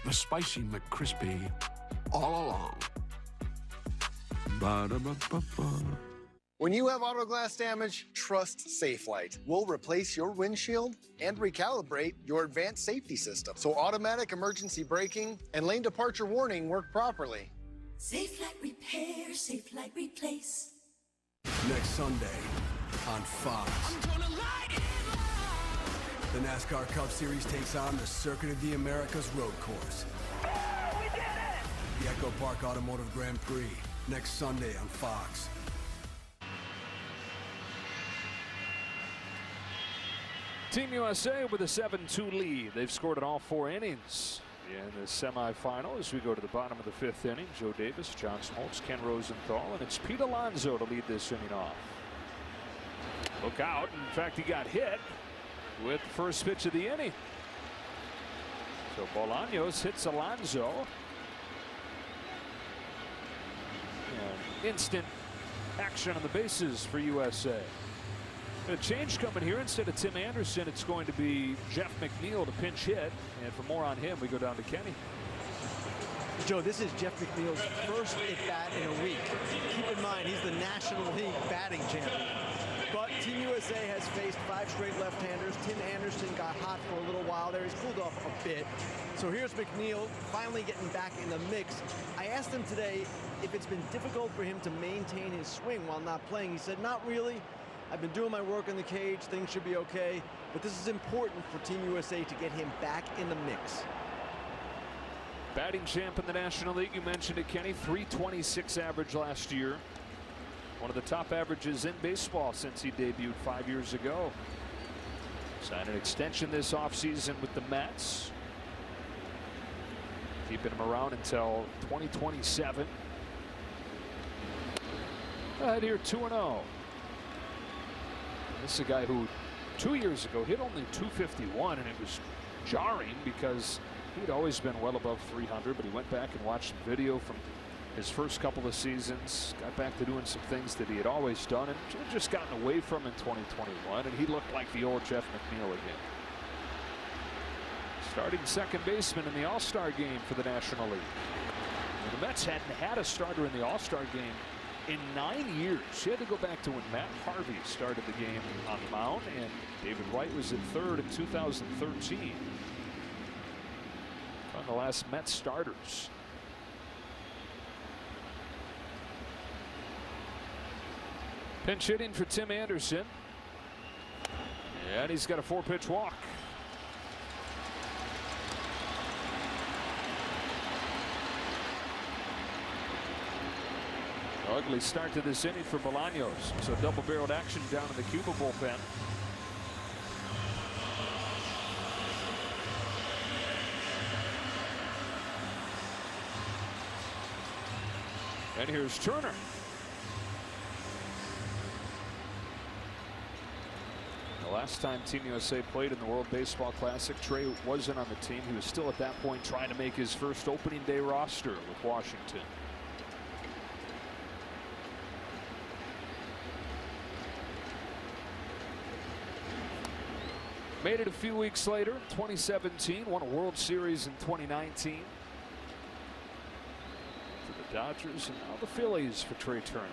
the Spicy McCrispy all along. Ba-da-ba-ba-ba. When you have auto glass damage, trust Safelite. We'll replace your windshield and recalibrate your advanced safety system so automatic emergency braking and lane departure warning work properly. Safelite repair, Safelite replace. Next Sunday on Fox. The NASCAR Cup Series takes on the Circuit of the Americas road course. We did it! The Echo Park Automotive Grand Prix, next Sunday on Fox. Team USA with a 7-2 lead. They've scored in all 4 innings in the semifinal. As we go to the bottom of the 5th inning, Joe Davis, John Smoltz, Ken Rosenthal, and it's Pete Alonso to lead this inning off. Look out. In fact, he got hit with the first pitch of the inning. So Bolaños hits Alonso. And instant action on the bases for USA. A change coming here. Instead of Tim Anderson, it's going to be Jeff McNeil to pinch hit. And for more on him, we go down to Kenny. Joe, this is Jeff McNeil's first at-bat in a week. Keep in mind, he's the National League batting champion. But Team USA has faced 5 straight left-handers. Tim Anderson got hot for a little while there. He's cooled off a bit. So here's McNeil finally getting back in the mix. I asked him today if it's been difficult for him to maintain his swing while not playing. He said, not really. I've been doing my work in the cage. Things should be okay. But this is important for Team USA to get him back in the mix. Batting champ in the National League. You mentioned it, Kenny. .326 average last year. One of the top averages in baseball since he debuted 5 years ago. Signed an extension this offseason with the Mets. Keeping him around until 2027. Ahead here 2-0. This is a guy who 2 years ago hit only .251, and it was jarring because he'd always been well above 300, but he went back and watched some video from his first couple of seasons, got back to doing some things that he had always done and just gotten away from in 2021, and he looked like the old Jeff McNeil again. Starting second baseman in the All-Star game for the National League. And the Mets hadn't had a starter in the All-Star game in 9 years. She had to go back to when Matt Harvey started the game on the mound, and David Wright was at third in 2013. On the last Mets starters. Pinch hitting for Tim Anderson. And he's got a 4-pitch walk. Ugly start to this inning for Bolaños. So double-barreled action down in the Cuba bullpen. And here's Turner. The last time Team USA played in the World Baseball Classic, Trey wasn't on the team. He was still at that point trying to make his first opening day roster with Washington. Made it a few weeks later, 2017, won a World Series in 2019. For the Dodgers and now the Phillies for Trey Turner.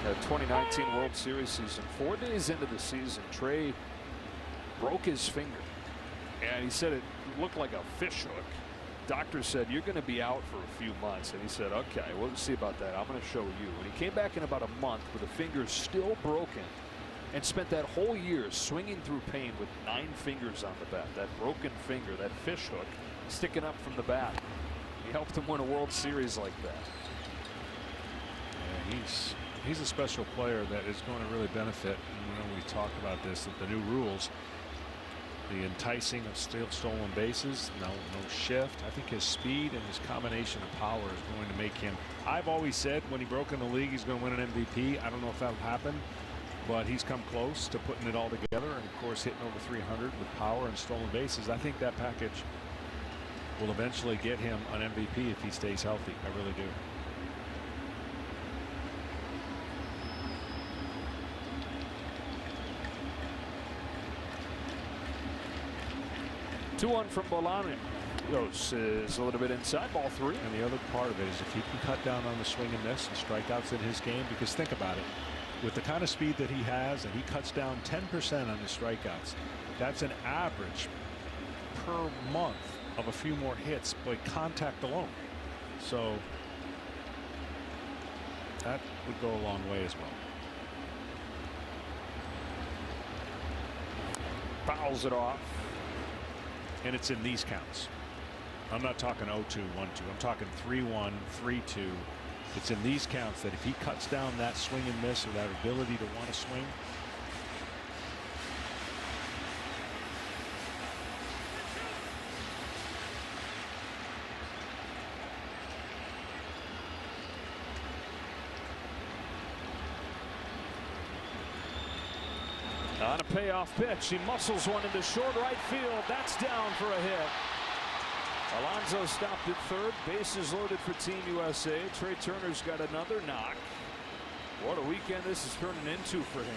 The 2019 World Series season. 4 days into the season, Trey broke his finger, and he said it looked like a fish hook. Doctor said, "You're going to be out for a few months," and he said, "Okay, we'll see about that. I'm going to show you." And he came back in about a month with the finger still broken, and spent that whole year swinging through pain with 9 fingers on the bat. That broken finger, that fish hook, sticking up from the bat. He helped him win a World Series like that. Yeah, he's a special player that is going to really benefit. And we talked about this, that the new rules, the enticing of stolen bases, no shift. I think his speed and his combination of power is going to make him. I've always said when he broke in the league, he's going to win an MVP. I don't know if that'll happen, but he's come close to putting it all together. And of course, hitting over 300 with power and stolen bases. I think that package will eventually get him an MVP if he stays healthy. I really do. 2-1 from Bolaños. Is a little bit inside, ball 3. And the other part of it is if he can cut down on the swing and miss and strikeouts in his game, because think about it, with the kind of speed that he has, and he cuts down 10% on his strikeouts, that's an average per month of a few more hits by contact alone. So that would go a long way as well. Fouls it off. And it's in these counts. I'm not talking 0-2, 1-2. I'm talking 3-1, 3-2. It's in these counts that if he cuts down that swing and miss or that ability to want to swing, on a payoff pitch, he muscles one into short right field. That's down for a hit. Alonso stopped at third. Bases loaded for Team USA. Trey Turner's got another knock. What a weekend this is turning into for him.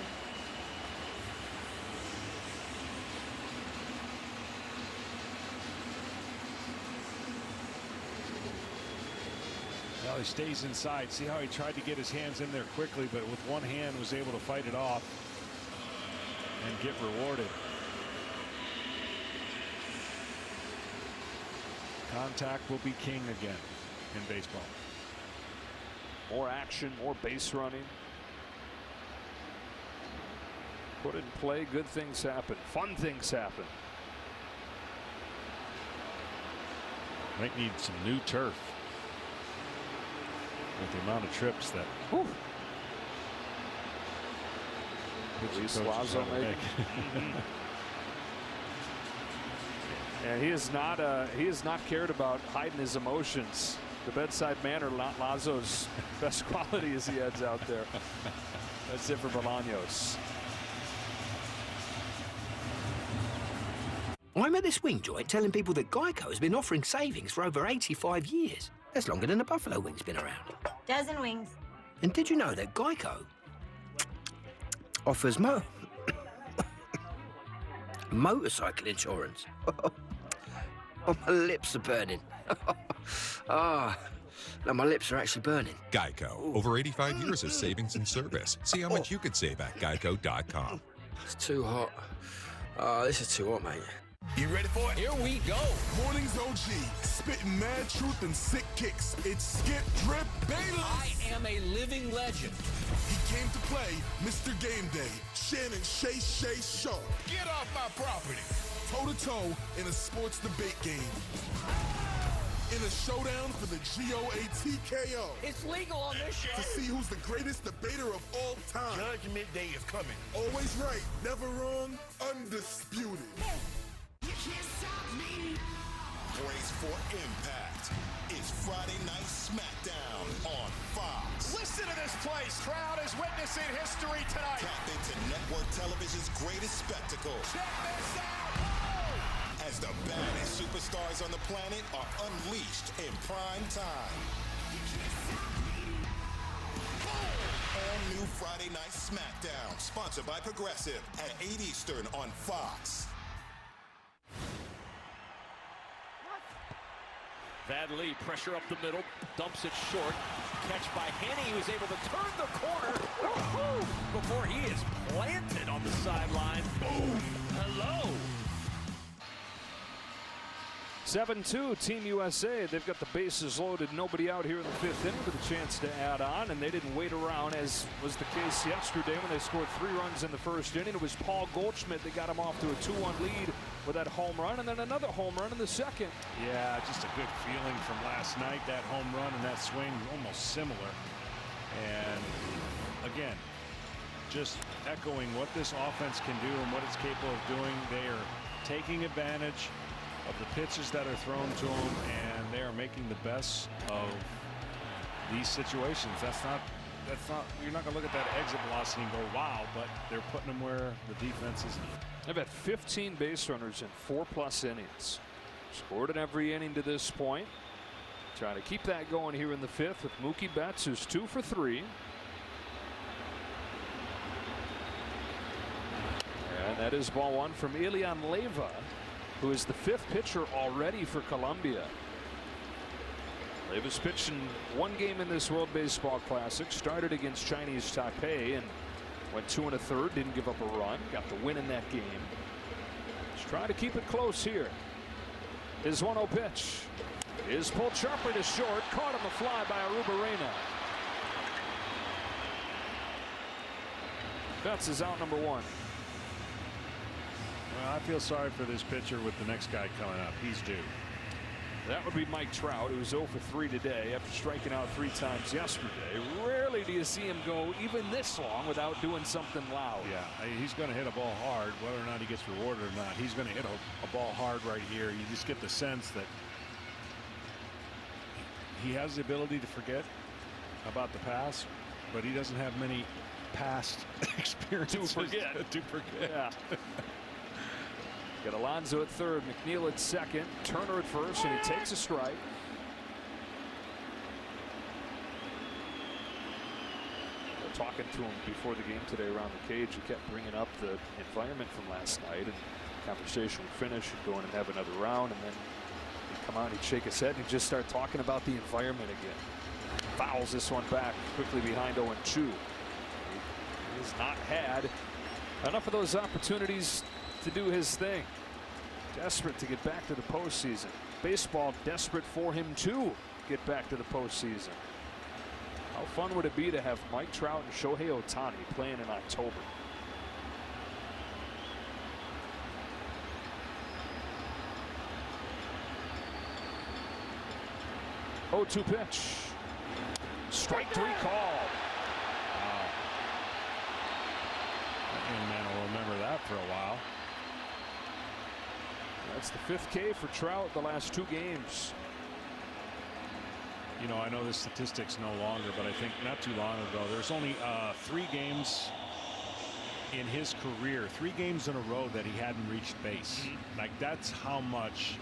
Well, he stays inside. See how he tried to get his hands in there quickly, but with one hand was able to fight it off and get rewarded. Contact will be king again in baseball. More action, more base running. Put it in play, good things happen. Fun things happen. Might need some new turf with the amount of trips that Luis Lazo making. And he is not cared about hiding his emotions. The bedside manner, Lazo's best quality as he heads out there. That's it for Bolaños. I'm at the swing joint telling people that Geico has been offering savings for over 85 years. That's longer than the buffalo wing's been around. Dozen wings. And did you know that Geico offers motorcycle insurance? Oh, my lips are burning. No, my lips are actually burning. Geico. Over 85 years of savings and service. See how much you could save at geico.com. It's too hot. This is too hot, mate. You ready for it? Here we go. Mornings OG, spitting mad truth and sick kicks. It's Skip Drip Bayless. I am a living legend. He came to play Mr. Game Day, Shannon Shay Sharp. Get off my property. Toe-to-toe in a sports debate game. In a showdown for the GOATKO. It's legal on this show. To see who's the greatest debater of all time. Judgment Day is coming. Always right, never wrong, undisputed. You can't stop me. Brace for impact. It's Friday Night SmackDown on Fox. Listen to this place. Crowd is witnessing history tonight. Tap into network television's greatest spectacle. Check this out. As the baddest superstars on the planet are unleashed in prime time. All new Friday Night SmackDown, sponsored by Progressive at 8 Eastern on Fox. Vad Lee, pressure up the middle, dumps it short. Catch by Henny, who's able to turn the corner before he is planted on the sideline. Boom! Hello! 7-2, Team USA. They've got the bases loaded, nobody out here in the fifth inning with a chance to add on, and they didn't wait around, as was the case yesterday when they scored 3 runs in the first inning. It was Paul Goldschmidt that got him off to a 2-1 lead with that home run, and then another home run in the second. Yeah, just a good feeling from last night. That home run and that swing almost similar. And again, just echoing what this offense can do and what it's capable of doing. They are taking advantage of the pitches that are thrown to them, and they are making the best of these situations. That's not, you're not going to look at that exit velocity and go, wow, but they're putting them where the defense is. They've had 15 base runners in 4+ innings. Scored in every inning to this point. Trying to keep that going here in the fifth with Mookie Betts, who's 2 for 3. And that is ball 1 from Elian Leyva, who is the 5th pitcher already for Colombia. Leyva's pitched in 1 game in this World Baseball Classic. Started against Chinese Taipei and went 2 1/3. Didn't give up a run. Got the win in that game. Just trying to keep it close here. His 1-0 pitch is pulled sharply to short. Caught on the fly by Arubarena. Betts is out, number 1. Well, I feel sorry for this pitcher with the next guy coming up. He's due. That would be Mike Trout, who's 0 for 3 today after striking out 3 times yesterday. Rarely do you see him go even this long without doing something loud. Yeah, he's going to hit a ball hard, whether or not he gets rewarded or not. He's going to hit a ball hard right here. You just get the sense that he has the ability to forget about the past, but he doesn't have many past experiences to forget. Yeah. Got Alonso at third, McNeil at second, Turner at first, and he takes a strike. Talking to him before the game today around the cage, he kept bringing up the environment from last night, and the conversation would finish and go in and have another round, and then he'd come out and he'd shake his head and he'd just start talking about the environment again. Fouls this one back quickly behind 0-2. He has not had enough of those opportunities to do his thing. Desperate to get back to the postseason. Baseball desperate for him to get back to the postseason. How fun would it be to have Mike Trout and Shohei Ohtani playing in October? Oh, 2 pitch. Strike 3 call. Wow. That young man will remember that for a while. That's the 5th K for Trout the last 2 games. You know, I know the statistics no longer, but I think not too long ago, there's only 3 games in his career, 3 games in a row that he hadn't reached base. Like, that's how much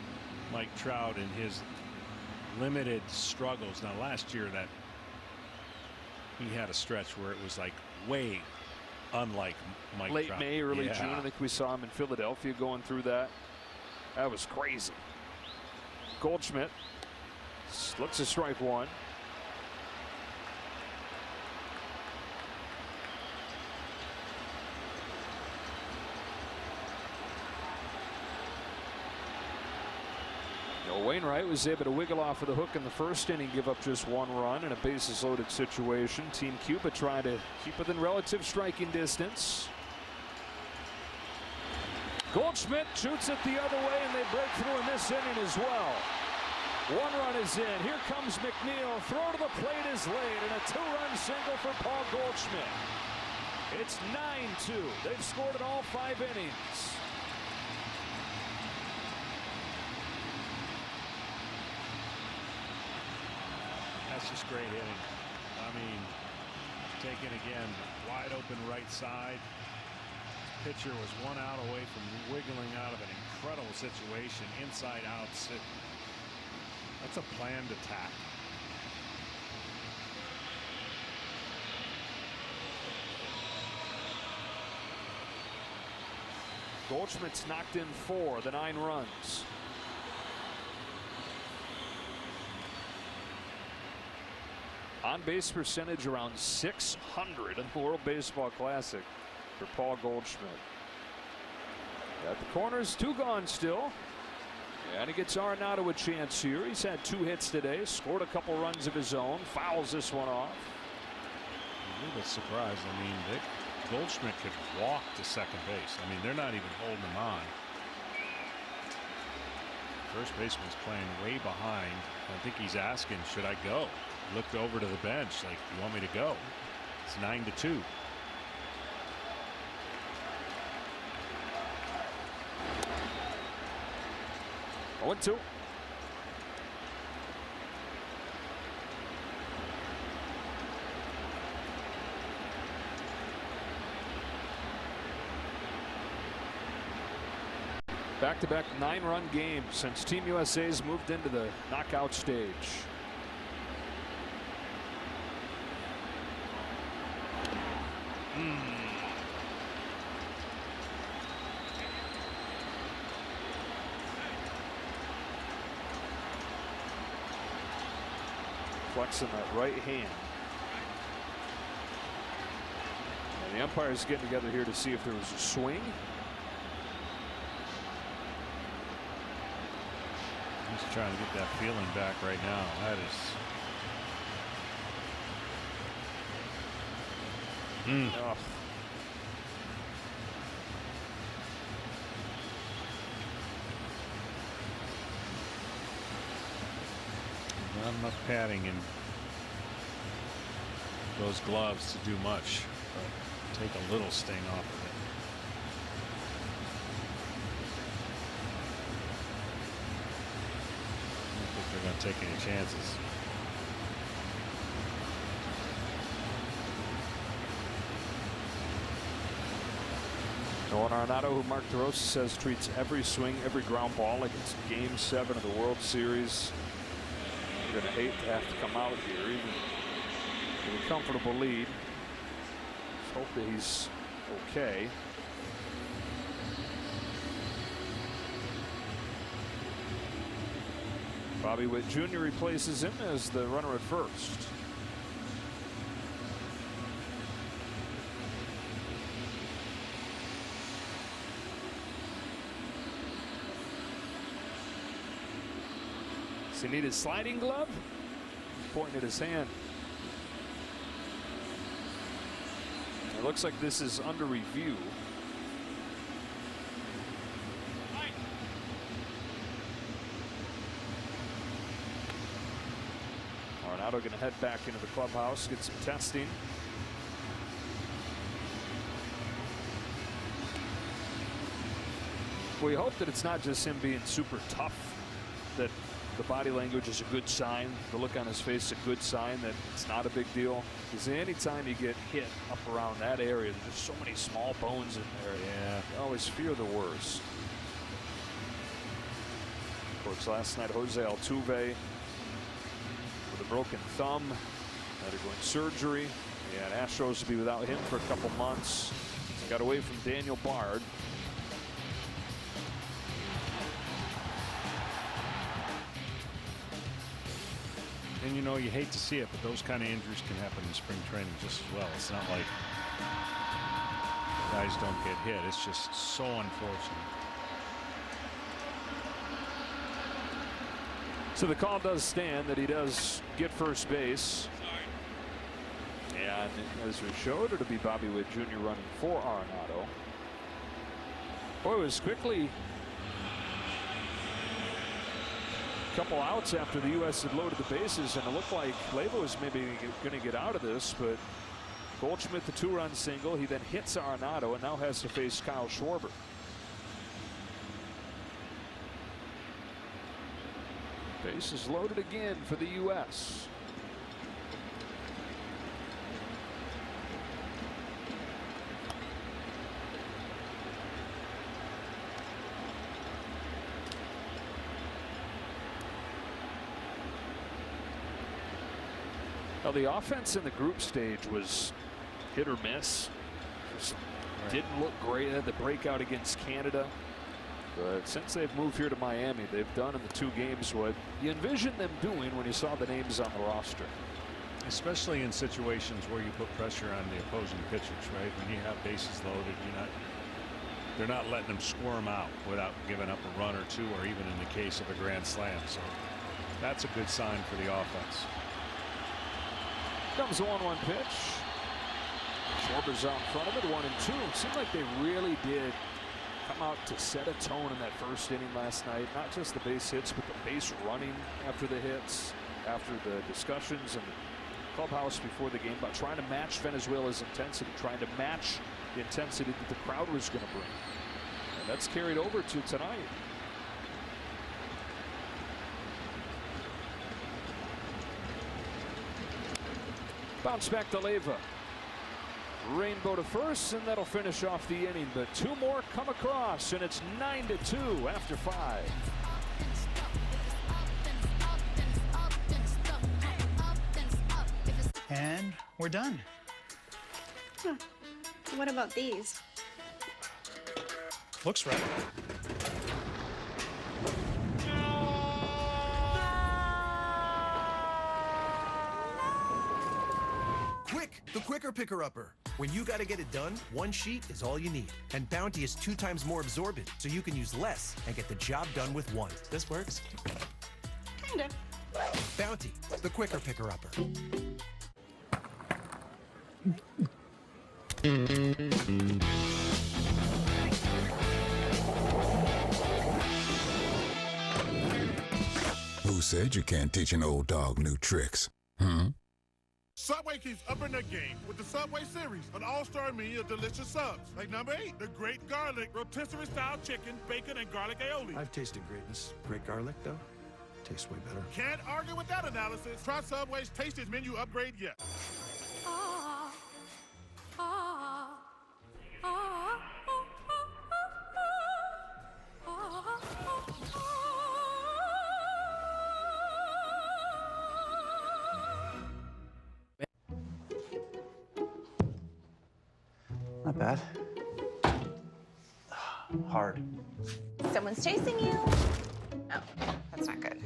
Mike Trout and his limited struggles. Now last year that he had a stretch where it was like way unlike Mike late Trout. May, early June. I think we saw him in Philadelphia going through that. That was crazy. Goldschmidt looks to strike one. Wainwright was able to wiggle off of the hook in the first inning, give up just one run in a bases loaded situation. Team Cuba trying to keep within relative striking distance. Goldschmidt shoots it the other way, and they break through in this inning as well. One run is in. Here comes McNeil. Throw to the plate is late, and a two-run single for Paul Goldschmidt. It's 9-2. They've scored in all 5 innings. That's just great hitting. I mean, taking again, wide open right side. This pitcher was 1 out away from wiggling out of an incredible situation. Inside out. That's a planned attack. Goldschmidt's knocked in 4, the 9 runs. On base percentage around 600 in the World Baseball Classic for Paul Goldschmidt. At the corners, 2 gone still. And he gets Arenado a chance here. He's had 2 hits today, scored a couple runs of his own, fouls this one off. A little bit surprised. I mean, Goldschmidt could walk to second base. I mean, they're not even holding him on. First baseman's playing way behind. I think he's asking, should I go? Looked over to the bench like, you want me to go? It's 9-2. Oh, 1-2. Back-to-back 9-run games since Team USA's moved into the knockout stage. Flexing that right hand. And the umpires getting together here to see if there was a swing. He's trying to get that feeling back right now. That is. Oh. Not enough padding in those gloves to do much, but take a little sting off of it. I don't think they're going to take any chances. Nolan Arenado, who Mark DeRosa says treats every swing, every ground ball like it's Game 7 of the World Series. You're going to hate to have to come out here, even with a comfortable lead. Let's hope that he's okay. Bobby Witt Jr. replaces him as the runner at first. Does he need his sliding glove? He's pointing at his hand. It looks like this is under review. Arenado going to head back into the clubhouse, get some testing. We hope that it's not just him being super tough, that the body language is a good sign. The look on his face is a good sign that it's not a big deal. Because anytime you get hit up around that area, there's just so many small bones in there. Yeah. You always fear the worst. Of course, last night Jose Altuve with a broken thumb, undergoing surgery. Yeah, Astros will be without him for a couple months. Got away from Daniel Bard. And you know, you hate to see it, but those kind of injuries can happen in spring training just as well. It's not like guys don't get hit. It's just so unfortunate. So the call does stand that he does get first base. And as we showed, it'll be Bobby Witt Jr. running for Arenado. Boy, it was quickly a couple outs after the U.S. had loaded the bases, and it looked like Leyva was maybe going to get out of this, but Goldschmidt the 2-run single. He then hits Arenado and now has to face Kyle Schwarber. Bases loaded again for the U.S. Well, the offense in the group stage was hit or miss. Just didn't look great. They had the breakout against Canada. But since they've moved here to Miami, they've done in the 2 games what you envisioned them doing when you saw the names on the roster. Especially in situations where you put pressure on the opposing pitchers, right? When you have bases loaded, they're not letting them squirm out without giving up a run or 2, or even in the case of a grand slam. So that's a good sign for the offense. Comes the 1-1 pitch. Schwarber's out in front of it, 1-2. It seemed like they really did come out to set a tone in that first inning last night. Not just the base hits, but the base running after the hits, after the discussions in the clubhouse before the game about trying to match Venezuela's intensity, trying to match the intensity that the crowd was going to bring. And that's carried over to tonight. Bounce back to Leyva. Rainbow to first, and that'll finish off the inning. But 2 more come across, and it's 9-2 after 5. And we're done. What about these? Looks right. Quick, the quicker picker-upper. When you gotta get it done, 1 sheet is all you need. And Bounty is 2 times more absorbent, so you can use less and get the job done with 1. This works. Kinda. Bounty, the quicker picker-upper. Who said you can't teach an old dog new tricks? Subway keeps upping their game with the Subway series, an all-star menu of delicious subs. Like number 8, the Great Garlic rotisserie-style chicken, bacon, and garlic aioli. I've tasted greatness. Great Garlic, though, tastes way better. Can't argue with that analysis. Try Subway's tastiest menu upgrade yet. Not bad. Hard. Someone's chasing you. Oh, that's not good.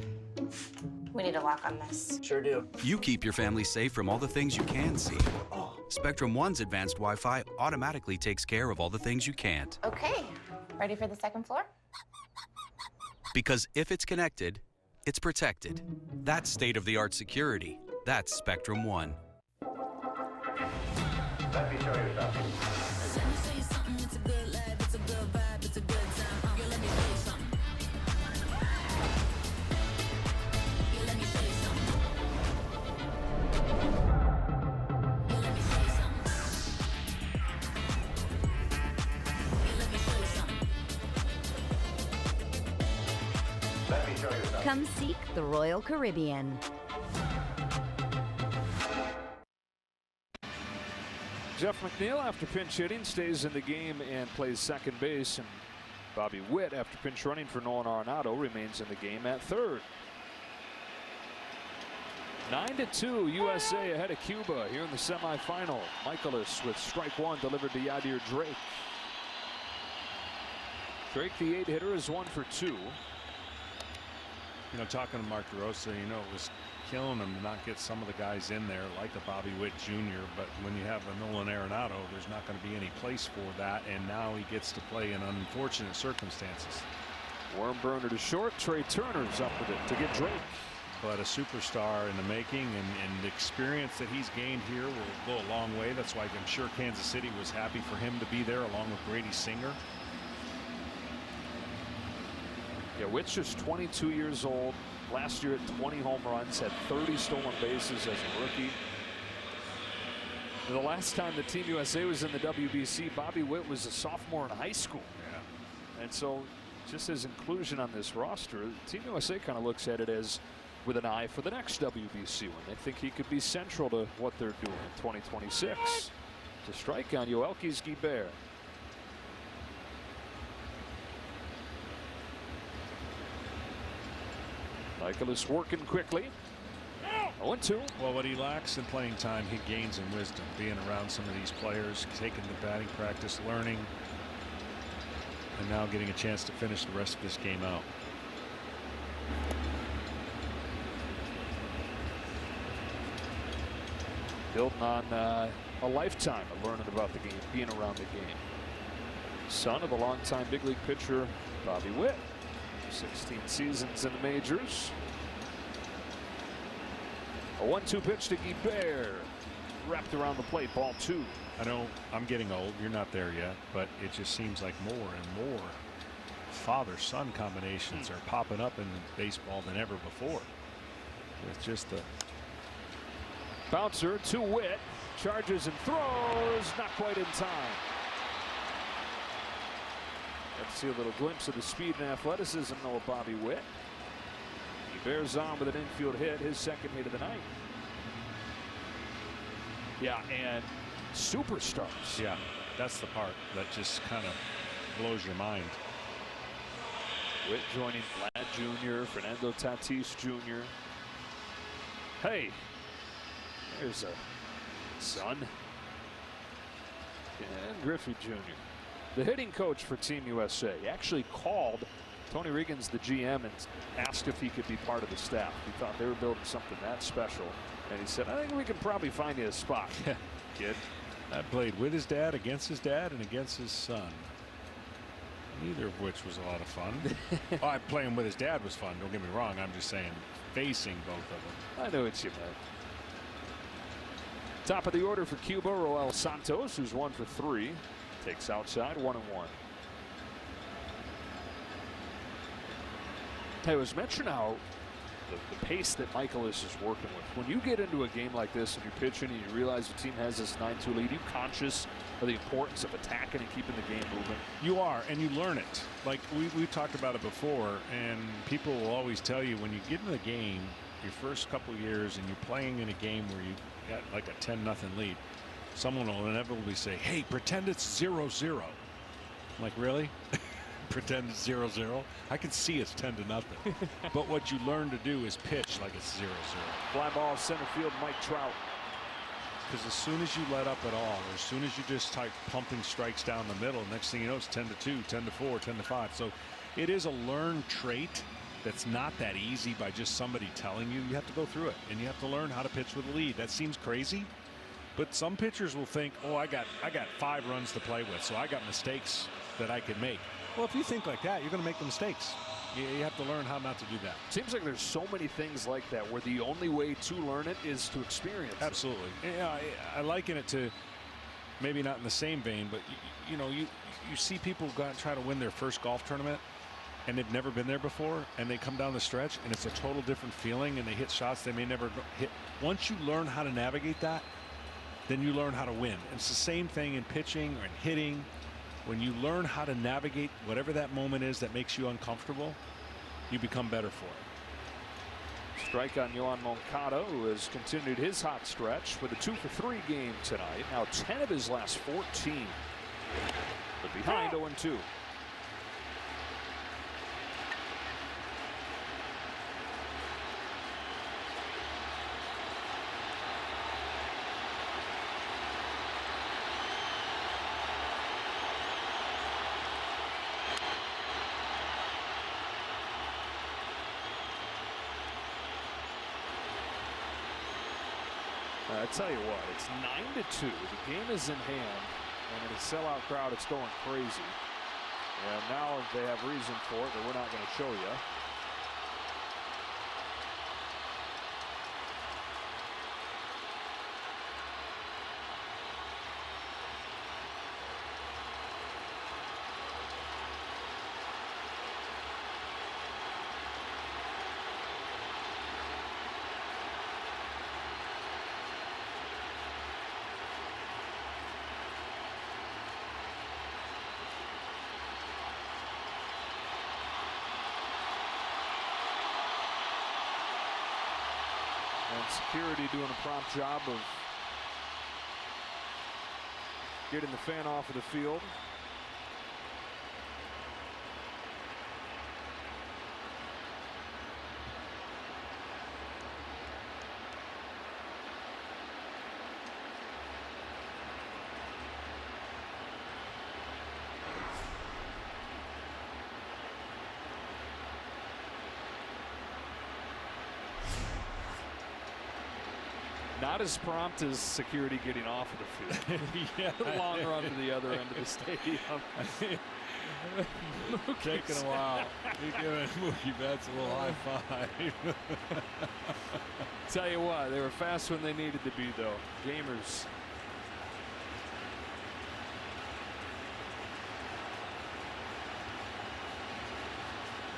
We need a lock on this. Sure do. You keep your family safe from all the things you can see. Spectrum One's advanced Wi-Fi automatically takes care of all the things you can't. Okay, ready for the 2nd floor? Because if it's connected, it's protected. That's state-of-the-art security. That's Spectrum One. Let me show you something. Come seek the Royal Caribbean. Jeff McNeil, after pinch hitting, stays in the game and plays second base. And Bobby Witt, after pinch running for Nolan Arenado, remains in the game at third. 9-2 USA ahead of Cuba here in the semifinal. Michaelis with strike one delivered to Yadier Drake. Drake, the 8-hitter, is 1 for 2. You know, talking to Mark DeRosa, you know, it was killing him to not get some of the guys in there like a Bobby Witt Jr. But when you have a Nolan Arenado, there's not going to be any place for that. And now he gets to play in unfortunate circumstances. Worm burner to short. Trey Turner's up with it to get Drake. But a superstar in the making, and the experience that he's gained here will go a long way. That's why I'm sure Kansas City was happy for him to be there along with Brady Singer. Yeah, Witt's just 22 years old. Last year at 20 home runs, had 30 stolen bases as a rookie. The last time the Team USA was in the WBC, Bobby Witt was a sophomore in high school. Yeah. And so just his inclusion on this roster, Team USA kind of looks at it as with an eye for the next WBC when they think he could be central to what they're doing in 2026. To strike on Yoelkis Guibert. Michaelis working quickly. 0-2. Well, what he lacks in playing time, he gains in wisdom. Being around some of these players, taking the batting practice, learning, and now getting a chance to finish the rest of this game out. Building on a lifetime of learning about the game, being around the game. Son of a longtime big league pitcher, Bobby Witt. 16 seasons in the majors. A 1-2 pitch to Guibert. Wrapped around the plate, ball 2. I know I'm getting old. You're not there yet, but it just seems like more and more father-son combinations are popping up in baseball than ever before. It's just the bouncer to Witt. Charges and throws. Not quite in time. Let's see a little glimpse of the speed and athleticism of Bobby Witt. He bears on with an infield hit, his second hit of the night. Yeah, and superstars. Yeah, that's the part that just kind of blows your mind. Witt joining Vlad Jr., Fernando Tatis Jr. Hey, there's a son. And Griffey Jr., the hitting coach for Team USA, actually called Tony Regan's the GM and asked if he could be part of the staff. He thought they were building something that special. And he said, I think we can probably find you a spot, kid. I played with his dad, against his dad, and against his son. Neither of which was a lot of fun. Playing with his dad was fun. Don't get me wrong. I'm just saying facing both of them. I know what you meant. Top of the order for Cuba, Roel Santos, who's 1 for 3. Takes outside, 1-1. Hey, it was mentioned how the pace that Michaelis is working with. When you get into a game like this and you're pitching and you realize the team has this 9-2 lead, you conscious of the importance of attacking and keeping the game moving? You are, and you learn it. Like we talked about it before, and people will always tell you when you get in the game, your first couple years, and you're playing in a game where you got like a 10-0 lead, someone will inevitably say, hey, pretend it's 0-0. I'm like, really? Pretend it's 0-0? I can see it's 10-0. But what you learn to do is pitch like it's 0-0. Fly ball center field, Mike Trout. Because as soon as you let up at all, or as soon as you just start pumping strikes down the middle, next thing you know, it's 10-2, 10-4, 10-5. So it is a learned trait that's not that easy by just somebody telling you. You have to go through it, and you have to learn how to pitch with a lead. That seems crazy. But some pitchers will think, oh, I got 5 runs to play with, so I got mistakes that I can make. Well, if you think like that, you're going to make the mistakes. You have to learn how not to do that. Seems like there's so many things like that where the only way to learn it is to experience it. Absolutely. Yeah, I liken it to maybe not in the same vein, but you know, you see people try to win their first golf tournament, and they've never been there before, and they come down the stretch, and it's a total different feeling, and they hit shots they may never hit. Once you learn how to navigate that, then you learn how to win. It's the same thing in pitching or in hitting. When you learn how to navigate whatever that moment is that makes you uncomfortable, you become better for it. Strike on Yoan Moncada, who has continued his hot stretch with a 2-for-3 game tonight. Now 10 of his last 14. But behind 0-2. I tell you what, it's 9-2. The game is in hand, and in a sellout crowd, it's going crazy. And now they have reason for it that we're not going to show you. And security doing a prompt job of getting the fan off of the field. Not as prompt as security getting off of the field. Yeah, long run to the other end of the stadium. Taking a while. You're giving Mookie Betts a little high five. Tell you what, they were fast when they needed to be, though. Gamers.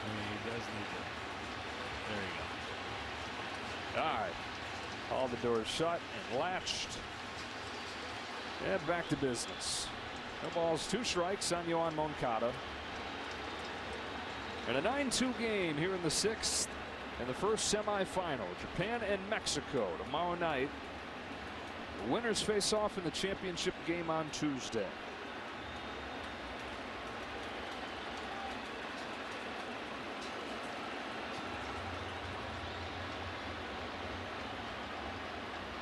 I mean, he does need to. There you go. All right. All the doors shut and latched. And back to business. No balls, 2 strikes on Yoan Moncada. And a 9-2 game here in the 6th and the first semifinal. Japan and Mexico tomorrow night. The winners face off in the championship game on Tuesday.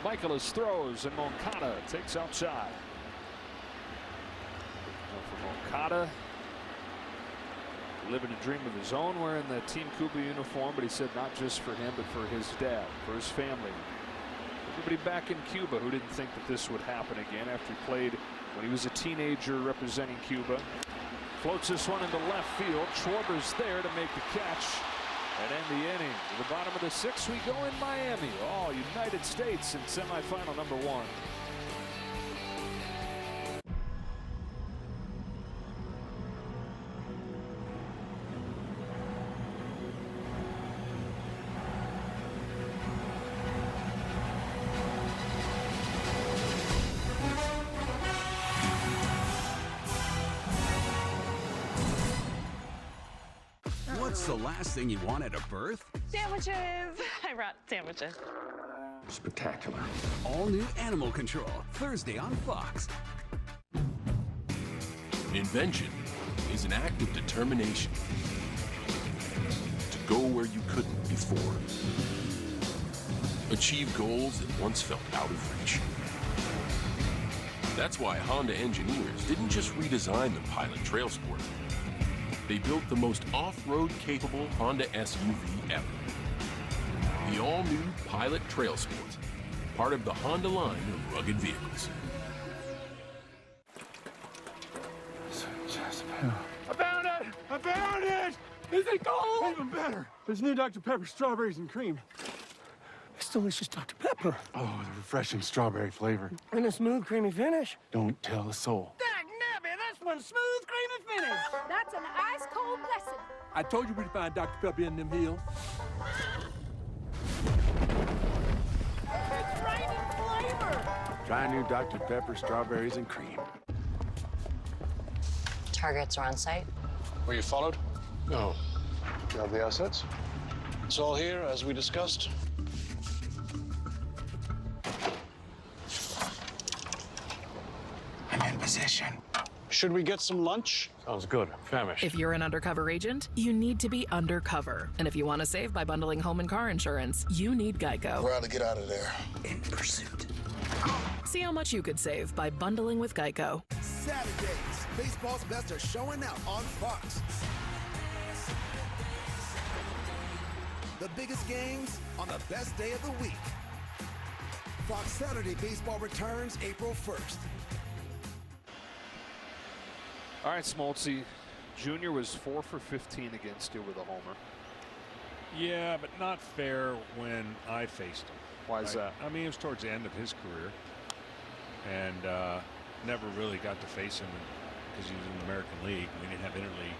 Michaelis throws and Moncada takes outside. Now for Moncada, living a dream of his own wearing the Team Cuba uniform, but he said not just for him but for his dad, for his family. Everybody back in Cuba who didn't think that this would happen again after he played when he was a teenager representing Cuba. Floats this one into left field. Schwarber's there to make the catch and end the inning. To the bottom of the 6th, we go in Miami. All United States in semifinal number 1. What's the last thing you want at a birth? Sandwiches. I brought sandwiches. Spectacular. All new Animal Control, Thursday on Fox. Invention is an act of determination to go where you couldn't before. Achieve goals that once felt out of reach. That's why Honda engineers didn't just redesign the Pilot Trail Sport. They built the most off-road capable Honda SUV ever. The all-new Pilot Trail Sport, part of the Honda line of rugged vehicles. I found it! I found it! Is it gold? Even better. There's new Dr. Pepper strawberries and cream. It's delicious Dr. Pepper. Oh, the refreshing strawberry flavor. And a smooth, creamy finish. Don't tell a soul. Nabby, that's one smooth, creamy finish. That's an ice-cold blessing. I told you we'd find Dr. Pepper in them hills. It's raining flavor. Try new Dr. Pepper strawberries and cream. Targets are on site. Were you followed? No. Do you have the assets? It's all here, as we discussed. I'm in position. Should we get some lunch? Sounds good. I'm famished. If you're an undercover agent, you need to be undercover. And if you want to save by bundling home and car insurance, you need Geico. We're out to get out of there. In pursuit. See how much you could save by bundling with Geico. Saturdays, baseball's best are showing out on Fox. The biggest games on the best day of the week. Fox Saturday Baseball returns April 1st. All right, Smoltzy. Junior was 4 for 15 against you with a homer. Yeah, but not fair when I faced him. Why is that? I mean, it was towards the end of his career, and never really got to face him because he was in the American League. We didn't have interleague.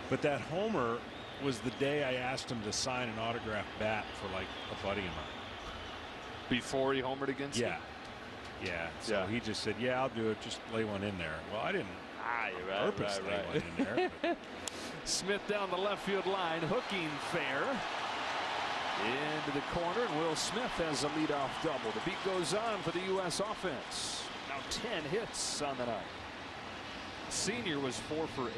But that homer was the day I asked him to sign an autographed bat for like a buddy of mine. Before he homered against you? Yeah. So he just said, "Yeah, I'll do it. Just lay one in there." Well, I didn't. Purpose lay one in there. But. Smith down the left field line, hooking fair into the corner, and Will Smith has a leadoff double. The beat goes on for the U.S. offense. Now 10 hits on the night. Senior was 4 for 8.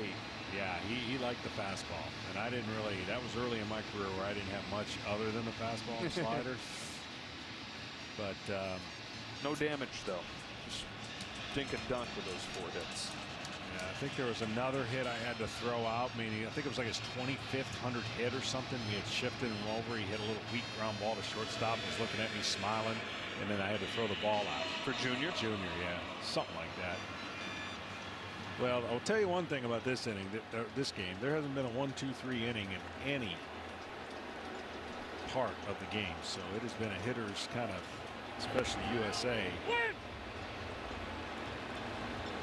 Yeah, he liked the fastball, and I didn't really. That was early in my career where I didn't have much other than the fastball and slider. But no damage though. Just dink and dunk with those 4 hits. Yeah, I think there was another hit I had to throw out, meaning I think it was like his 25th 100 hit or something. We had shifted him over. He hit a little weak ground ball to shortstop and was looking at me smiling, and then I had to throw the ball out. For Junior? Junior, yeah. Something like that. Well, I'll tell you one thing about this inning, this game. There hasn't been a 1-2-3 inning in any part of the game, so it has been a hitter's kind of, especially USA.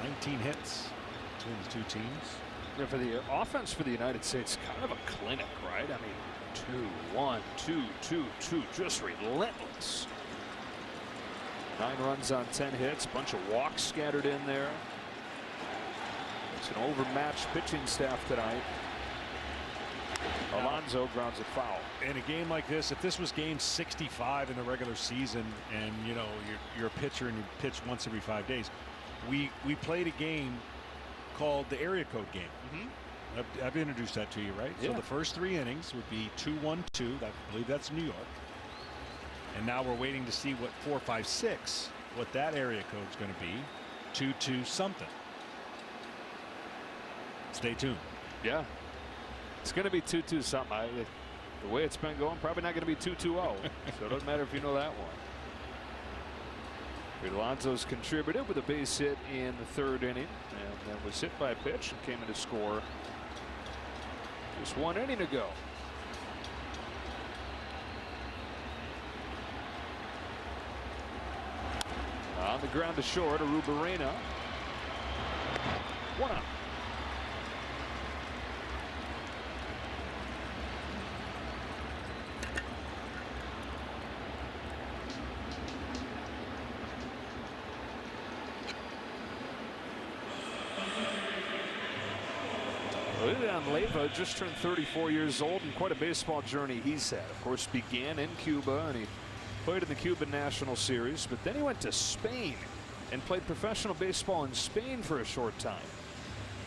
19 hits between the two teams. Yeah, for the offense for the United States, kind of a clinic, right? I mean, 2, 1, 2, 2, 2, just relentless. 9 runs on 10 hits, bunch of walks scattered in there. It's an overmatched pitching staff tonight. Alonso grounds it foul. In a game like this, if this was game 65 in the regular season, and you know you're a pitcher and you pitch once every 5 days, we played a game called the area code game. I've introduced that to you, right? Yeah. So the first 3 innings would be 2-1-2. I believe that's New York. And now we're waiting to see what 4-5-6, what that area code is going to be. 2-2 something. Stay tuned. Yeah. It's going to be 2-2 something. The way it's been going, probably not going to be 2-2-0. So it doesn't matter if you know that one. Alonso's contributed with a base hit in the 3rd inning, and then was hit by a pitch and came in to score just 1 inning to go. On the ground to short, Arubarena. 1 out. Leyva just turned 34 years old, and quite a baseball journey he's had. Of course, began in Cuba, and he played in the Cuban National Series, but then he went to Spain and played professional baseball in Spain for a short time.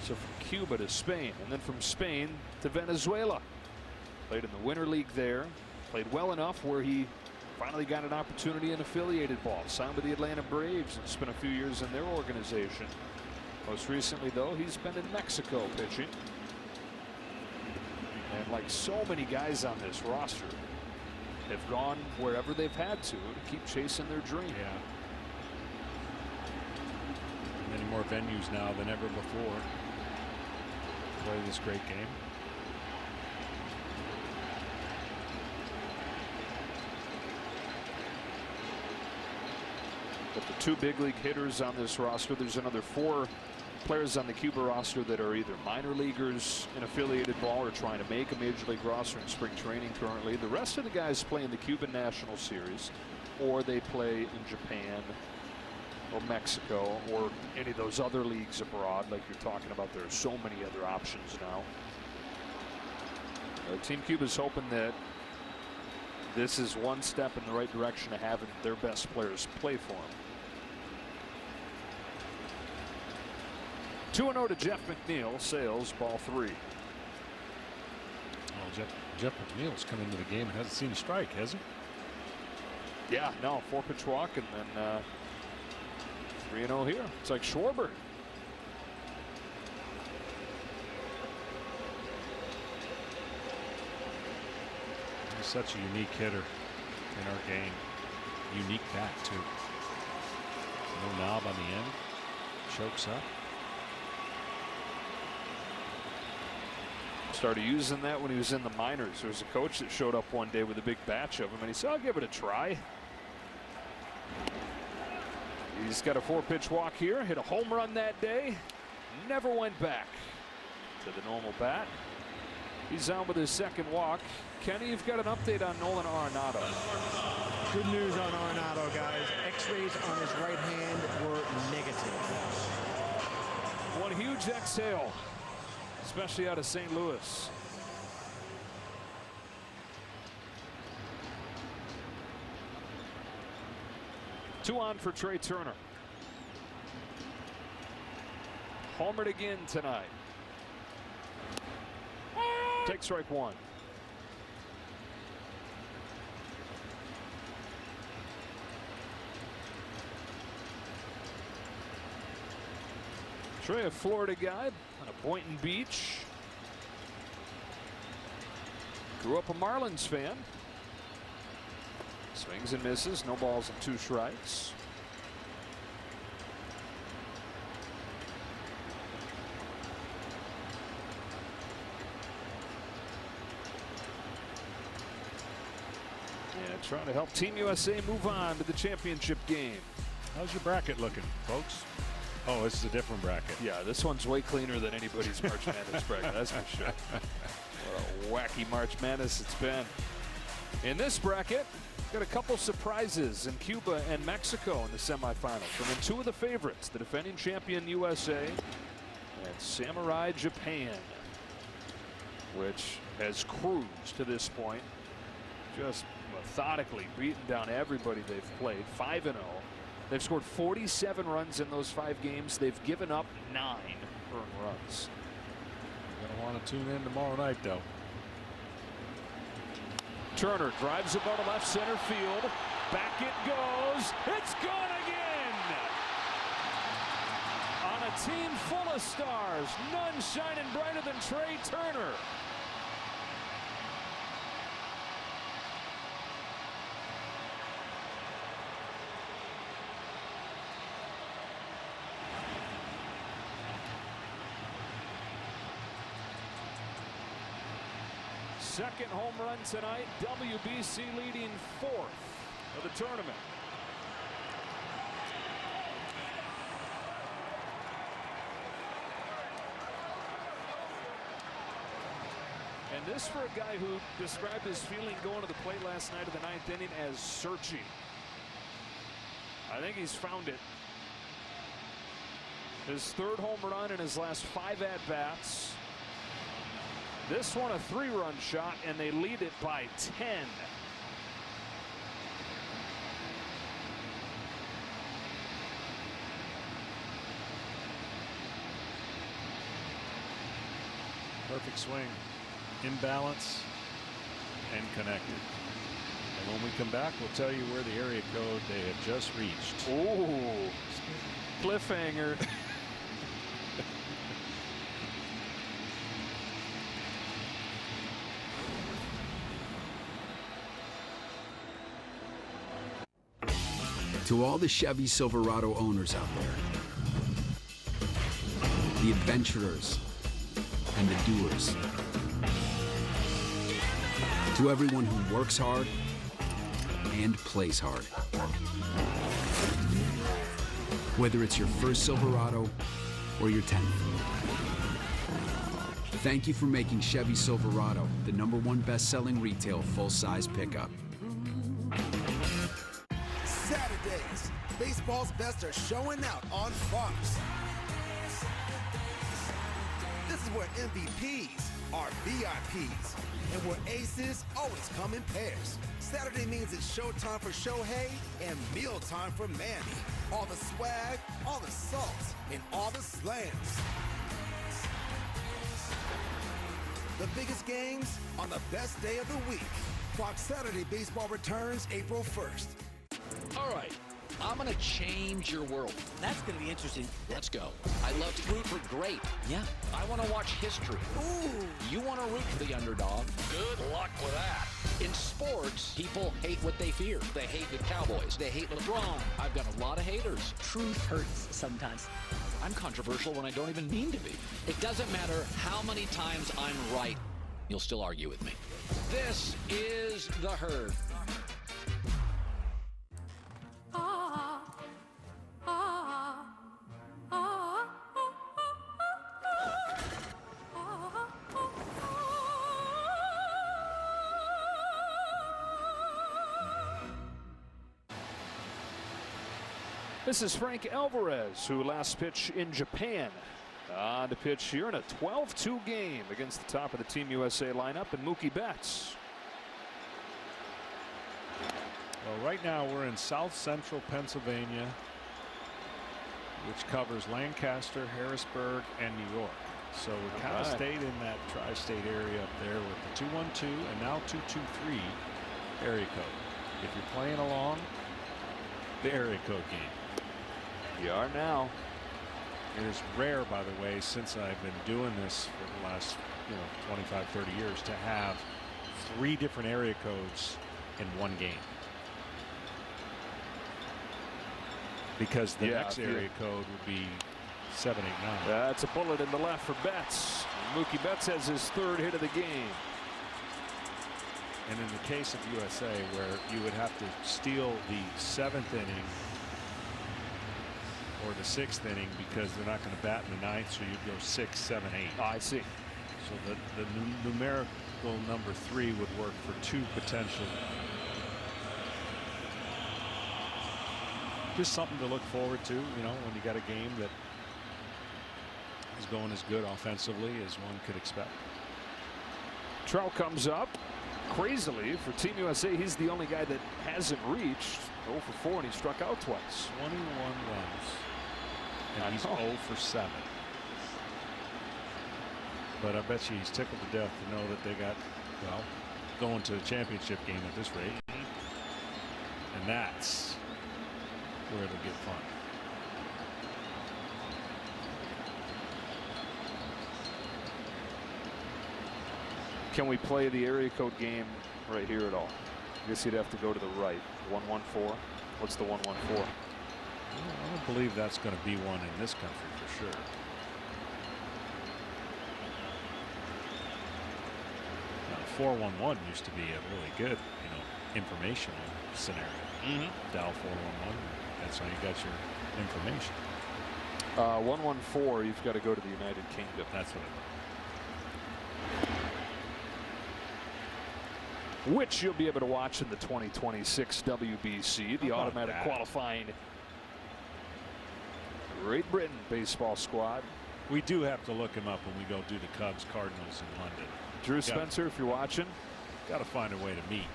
So from Cuba to Spain, and then from Spain to Venezuela. Played in the Winter League there, played well enough where he finally got an opportunity in affiliated ball. Signed with the Atlanta Braves and spent a few years in their organization. Most recently, though, he's been in Mexico pitching. And like so many guys on this roster, have gone wherever they've had to keep chasing their dream. Yeah. Many more venues now than ever before. Play this great game. But the 2 big league hitters on this roster, there's another 4 players on the Cuba roster that are either minor leaguers in affiliated ball or trying to make a major league roster in spring training currently. The rest of the guys play in the Cuban National Series, or they play in Japan or Mexico or any of those other leagues abroad like you're talking about. There are so many other options now. Team Cuba's hoping that this is one step in the right direction of having their best players play for them. 2-0 to Jeff McNeil. Sales, ball 3. Oh, Jeff McNeil's come into the game and hasn't seen a strike, has he? Yeah, no, 4-pitch walk, and then 3-0 here. It's like Schwarber. He's such a unique hitter in our game. unique bat, too. No knob on the end. Chokes up. Started using that when he was in the minors. There was a coach that showed up one day with a big batch of them, and he said, I'll give it a try. He's got a 4-pitch walk here. Hit a home run that day. Never went back to the normal bat. He's on with his second walk. Kenny, you've got an update on Nolan Arenado. Good news on Arenado, guys. X-rays on his right hand were negative. One huge exhale, especially out of St. Louis. Two on for Trey Turner. Homered again tonight. Take strike one. Trey, a Florida guy on a Boynton Beach. Grew up a Marlins fan. Swings and misses, no balls and 2 strikes. Yeah, trying to help Team USA move on to the championship game. How's your bracket looking, folks? Oh, this is a different bracket. Yeah, this one's way cleaner than anybody's March Madness bracket, that's for sure. What a wacky March Madness it's been. In this bracket, got a couple surprises in Cuba and Mexico in the semifinals. And then 2 of the favorites, the defending champion USA and Samurai Japan, which has cruised to this point, just methodically beaten down everybody they've played. 5-0. They've scored 47 runs in those 5 games. They've given up 9 earned runs. Gonna want to tune in tomorrow night, though. Turner drives it to left center field. Back it goes. It's gone again. On a team full of stars, none shining brighter than Trey Turner. Second home run tonight. WBC leading 4th of the tournament. And this for a guy who described his feeling going to the plate last night of the 9th inning as searching. I think he's found it. His 3rd home run in his last 5 at-bats. This one a 3-run shot, and they lead it by 10. Perfect swing, in balance, and connected. And when we come back, we'll tell you where the area code they have just reached. Ooh, cliffhanger. To all the Chevy Silverado owners out there, the adventurers and the doers, to everyone who works hard and plays hard. Whether it's your first Silverado or your 10th. Thank you for making Chevy Silverado the #1 best-selling retail full-size pickup. Saturdays, baseball's best are showing out on Fox. This is where MVPs are VIPs, and where aces always come in pairs. Saturday means it's showtime for Shohei and mealtime for Manny. All the swag, all the salt, and all the slams. The biggest games on the best day of the week. Fox Saturday Baseball returns April 1st. All right, I'm going to change your world. That's going to be interesting. Let's go. I love to root for great. Yeah. I want to watch history. Ooh. You want to root for the underdog. Good luck with that. In sports, people hate what they fear. They hate the Cowboys. They hate LeBron. I've got a lot of haters. Truth hurts sometimes. I'm controversial when I don't even mean to be. It doesn't matter how many times I'm right. You'll still argue with me. This is The Herd. This is Frank Alvarez, who last pitched in Japan. On to pitch here in a 12-2 game against the top of the Team USA lineup and Mookie Betts. Well, right now we're in South Central Pennsylvania, which covers Lancaster, Harrisburg, and New York. So we kind of stayed in that tri-state area up there with the 212 and now 223 area code. If you're playing along, the area code game. You are now. It is rare, by the way, since I've been doing this for the last 25, 30 years, to have 3 different area codes in one game. Because the next area code would be 789. That's a bullet in the left for Betts. Mookie Betts has his 3rd hit of the game. And in the case of USA, where you would have to steal the 7th inning or the 6th inning because they're not going to bat in the 9th, so you'd go 6, 7, 8. I see. So the numerical number 3 would work for 2 potential. Just something to look forward to, when you got a game that is going as good offensively as one could expect. Trout comes up. Crazily, for Team USA, he's the only guy that hasn't reached 0 for 4, and he struck out twice. 21 runs. And he's 0 for 7. But I bet you he's tickled to death to know that they got, going to a championship game at this rate. And that's where it'll get fun. Can we play the area code game right here at all? I guess you'd have to go to the right. 114. What's the 114? I don't believe that's going to be one in this country for sure. Now, 411 used to be a really good, informational scenario. Dial 411. That's how you got your information. 114. You've got to go to the United Kingdom. That's what it is. Which you'll be able to watch in the 2026 WBC, the automatic qualifying Great Britain baseball squad. We do have to look him up when we go do the Cubs Cardinals in London. Drew Spencer, if you're watching, got to find a way to meet.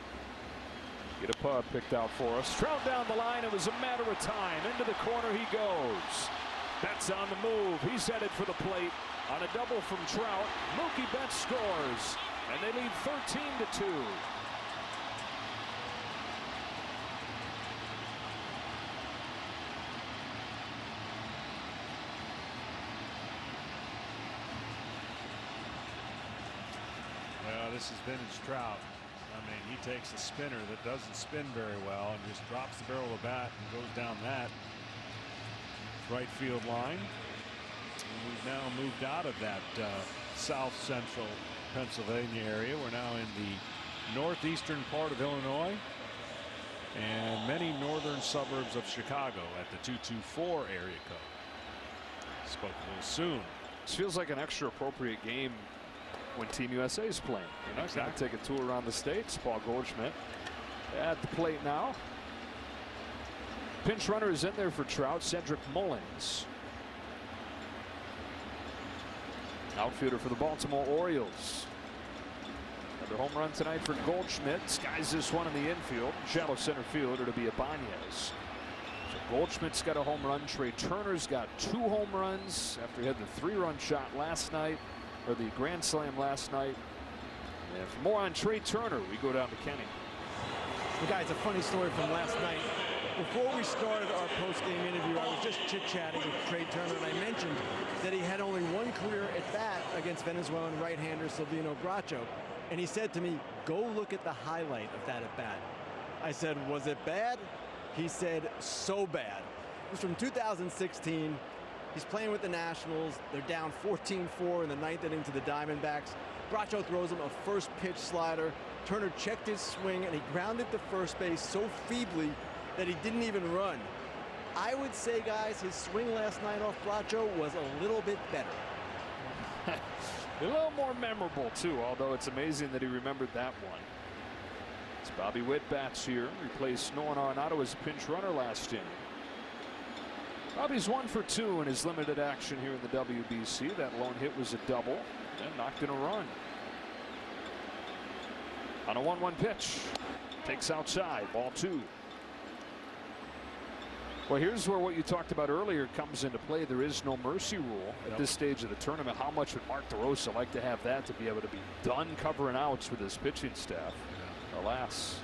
Get a putt picked out for us. Trout down the line. It was a matter of time. Into the corner he goes. Betts on the move. He's headed for the plate on a double from Trout. Mookie Betts scores, and they lead 13-2. This is vintage Trout. I mean, he takes a spinner that doesn't spin very well and just drops the barrel of the bat and goes down that right field line. And we've now moved out of that south central Pennsylvania area. We're now in the northeastern part of Illinois and many northern suburbs of Chicago at the 224 area code. Spoke a little soon. This feels like an extra appropriate game when Team USA is playing. You're not going to take a tour around the states. Paul Goldschmidt at the plate now. Pinch runner is in there for Trout. Cedric Mullins, outfielder for the Baltimore Orioles. Another home run tonight for Goldschmidt. Skies this one in the infield. Shallow center field. It'll be Ibanez. So Goldschmidt's got a home run. Trey Turner's got 2 home runs after he had the 3-run shot last night, or the grand slam last night. And for more on Trey Turner, we go down to Kenny. Well, guys, a funny story from last night. Before we started our post-game interview, I was just chit-chatting with Trey Turner, and I mentioned that he had only one career at bat against Venezuelan right-hander Silvino Bracho. And he said to me, go look at the highlight of that at bat. I said, was it bad? He said, so bad. It was from 2016. He's playing with the Nationals. They're down 14-4 in the 9th inning to the Diamondbacks. Bracho throws him a first pitch slider. Turner checked his swing, and he grounded to first base so feebly that he didn't even run. I would say, guys, his swing last night off Bracho was a little bit better. A little more memorable, too, although it's amazing that he remembered that one. It's Bobby Witt bats here. Replaced Nolan Arenado as a pinch runner last inning. Bobby's 1 for 2 in his limited action here in the WBC. That lone hit was a double and knocked in a run. On a 1-1 pitch. Takes outside. Ball 2. Well, here's where what you talked about earlier comes into play. There is no mercy rule at this stage of the tournament. How much would Mark DeRosa like to have that to be able to be done covering outs with his pitching staff? Alas.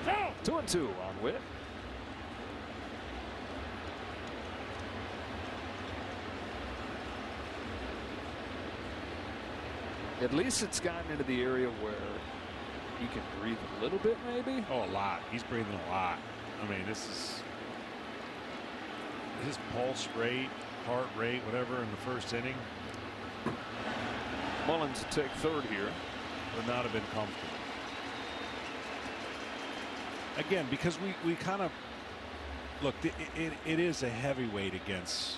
No. 2-2 on Witt. At least it's gotten into the area where he can breathe a little bit, maybe. Oh, a lot. He's breathing a lot. I mean, this is his pulse rate, heart rate, whatever in the first inning. Mullins to take third here. Would not have been comfortable. Again, because we kind of look, it is a heavyweight against,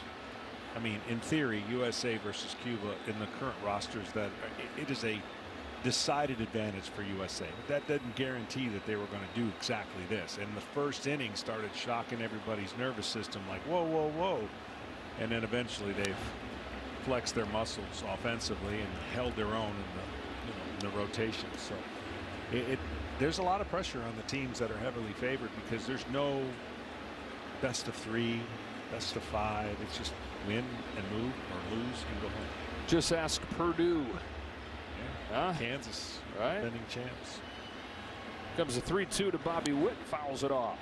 I mean, in theory, USA versus Cuba in the current rosters, that it is a decided advantage for USA. That doesn't guarantee that they were going to do exactly this. And the first inning started shocking everybody's nervous system, like whoa, whoa, whoa. And then eventually they've flexed their muscles offensively and held their own in the rotation. So there's a lot of pressure on the teams that are heavily favored, because there's no best of 3, best of 5. It's just win and move or lose and go home. Just ask Purdue. Yeah. Kansas, right? Defending champs. Comes a 3-2 to Bobby Witt, fouls it off.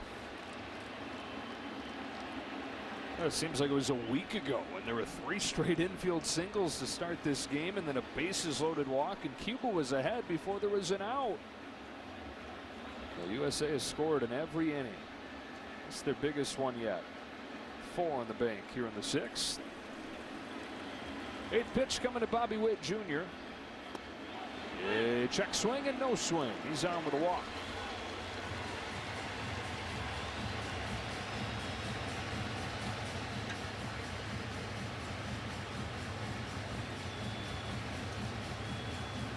It seems like it was a week ago when there were 3 straight infield singles to start this game, and then a bases loaded walk, and Cuba was ahead before there was an out. The USA has scored in every inning. It's their biggest one yet. 4 on the bank here in the 6th. 8th pitch coming to Bobby Witt Jr. A check swing and no swing. He's on with a walk.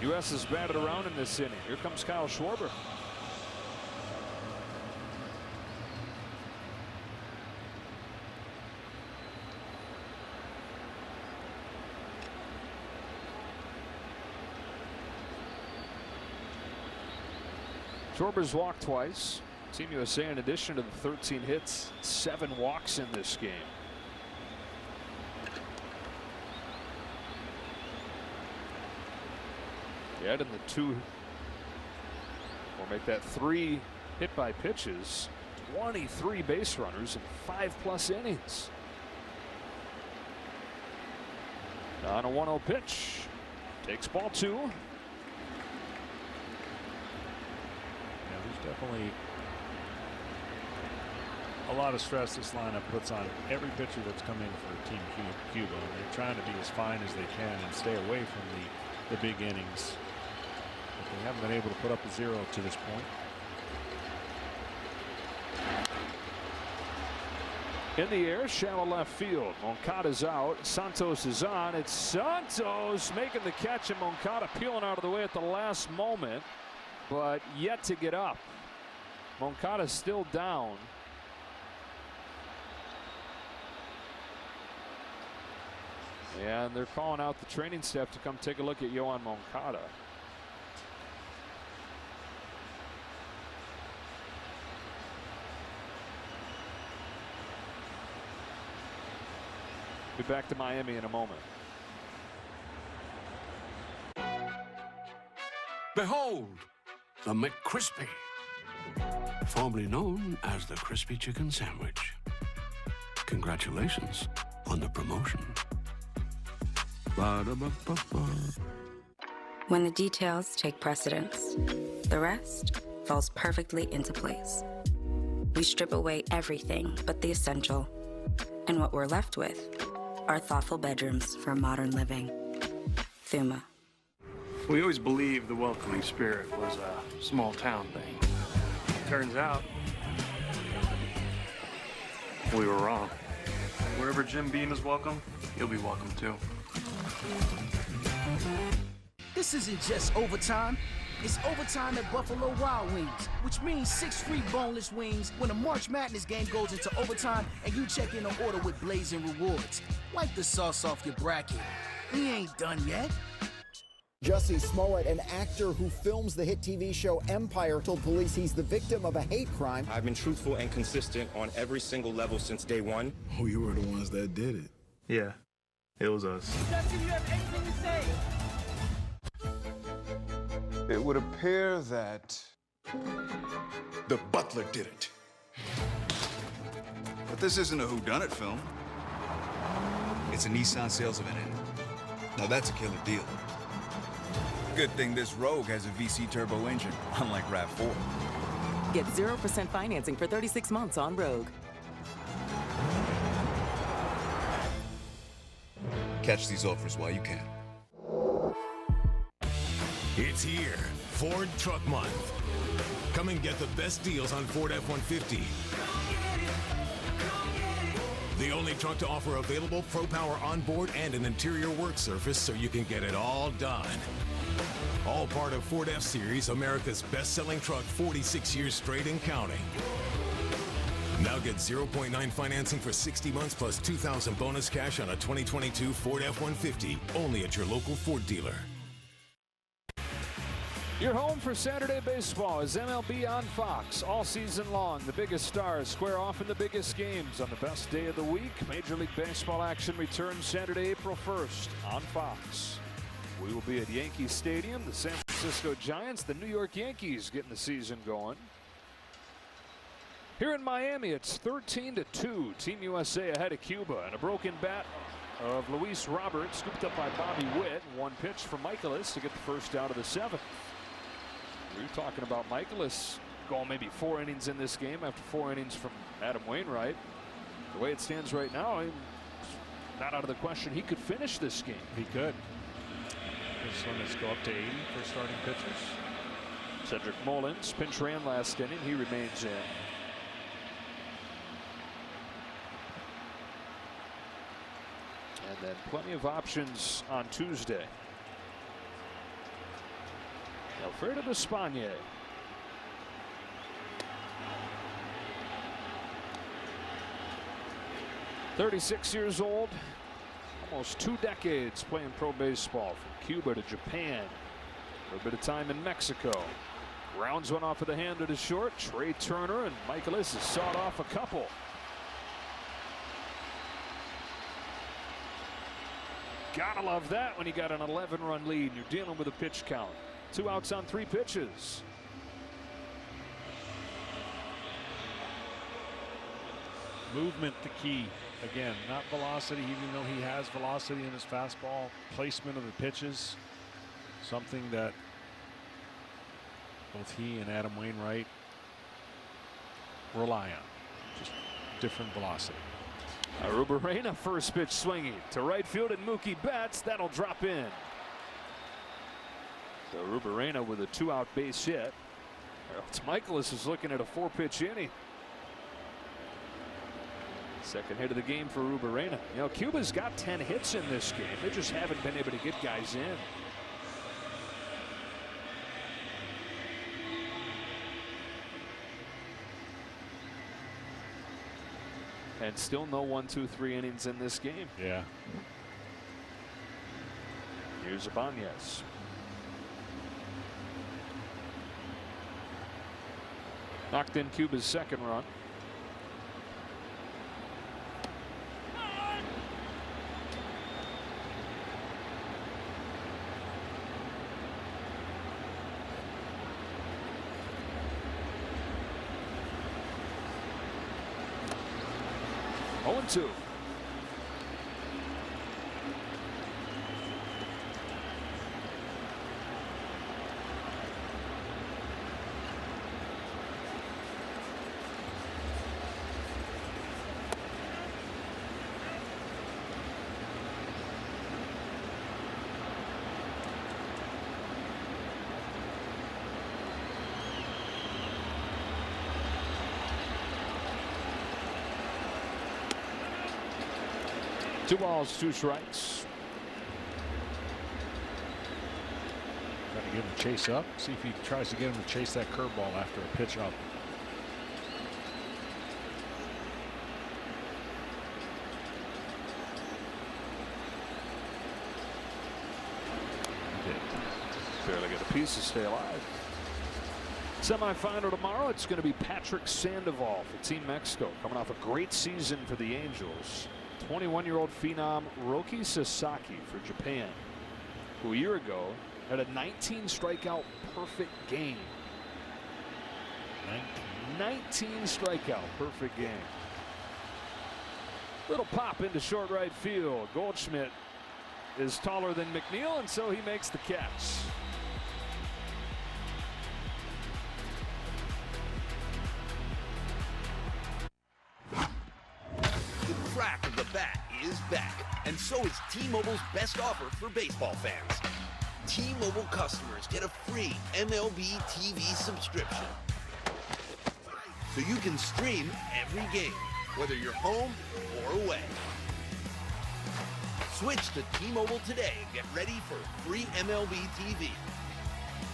U.S. is batted around in this inning. Here comes Kyle Schwarber. Schwarber's walked twice. Team USA, in addition to the 13 hits, 7 walks in this game. Yet in the 2, or make that 3 hit by pitches, 23 base runners in 5+ innings. On a 1-0 pitch. Takes ball 2. Definitely a lot of stress this lineup puts on every pitcher that's come in for Team Cuba. And they're trying to be as fine as they can and stay away from the big innings. But they haven't been able to put up a 0 to this point. In the air, shallow left field. Moncada's out. Santos is on. It's Santos making the catch, and Moncada peeling out of the way at the last moment, but yet to get up. Moncada's still down. And they're calling out the training staff to come take a look at Yohan Moncada. Be back to Miami in a moment. Behold, the McCrispy, formerly known as the Crispy Chicken Sandwich. Congratulations on the promotion. Ba-da-ba-ba-ba. When the details take precedence, the rest falls perfectly into place. We strip away everything but the essential, and what we're left with are thoughtful bedrooms for modern living. Thuma. We always believed the welcoming spirit was a small town thing. Turns out, we were wrong. Wherever Jim Beam is welcome, you'll be welcome too. This isn't just overtime. It's overtime at Buffalo Wild Wings, which means 6 free boneless wings when a March Madness game goes into overtime and you check in an order with blazing rewards. Wipe the sauce off your bracket. We ain't done yet. Jussie Smollett, an actor who films the hit TV show Empire, told police he's the victim of a hate crime. I've been truthful and consistent on every single level since day one. We were the ones that did it. Yeah, it was us. Justin, you have anything to say? It would appear that the butler did it. But this isn't a whodunit film. It's a Nissan sales event. Now that's a killer deal. Good thing this Rogue has a VC turbo engine, unlike RAV4. Get 0% financing for 36 months on Rogue. Catch these offers while you can. It's here, Ford Truck Month. Come and get the best deals on Ford F-150. The only truck to offer available Pro Power onboard and an interior work surface so you can get it all done. All part of Ford F-Series, America's best-selling truck 46 years straight and counting. Now get 0.9 financing for 60 months plus $2,000 bonus cash on a 2022 Ford F-150, only at your local Ford dealer. Your home for Saturday baseball is MLB on Fox. All season long, the biggest stars square off in the biggest games on the best day of the week. Major League Baseball action returns Saturday, April 1st on Fox. We will be at Yankee Stadium. The San Francisco Giants, the New York Yankees getting the season going. Here in Miami, it's 13-2. Team USA ahead of Cuba. And a broken bat of Luis Robert, scooped up by Bobby Witt. One pitch for Michaelis to get the first out of the 7th. We were talking about Michaelis going maybe 4 innings in this game after 4 innings from Adam Wainwright. The way it stands right now, it's not out of the question he could finish this game. He could. His limits go up to 80 for starting pitchers. Cedric Mullins pinch ran last inning. He remains in. And then plenty of options on Tuesday. Alfredo Despaigne. "36 years old, almost 2 decades playing pro baseball from Cuba to Japan. A little bit of time in Mexico. Rounds one off of the hand to the short. Trey Turner and Michaelis has sawed off a couple. Gotta love that when you got an 11-run lead and you're dealing with a pitch count. 2 outs on 3 pitches. Movement the key. Again, not velocity, even though he has velocity in his fastball. Placement of the pitches, something that both he and Adam Wainwright rely on. Just different velocity. Arrubarena first pitch swinging to right field, and Mookie Betts, that'll drop in. So Arrubarena with a 2-out base hit. Michaelis is looking at a 4-pitch inning. Second hit of the game for Arrubarena. You know, Cuba's got 10 hits in this game. They just haven't been able to get guys in. And still no 1-2-3 innings in this game. Yeah. Here's Ibanez. Knocked in Cuba's second run. 0-2. Two balls, 2 strikes. Trying to get him to chase up. See if he tries to get him to chase that curveball after a pitch up. He did. Barely get a piece to stay alive. Semifinal tomorrow. It's going to be Patrick Sandoval for Team Mexico, coming off a great season for the Angels. 21-year-old phenom Roenis Elías for Japan, who a year ago had a 19 strikeout perfect game. 19 strikeout perfect game. Little pop into short right field. Goldschmidt is taller than McNeil, and so he makes the catch. The crack of the bat is back, and so is T-Mobile's best offer for baseball fans. T-Mobile customers get a free MLB TV subscription, so you can stream every game, whether you're home or away. Switch to T-Mobile today and get ready for free MLB TV.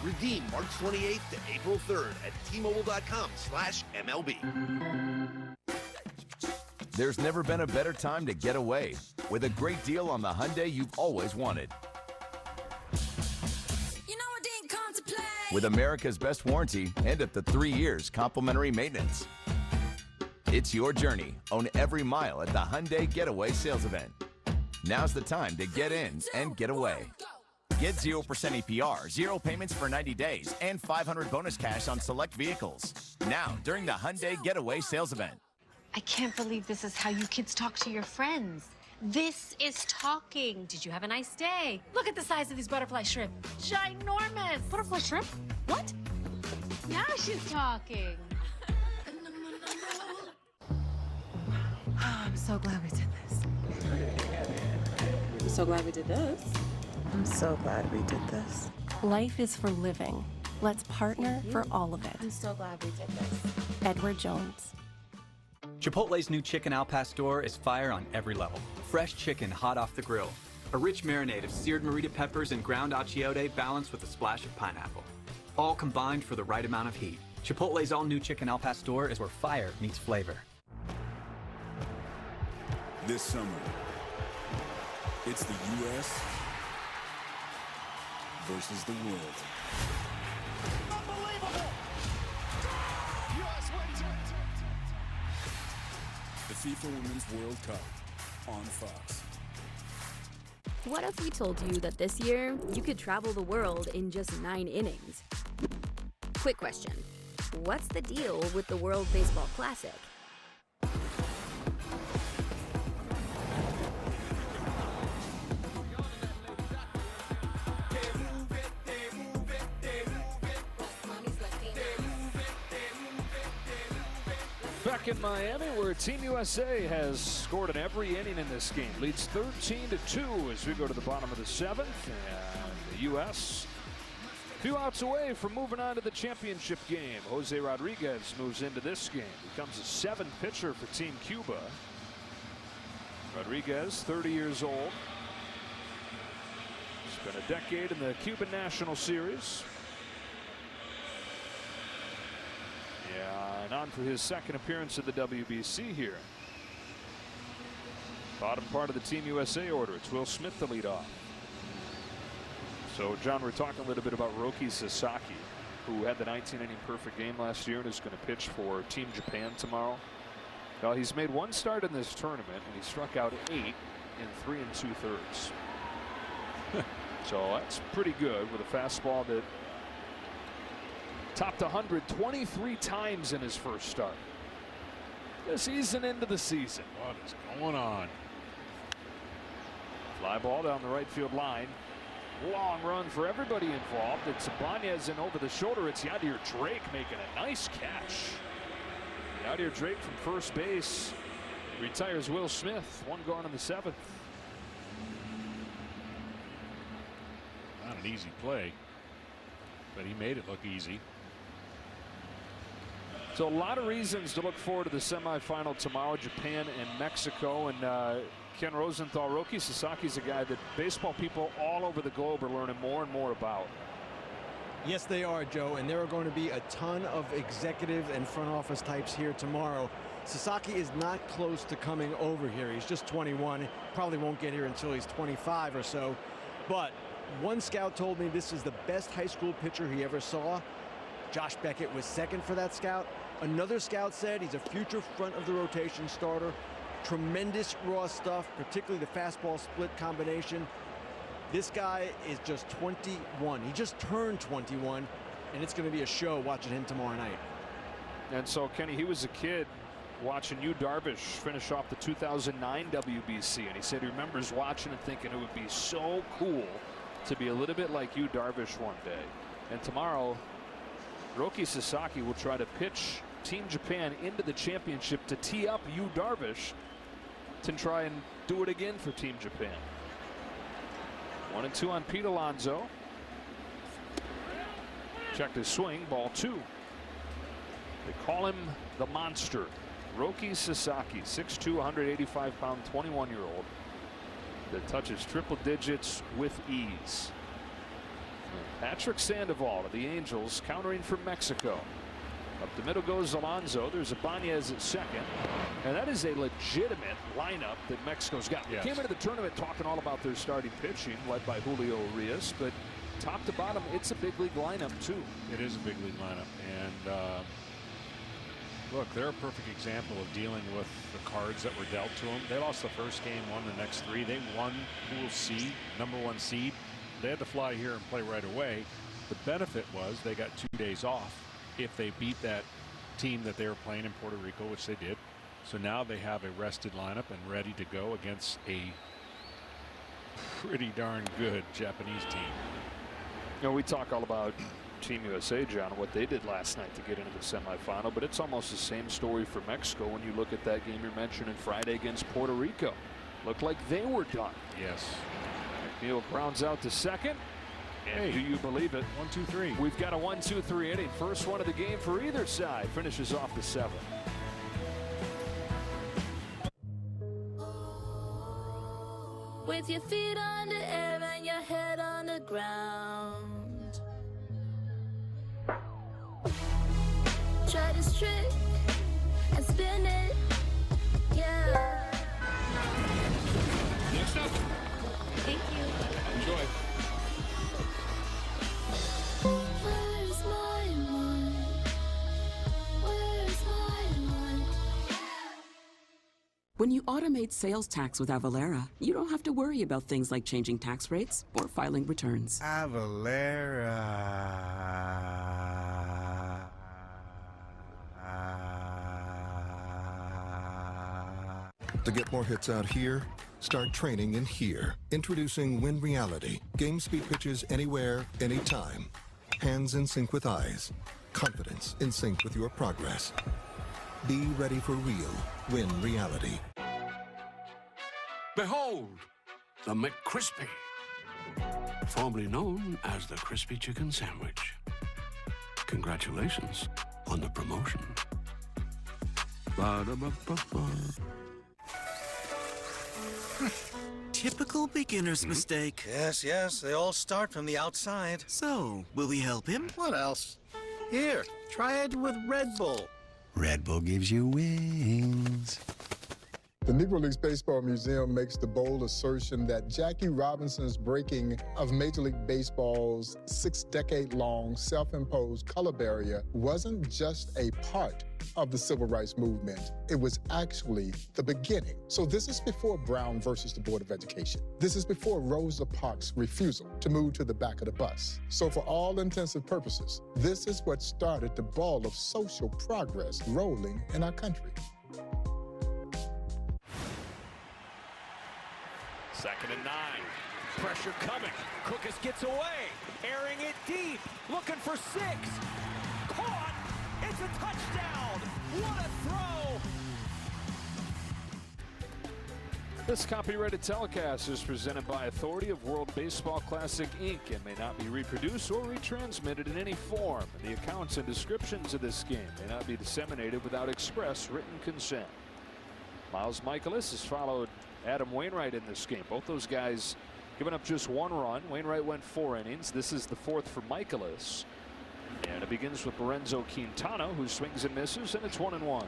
Redeem March 28th to April 3rd at T-Mobile.com/MLB. There's never been a better time to get away with a great deal on the Hyundai you've always wanted. With America's best warranty and up to 3 years complimentary maintenance. It's your journey. Own every mile at the Hyundai Getaway Sales Event. Now's the time to get in and get away. Get 0% APR, 0 payments for 90 days, and $500 bonus cash on select vehicles. Now, during the Hyundai Getaway Sales Event. I can't believe this is how you kids talk to your friends. This is talking. Did you have a nice day? Look at the size of these butterfly shrimp. Ginormous. Butterfly shrimp? What? Now she's talking. Oh, I'm so glad we did this. I'm so glad we did this. I'm so glad we did this. Life is for living. Let's partner for all of it. I'm so glad we did this. Edward Jones. Chipotle's new chicken al pastor is fire on every level. Fresh chicken hot off the grill. A rich marinade of seared morita peppers and ground achiote balanced with a splash of pineapple. All combined for the right amount of heat. Chipotle's all-new chicken al pastor is where fire meets flavor. This summer, it's the U.S. versus the world. Unbelievable! U.S. wins it! The FIFA Women's World Cup on Fox. What if we told you that this year you could travel the world in just 9 innings? Quick question. What's the deal with the World Baseball Classic? Back in Miami, where Team USA has scored in every inning in this game. Leads 13-2 as we go to the bottom of the 7th. And the U.S. a few outs away from moving on to the championship game. Jose Rodriguez moves into this game. Becomes a 7th pitcher for Team Cuba. Rodriguez, 30 years old. Spent a decade in the Cuban National Series. Yeah, and on for his 2nd appearance at the WBC here. Bottom part of the Team USA order. It's Will Smith to lead off. So, John, we're talking a little bit about Roenis Elías, who had the 19-inning perfect game last year and is going to pitch for Team Japan tomorrow. Now, he's made 1 start in this tournament, and he struck out 8 in 3 2/3. So that's pretty good with a fastball that topped 100 23 times in his first start. The season into the season. What is going on? Fly ball down the right field line. Long run for everybody involved. It's Ibanez, and over the shoulder, it's Yadier Drake making a nice catch. Yadier Drake from first base retires Will Smith. One gone in the 7th. Not an easy play, but he made it look easy. So a lot of reasons to look forward to the semifinal tomorrow. Japan and Mexico. And Ken Rosenthal, Roki Sasaki's a guy that baseball people all over the globe are learning more and more about. Yes, they are, Joe, and there are going to be a ton of executive and front office types here tomorrow. Sasaki is not close to coming over here. He's just 21. Probably won't get here until he's 25 or so. But one scout told me this is the best high school pitcher he ever saw. Josh Beckett was second for that scout. Another scout said he's a future front of the rotation starter. Tremendous raw stuff, particularly the fastball split combination. This guy is just 21. He just turned 21, and it's going to be a show watching him tomorrow night. And so, Kenny, he was a kid watching Yu Darvish finish off the 2009 WBC, and he said he remembers watching and thinking it would be so cool to be a little bit like Yu Darvish one day. And tomorrow, Roki Sasaki will try to pitch Team Japan into the championship to tee up Yu Darvish to try and do it again for Team Japan. 1-2 on Pete Alonso. Checked his swing, ball 2. They call him the monster. Roki Sasaki, 6'2", 185-pound, 21-year-old that touches triple digits with ease. Patrick Sandoval of the Angels countering from Mexico. Up the middle goes Alonso. There's Ibanez at second. And that is a legitimate lineup that Mexico's got. Yes. They came into the tournament talking all about their starting pitching, led by Julio Urias, but top to bottom, it's a big league lineup, too. It is a big league lineup. And look, they're a perfect example of dealing with the cards that were dealt to them. They lost the first game, won the next 3. They won Pool C, #1 seed. They had to fly here and play right away. The benefit was they got 2 days off if they beat that team that they were playing in Puerto Rico, which they did. So now they have a rested lineup and ready to go against a pretty darn good Japanese team. You know, we talk all about Team USA, John, what they did last night to get into the semifinal, but it's almost the same story for Mexico when you look at that game you're mentioning Friday against Puerto Rico. Looked like they were done. Yes. McNeil grounds out to second. And hey, do you believe it? 1, 2, 3. We've got a 1-2-3 inning. First one of the game for either side. Finishes off the 7th. With your feet on the air and your head on the ground. Try this trick and spin it. Yeah. Next up. Thank you. Enjoy. Where's my mind? Where's my mind? When you automate sales tax with Avalara, you don't have to worry about things like changing tax rates or filing returns. Avalara. To get more hits out here, start training in here. Introducing Win Reality. Game speed pitches anywhere, anytime. Hands in sync with eyes. Confidence in sync with your progress. Be ready for real Win Reality. Behold, the McCrispy, formerly known as the Crispy Chicken Sandwich. Congratulations on the promotion. Ba-da-ba-ba-ba. Typical beginner's mistake. Yes, they all start from the outside. So, will we help him? What else? Here, try it with Red Bull. Red Bull gives you wings. The Negro Leagues Baseball Museum makes the bold assertion that Jackie Robinson's breaking of Major League Baseball's 6-decade-long self-imposed color barrier wasn't just a part of the civil rights movement. It was actually the beginning. So this is before Brown versus the Board of Education. This is before Rosa Parks' refusal to move to the back of the bus. So for all intensive purposes, this is what started the ball of social progress rolling in our country. 2nd and 9. Pressure coming. Cookus gets away. Airing it deep. Looking for 6. Caught. It's a touchdown. What a throw. This copyrighted telecast is presented by authority of World Baseball Classic, Inc. and may not be reproduced or retransmitted in any form. The accounts and descriptions of this game may not be disseminated without express written consent. Miles Michaelis has followed Adam Wainwright in this game. Both those guys giving up just 1 run. Wainwright went 4 innings. This is the 4th for Michaelis. And it begins with Lorenzo Quintana, who swings and misses, and it's 1-1.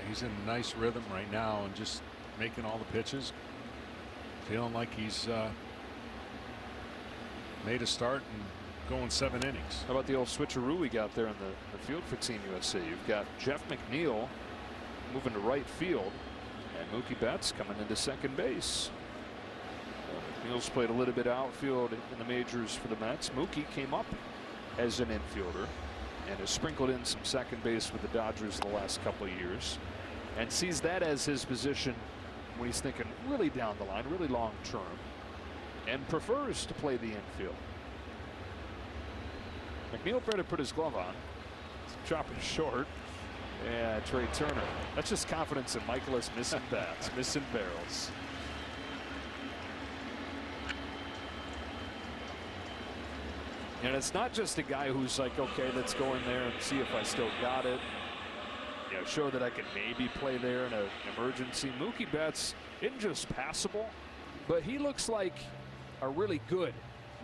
He's in a nice rhythm right now and just making all the pitches. Feeling like he's made a start and going 7 innings. How about the old switcheroo we got there in the field for Team USA? You've got Jeff McNeil moving to right field and Mookie Betts coming into second base. McNeil's played a little bit of outfield in the majors for the Mets. Mookie came up as an infielder and has sprinkled in some second base with the Dodgers the last couple of years and sees that as his position when he's thinking really down the line, really long term, and prefers to play the infield. McNeil better put his glove on. Chopping short. Yeah, Trey Turner. That's just confidence in Michaelis missing bats, missing barrels. And it's not just a guy who's like, okay, let's go in there and see if I still got it. You know, show that I can maybe play there in an emergency. Mookie Betts isn't just passable, but he looks like a really good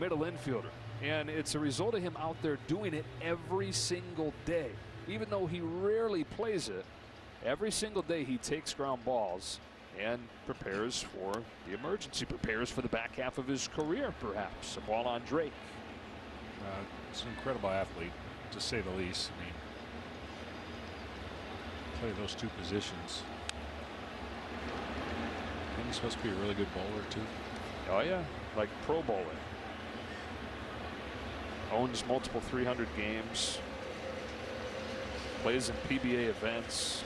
middle infielder. And it's a result of him out there doing it every single day. Even though he rarely plays it, every single day he takes ground balls and prepares for the emergency, prepares for the back half of his career, perhaps. A ball on Drake. It's an incredible athlete, to say the least. I mean, play those 2 positions. And he's supposed to be a really good bowler, too. Oh, yeah, like pro bowler. Owns multiple 300 games. Plays in PBA events.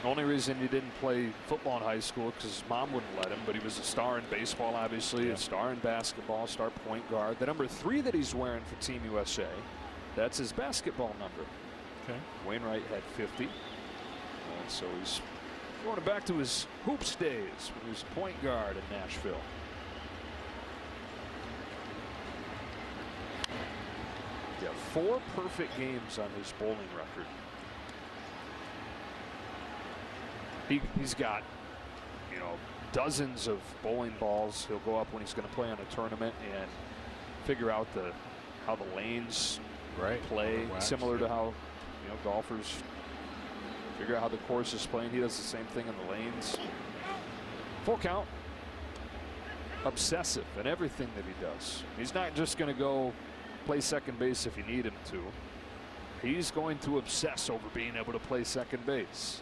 The only reason he didn't play football in high school because his mom wouldn't let him, but he was a star in baseball, obviously, a star in basketball, star point guard. The number 3 that he's wearing for Team USA, that's his basketball number. Okay. Wainwright had 50. So he's going back to his hoops days when he was a point guard in Nashville. Yeah, 4 perfect games on his bowling record. He's got, you know, dozens of bowling balls. He'll go up when he's going to play on a tournament and figure out how the lanes play, similar to how, you know, golfers figure out how the course is playing. He does the same thing in the lanes. Full count. Obsessive in everything that he does. He's not just going to go play second base if you need him to. He's going to obsess over being able to play second base.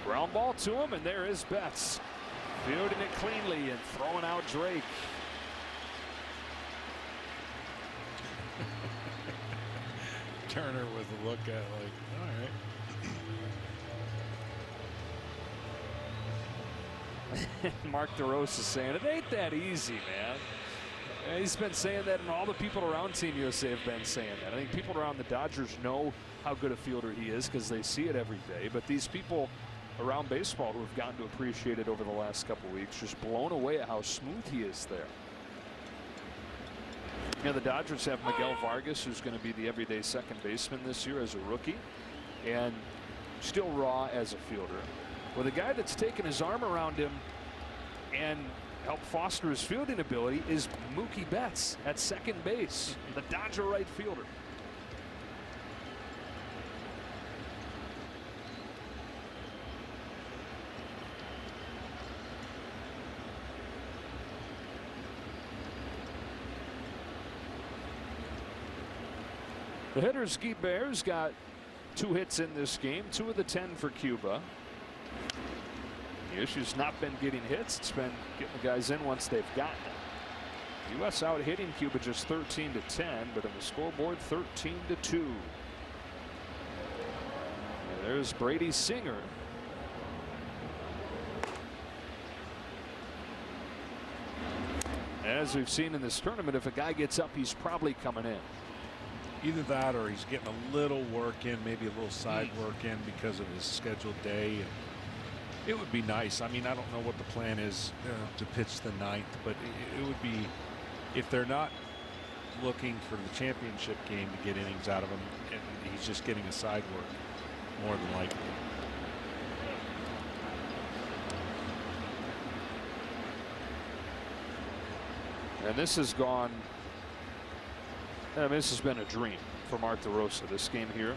Ground ball to him, and there is Betts. Fielding it cleanly and throwing out Drake. Turner with a look at like, all right. Mark DeRose is saying it ain't that easy, man. And he's been saying that, and all the people around Team USA have been saying that. I think people around the Dodgers know how good a fielder he is because they see it every day. But these people around baseball who have gotten to appreciate it over the last couple weeks, just blown away at how smooth he is there. You know, the Dodgers have Miguel Vargas, who's going to be the everyday second baseman this year as a rookie, and still raw as a fielder. Well, the guy that's taken his arm around him and helped foster his fielding ability is Mookie Betts at second base, the Dodger right fielder. The hitters, Guy Bears, got 2 hits in this game, 2 of the 10 for Cuba. The issue's not been getting hits, it's been getting the guys in once they've gotten it. U.S. out hitting Cuba just 13-10, but on the scoreboard 13-2. There's Brady Singer. As we've seen in this tournament, if a guy gets up, he's probably coming in. Either that or he's getting a little work in, maybe a little side work in because of his scheduled day. And it would be nice. I mean, I don't know what the plan is to pitch the ninth, but it would be, if they're not looking for the championship game to get innings out of him, and he's just getting a side work, more than likely. And this has gone, I mean, this has been a dream for Mark DeRosa, this game here.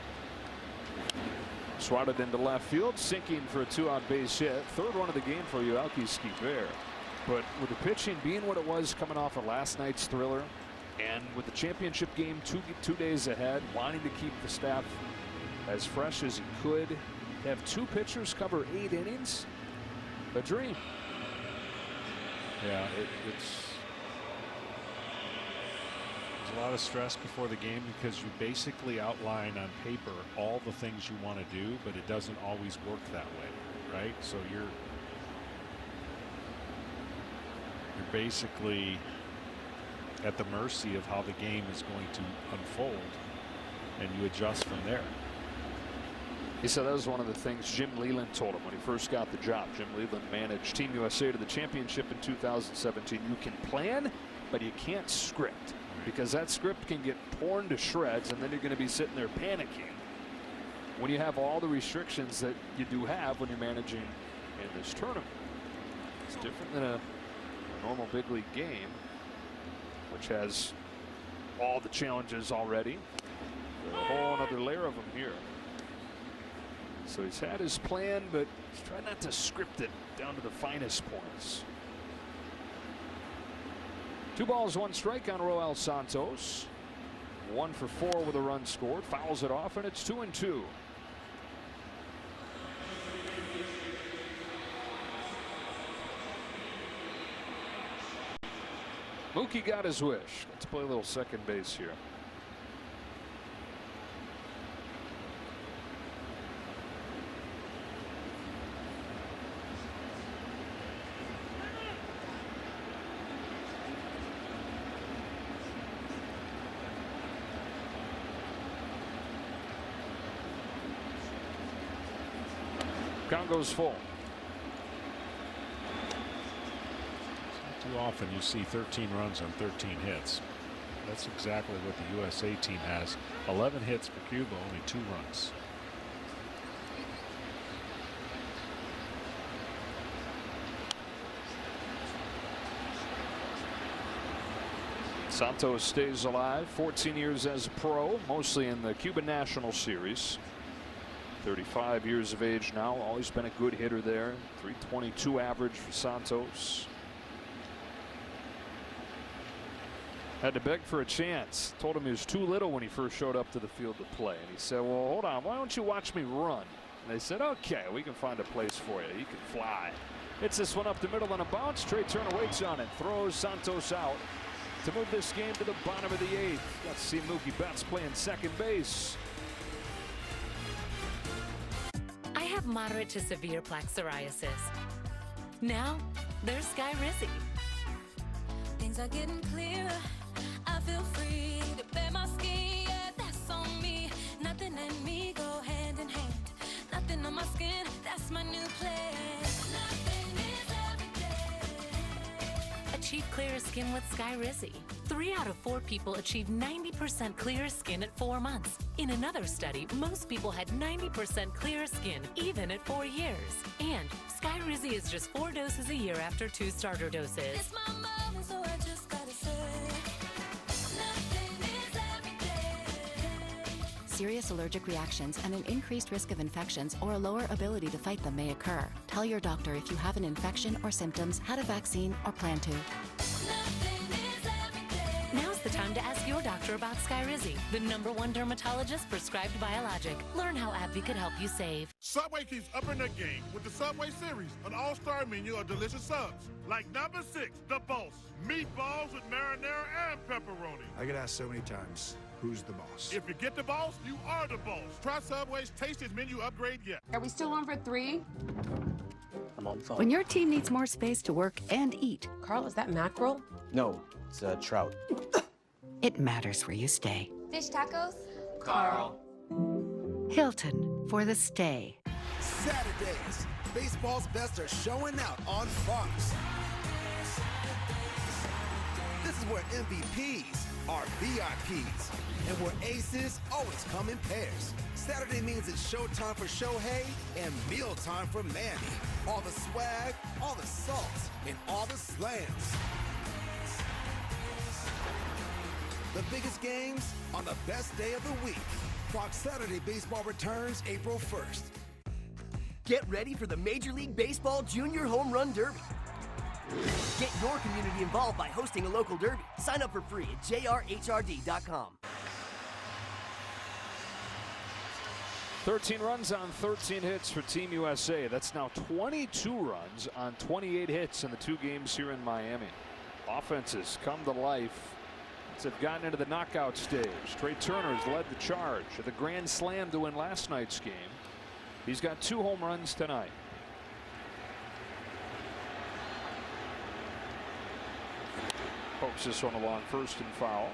Swatted into left field, sinking for a 2-out base hit. Third one of the game for Yoelqui Escobar. But with the pitching being what it was coming off of last night's thriller, and with the championship game two days ahead, wanting to keep the staff as fresh as he could, have 2 pitchers cover 8 innings, a dream. Yeah, it's a lot of stress before the game because you basically outline on paper all the things you want to do, but it doesn't always work that way, right? So you're basically at the mercy of how the game is going to unfold, and you adjust from there. He said that was one of the things Jim Leyland told him when he first got the job. Jim Leyland managed Team USA to the championship in 2017. You can plan, but you can't script, because that script can get torn to shreds, and then you're going to be sitting there panicking when you have all the restrictions that you do have when you're managing in this tournament. It's different than a normal big league game, which has all the challenges already. A whole other layer of them here. So he's had his plan, but he's trying not to script it down to the finest points. 2 balls, 1 strike on Roel Santos. 1 for 4 with a run scored. Fouls it off, and it's 2-2. Mookie got his wish. Let's play a little second base here. Count goes full. Too often you see 13 runs on 13 hits. That's exactly what the USA team has. 11 hits for Cuba, only 2 runs. Santos stays alive, 14 years as a pro, mostly in the Cuban National Series. 35 years of age now, always been a good hitter there. 322 average for Santos. Had to beg for a chance. Told him he was too little when he first showed up to the field to play. And he said, well, hold on, why don't you watch me run? And they said, okay, we can find a place for you. You can fly. Hits this one up the middle on a bounce. Trey Turner waits on it. Throws Santos out to move this game to the bottom of the 8th. Got to see Mookie Betts playing second base. I have moderate to severe plaque psoriasis. Now, there's Skyrizi. Things are getting clearer. I feel free to bear my skin. Yeah, that's on me. Nothing and me go hand in hand. Nothing on my skin. That's my new plan. Nothing is everyday. Achieve clearer skin with Skyrizi. 3 out of 4 people achieve 90% clearer skin at 4 months. In another study, most people had 90% clearer skin even at 4 years. And Skyrizi is just 4 doses a year after 2 starter doses. It's my moment, so I just gotta say. Nothing is everyday. Serious allergic reactions and an increased risk of infections or a lower ability to fight them may occur. Tell your doctor if you have an infection or symptoms, had a vaccine, or plan to. Now's the time to ask your doctor Dr. About Skyrizi, the #1 dermatologist prescribed biologic. Learn how AbbVie could help you save. Subway keeps upping their game with the Subway Series, an all-star menu of delicious subs. Like number 6, the Boss. Meatballs with marinara and pepperoni. I get asked so many times, who's the boss? If you get the Boss, you are the boss. Try Subway's tastiest menu upgrade yet. Are we still on for 3? I'm on phone. When your team needs more space to work and eat. Carl, is that mackerel? No, it's trout. It matters where you stay. Fish tacos? Carl. Hilton for the stay. Saturdays, baseball's best are showing out on Fox. This is where MVPs are VIPs, and where aces always come in pairs. Saturday means it's showtime for Shohei and mealtime for Manny. All the swag, all the salt, and all the slams. The biggest games on the best day of the week. Fox Saturday Baseball returns April 1st. Get ready for the Major League Baseball Junior Home Run Derby. Get your community involved by hosting a local derby. Sign up for free at jrhrd.com. 13 runs on 13 hits for Team USA. That's now 22 runs on 28 hits in the 2 games here in Miami. Offenses come to life as they've gotten into the knockout stage. Trey Turner has led the charge at the grand slam to win last night's game. He's got 2 home runs tonight. Pokes this one along first and foul.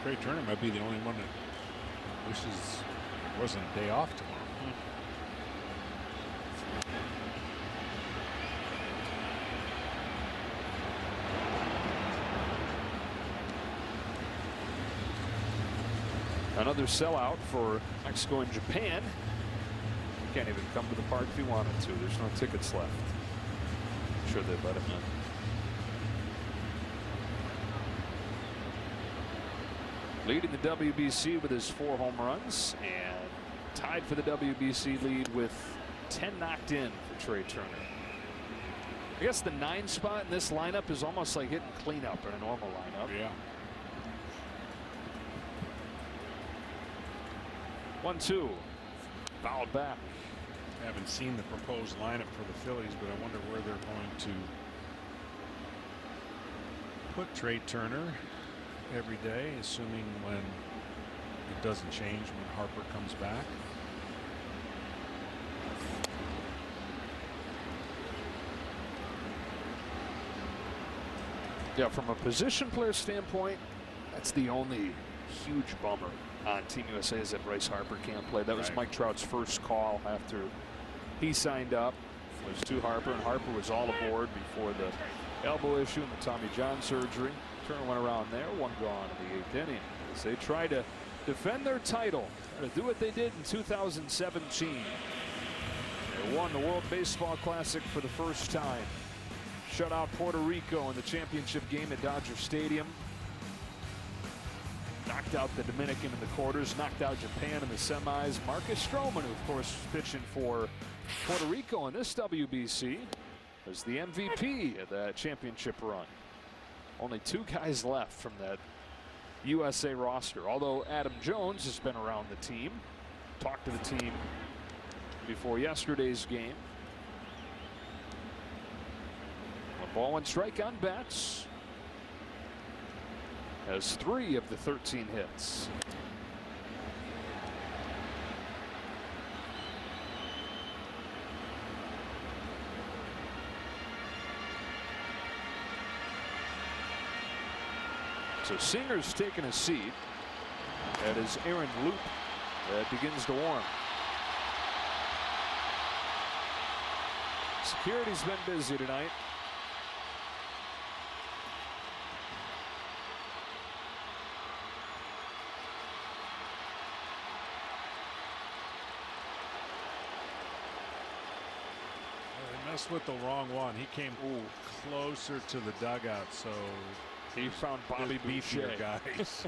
Trey Turner might be the only one that wishes it wasn't a day off tomorrow. Another sellout for Mexico and Japan. You can't even come to the park if you wanted to. There's no tickets left. I'm sure they'd let him in. Leading the WBC with his 4 home runs and tied for the WBC lead with 10 knocked in for Trey Turner. I guess the 9 spot in this lineup is almost like hitting cleanup in a normal lineup. Yeah. 1-2. Fouled back. I haven't seen the proposed lineup for the Phillies, but I wonder where they're going to put Trey Turner every day, assuming when it doesn't change when Harper comes back. Yeah, from a position player standpoint, that's the only huge bummer on Team USA is that Bryce Harper can't play. That was Mike Trout's first call after he signed up, was to Harper, and Harper was all aboard before the elbow issue and the Tommy John surgery. Turner went around there, 1 gone in the 8th inning as they try to defend their title, to do what they did in 2017. They won the World Baseball Classic for the first time. Shut out Puerto Rico in the championship game at Dodger Stadium. Knocked out the Dominican in the quarters, knocked out Japan in the semis. Marcus Stroman, who of course is pitching for Puerto Rico in this WBC, was the MVP of that championship run. Only 2 guys left from that USA roster, although Adam Jones has been around the team, talked to the team before yesterday's game. 1 ball, 1 strike on Betts. Has 3 of the 13 hits. So Singer's taking a seat. That is Aaron Loop that begins to warm. Security's been busy tonight. Messed with the wrong one. He came closer to the dugout, so he found Bobby Boucher, guys.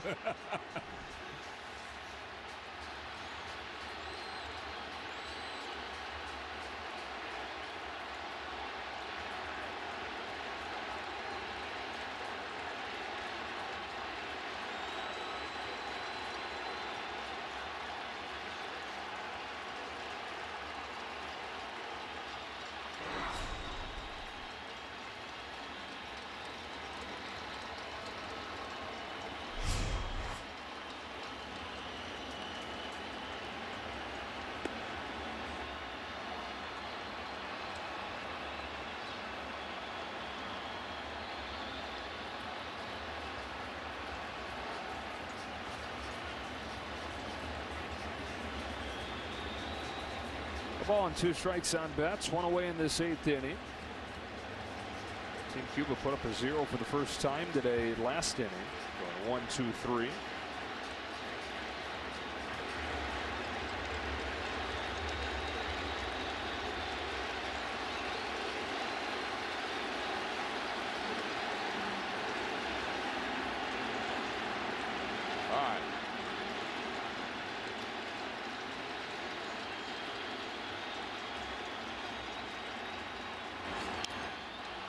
ball and 2 strikes on Betts. 1 away in this 8th inning. Team Cuba put up a 0 for the first time today last inning. Going 1, 2, 3.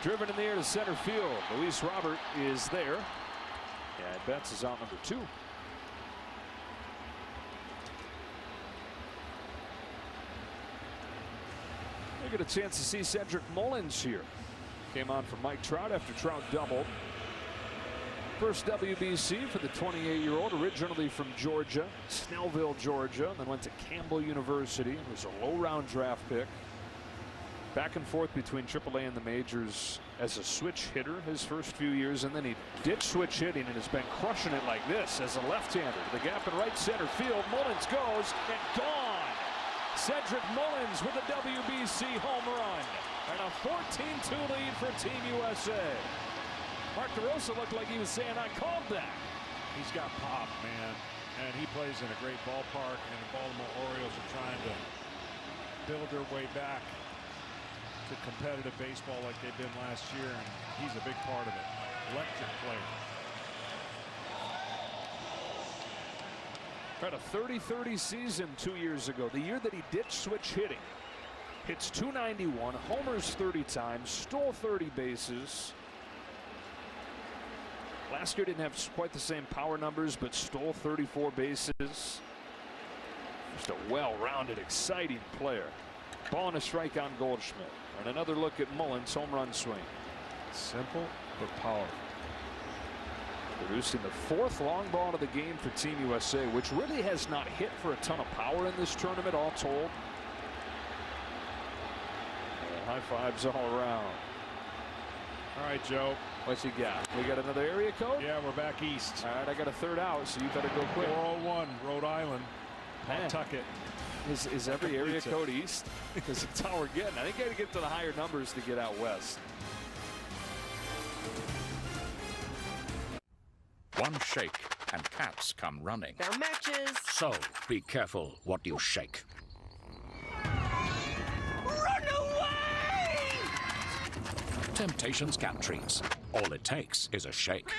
Driven in the air to center field. Luis Robert is there. And Betts is out number 2. We get a chance to see Cedric Mullins here. Came on for Mike Trout after Trout doubled. First WBC for the 28-year-old, originally from Georgia, Snellville, Georgia, and then went to Campbell University. It was a low-round draft pick. Back and forth between AAA and the majors as a switch hitter his first few years, and then he did switch hitting and has been crushing it like this as a left-hander. The gap in right center field. Mullins goes and gone. Cedric Mullins with a WBC home run and a 14-2 lead for Team USA. Mark DeRosa looked like he was saying, "I called that." He's got pop, man, and he plays in a great ballpark, and the Baltimore Orioles are trying to build their way back to competitive baseball like they've been last year, and he's a big part of it. Electric player. Had a 30-30 season 2 years ago, the year that he did switch hitting. Hits .291, homers 30 times, stole 30 bases. Last year didn't have quite the same power numbers, but stole 34 bases. Just a well-rounded, exciting player. Ball and a strike on Goldschmidt. And another look at Mullins' home run swing. Simple but powerful. Producing the 4th long ball of the game for Team USA, which really has not hit for a ton of power in this tournament, all told. High fives all around. All right, Joe. What's he got? We got another area code? Yeah, we're back east. All right, I got a 3rd out, so you better go quick. 401, Rhode Island. Pawtucket. Is every area code east? Because that's how we're getting. I think I got to get to the higher numbers to get out west. One shake and cats come running. They're matches. So be careful what you shake. Run away! Temptations cat treats. All it takes is a shake.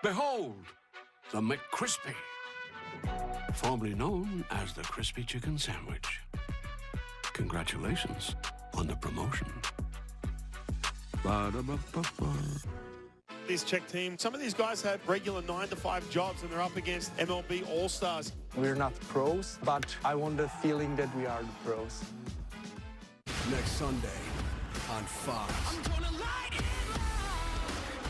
Behold, the McCrispy, formerly known as the Crispy Chicken Sandwich. Congratulations on the promotion. Ba-da-ba-ba-ba. This Czech team, some of these guys have regular 9-to-5 jobs and they're up against MLB All-Stars. We're not pros, but I want the feeling that we are the pros. Next Sunday on Fox.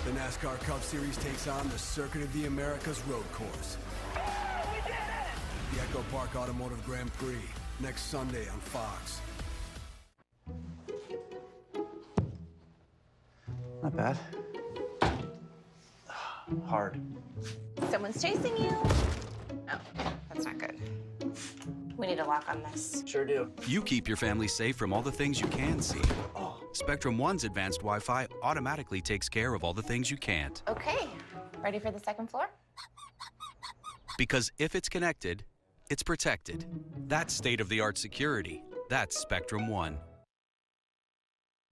The NASCAR Cup Series takes on the Circuit of the Americas road course. We did it! The Echo Park Automotive Grand Prix, next Sunday on Fox. Not bad. Hard. Someone's chasing you. Oh, that's not good. We need a lock on this. Sure do. You keep your family safe from all the things you can see. Spectrum One's advanced Wi-Fi automatically takes care of all the things you can't. Okay, ready for the 2nd floor? Because if it's connected, it's protected. That's state-of-the-art security. That's Spectrum One.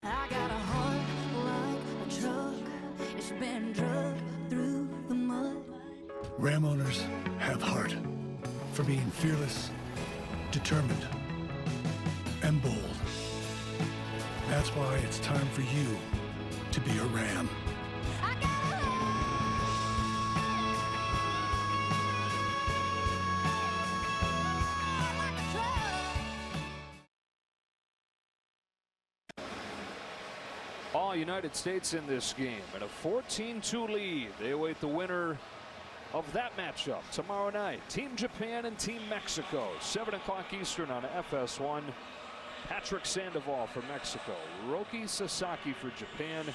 I got a heart like a truck. It's been drugged through the mud. Ram owners have heart for being fearless, determined, and bold. That's why it's time for you to be a Ram. All United States in this game and a 14-2 lead. They await the winner of that matchup tomorrow night. Team Japan and Team Mexico, 7 o'clock Eastern on FS1. Patrick Sandoval for Mexico, Roki Sasaki for Japan.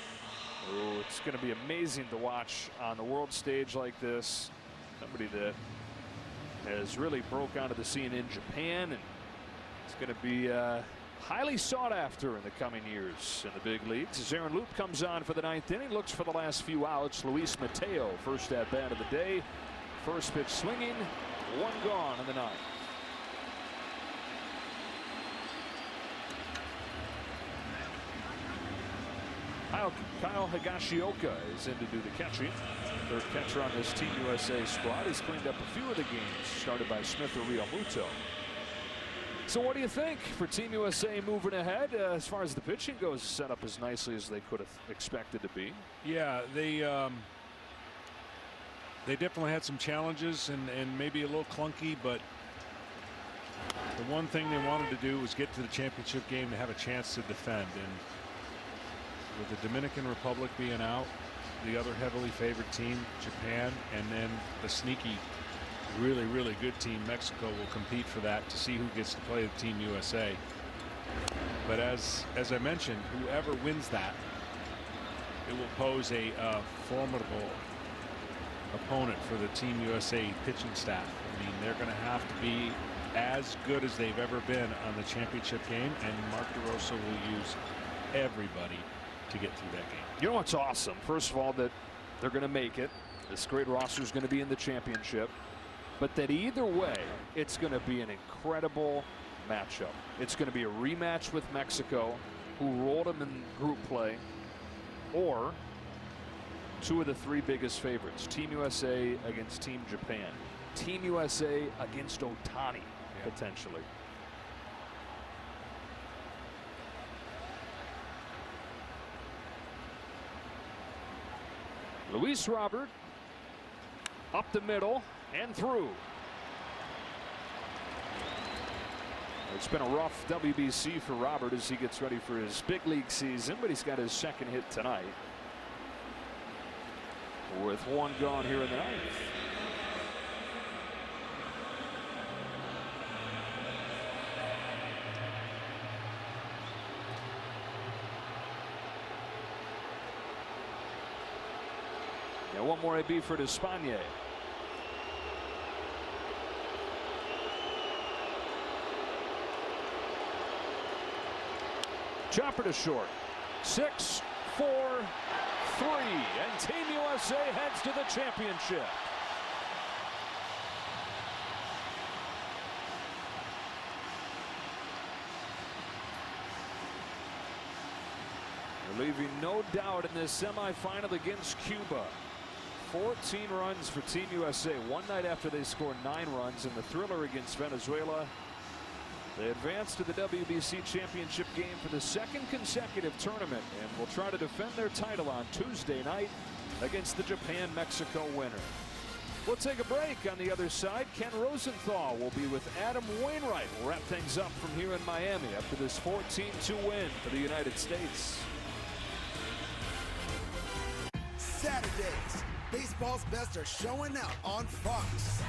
Oh, it's going to be amazing to watch on the world stage like this. Somebody that has really broke onto the scene in Japan, and it's going to be highly sought after in the coming years in the big leagues. As Aaron Loup comes on for the 9th inning, looks for the last few outs. Luis Mateo, first at bat of the day. First pitch swinging, 1 gone in the 9th. Kyle Higashioka is in to do the catching. Third catcher on this Team USA squad. He's cleaned up a few of the games started by Smith or Realmuto. So what do you think for Team USA moving ahead? As far as the pitching goes, set up as nicely as they could have expected to be. Yeah, they definitely had some challenges and maybe a little clunky, but the one thing they wanted to do was get to the championship game to have a chance to defend. And with the Dominican Republic being out, the other heavily favored team, Japan, and then the sneaky, really, really good team, Mexico, will compete for that to see who gets to play the Team USA. But as I mentioned, whoever wins that, it will pose a formidable opponent for the Team USA pitching staff. I mean, they're going to have to be as good as they've ever been on the championship game, and Mark DeRosa will use everybody to get through that game. You know what's awesome? First of all, that they're going to make it. This great roster is going to be in the championship. But that either way, it's going to be an incredible matchup. It's going to be a rematch with Mexico, who rolled them in group play, or 2 of the 3 biggest favorites, Team USA against Team Japan. Team USA against Ohtani, potentially. Luis Robert up the middle and through. It's been a rough WBC for Robert as he gets ready for his big league season, but he's got his 2nd hit tonight with 1 gone here in the 9th. Now 1 more AB for Despagne. Chopper to short. 6, 4, 3, and Team USA heads to the championship. They're leaving no doubt in this semifinal against Cuba. 14 runs for Team USA. One night after they scored 9 runs in the thriller against Venezuela, they advanced to the WBC championship game for the 2nd consecutive tournament and will try to defend their title on Tuesday night against the Japan-Mexico winner. We'll take a break. On the other side, Ken Rosenthal will be with Adam Wainwright. We'll wrap things up from here in Miami after this 14-2 win for the United States. Saturdays, baseball's best are showing out on Fox.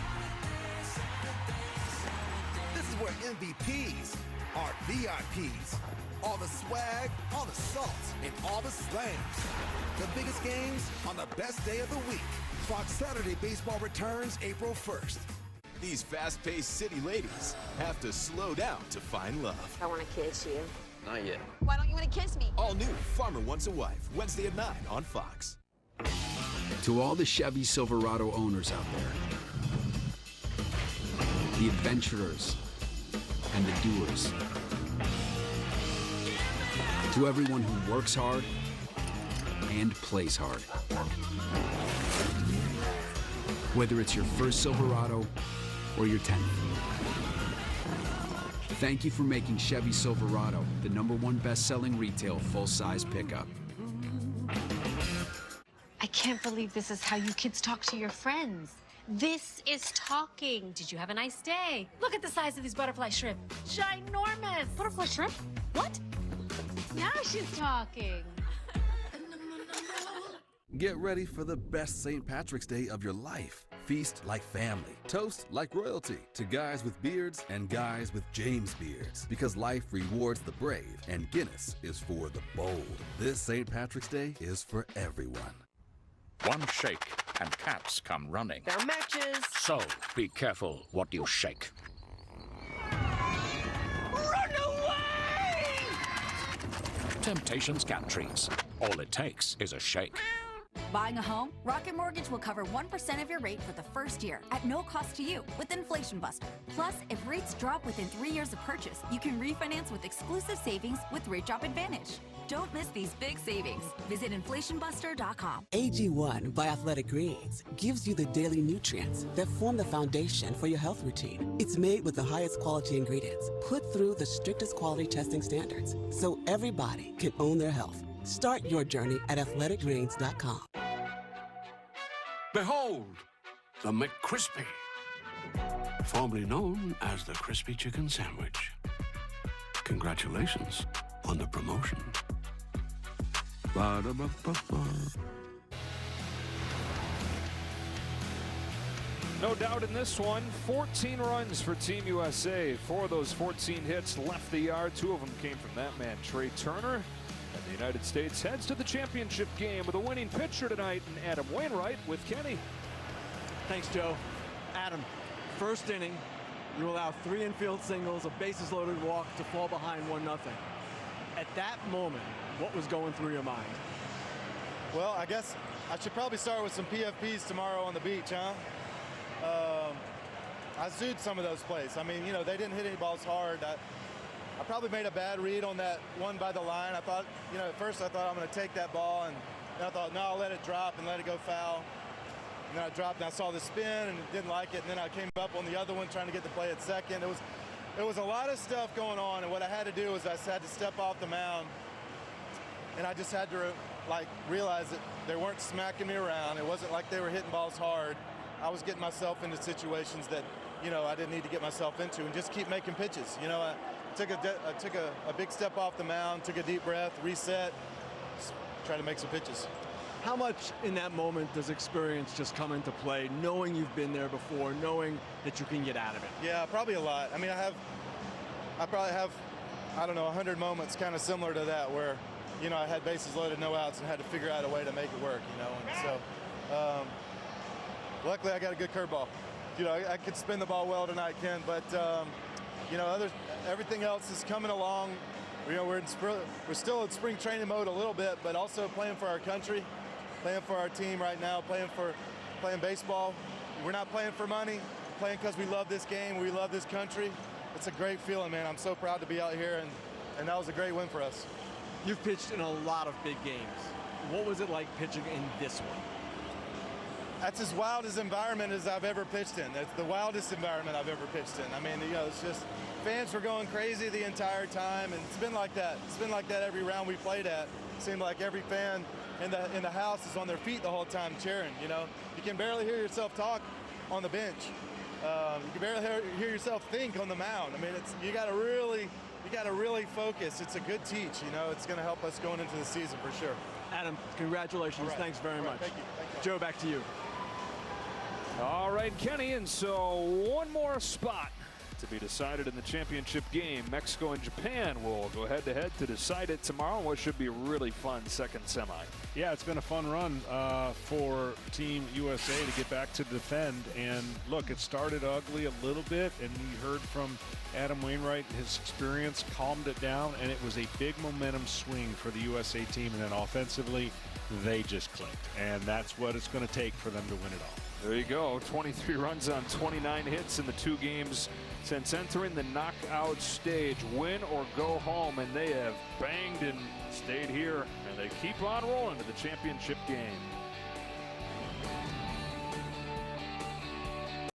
This is where MVPs are VIPs. All the swag, all the salt, and all the slams. The biggest games on the best day of the week. Fox Saturday Baseball returns April 1st. These fast-paced city ladies have to slow down to find love. I want to kiss you. Not yet. Why don't you want to kiss me? All new Farmer Wants a Wife, Wednesday at 9 on Fox. To all the Chevy Silverado owners out there, the adventurers and the doers, to everyone who works hard and plays hard. Whether it's your first Silverado or your 10th. Thank you for making Chevy Silverado the #1 best-selling retail full-size pickup. I can't believe this is how you kids talk to your friends. This is talking. Did you have a nice day? Look at the size of these butterfly shrimp. Ginormous. Butterfly shrimp? What? Now she's talking. Get ready for the best St. Patrick's Day of your life. feast like family, toast like royalty, to guys with beards and guys with James beards. Because life rewards the brave, and Guinness is for the bold. This St. Patrick's Day is for everyone. One shake and cats come running. They're matches. So be careful what you shake. Run away! Temptations cat treats. All it takes is a shake. Buying a home? Rocket Mortgage will cover 1% of your rate for the first year at no cost to you with Inflation Buster. Plus, if rates drop within 3 years of purchase, you can refinance with exclusive savings with Rate Drop Advantage. Don't miss these big savings. Visit inflationbuster.com. AG1 by Athletic Greens gives you the daily nutrients that form the foundation for your health routine. It's made with the highest quality ingredients, put through the strictest quality testing standards, so everybody can own their health. Start your journey at athleticgreens.com. Behold, the McCrispy, formerly known as the Crispy Chicken Sandwich. Congratulations on the promotion. Ba-da-ba-ba-ba. No doubt in this one, 14 runs for Team USA. 4 of those 14 hits left the yard. 2 of them came from that man, Trey Turner. And the United States heads to the championship game with a winning pitcher tonight, and Adam Wainwright with Kenny. Thanks, Joe. Adam, first inning, you allow 3 infield singles, a bases loaded walk to fall behind 1-0. At that moment, what was going through your mind? Well, I guess I should probably start with some PFPs tomorrow on the beach, huh? I zooed some of those plays. I mean, you know, they didn't hit any balls hard. I probably made a bad read on that one by the line. I thought, you know, at first I thought I'm going to take that ball, and then I thought, no, I'll let it drop and let it go foul. And then I dropped and I saw the spin and didn't like it. And then I came up on the other one trying to get the play at second. It was a lot of stuff going on, and what I had to do was I had to step off the mound, and I just had to realize that they weren't smacking me around. It wasn't like they were hitting balls hard. I was getting myself into situations that, you know, I didn't need to get myself into, and just keep making pitches. You know, I took a big step off the mound, took a deep breath, reset, just try to make some pitches. How much in that moment does experience just come into play, knowing you've been there before, knowing that you can get out of it? Yeah, probably a lot. I mean, I probably have, I don't know, 100 moments kind of similar to that where, you know, I had bases loaded, no outs, and had to figure out a way to make it work, you know. And so, luckily I got a good curveball. You know, I could spin the ball well tonight, Ken, but, you know, everything else is coming along. You know, we're still in spring training mode a little bit, but also playing for our country, playing for our team right now, playing baseball. We're not playing for money, playing because we love this game, we love this country. It's a great feeling, man. I'm so proud to be out here, and that was a great win for us. You've pitched in a lot of big games. What was it like pitching in this one? That's as wild as environment as I've ever pitched in. That's the wildest environment I've ever pitched in. I mean, you know, it's just fans were going crazy the entire time, and it's been like that. It's been like that every round we played at. It seemed like every fan in the house is on their feet the whole time cheering. You know, you can barely hear yourself talk on the bench. You can barely hear yourself think on the mound. I mean, you got to really focus. It's a good teach. You know, it's going to help us going into the season for sure. Adam, congratulations. Right. Thanks very much. Thank you. Joe, back to you. All right, Kenny, and so one more spot to be decided in the championship game. Mexico and Japan will go head-to-head to decide it tomorrow, what should be a really fun second semi. Yeah, it's been a fun run for Team USA to get back to defend. And look, it started ugly a little bit, and we heard from Adam Wainwright, his experience calmed it down, and it was a big momentum swing for the USA team. And then offensively, they just clicked. And that's what it's going to take for them to win it all. There you go. 23 runs on 29 hits in the 2 games since entering the knockout stage. Win or go home, and they have banged and stayed here, and they keep on rolling to the championship game.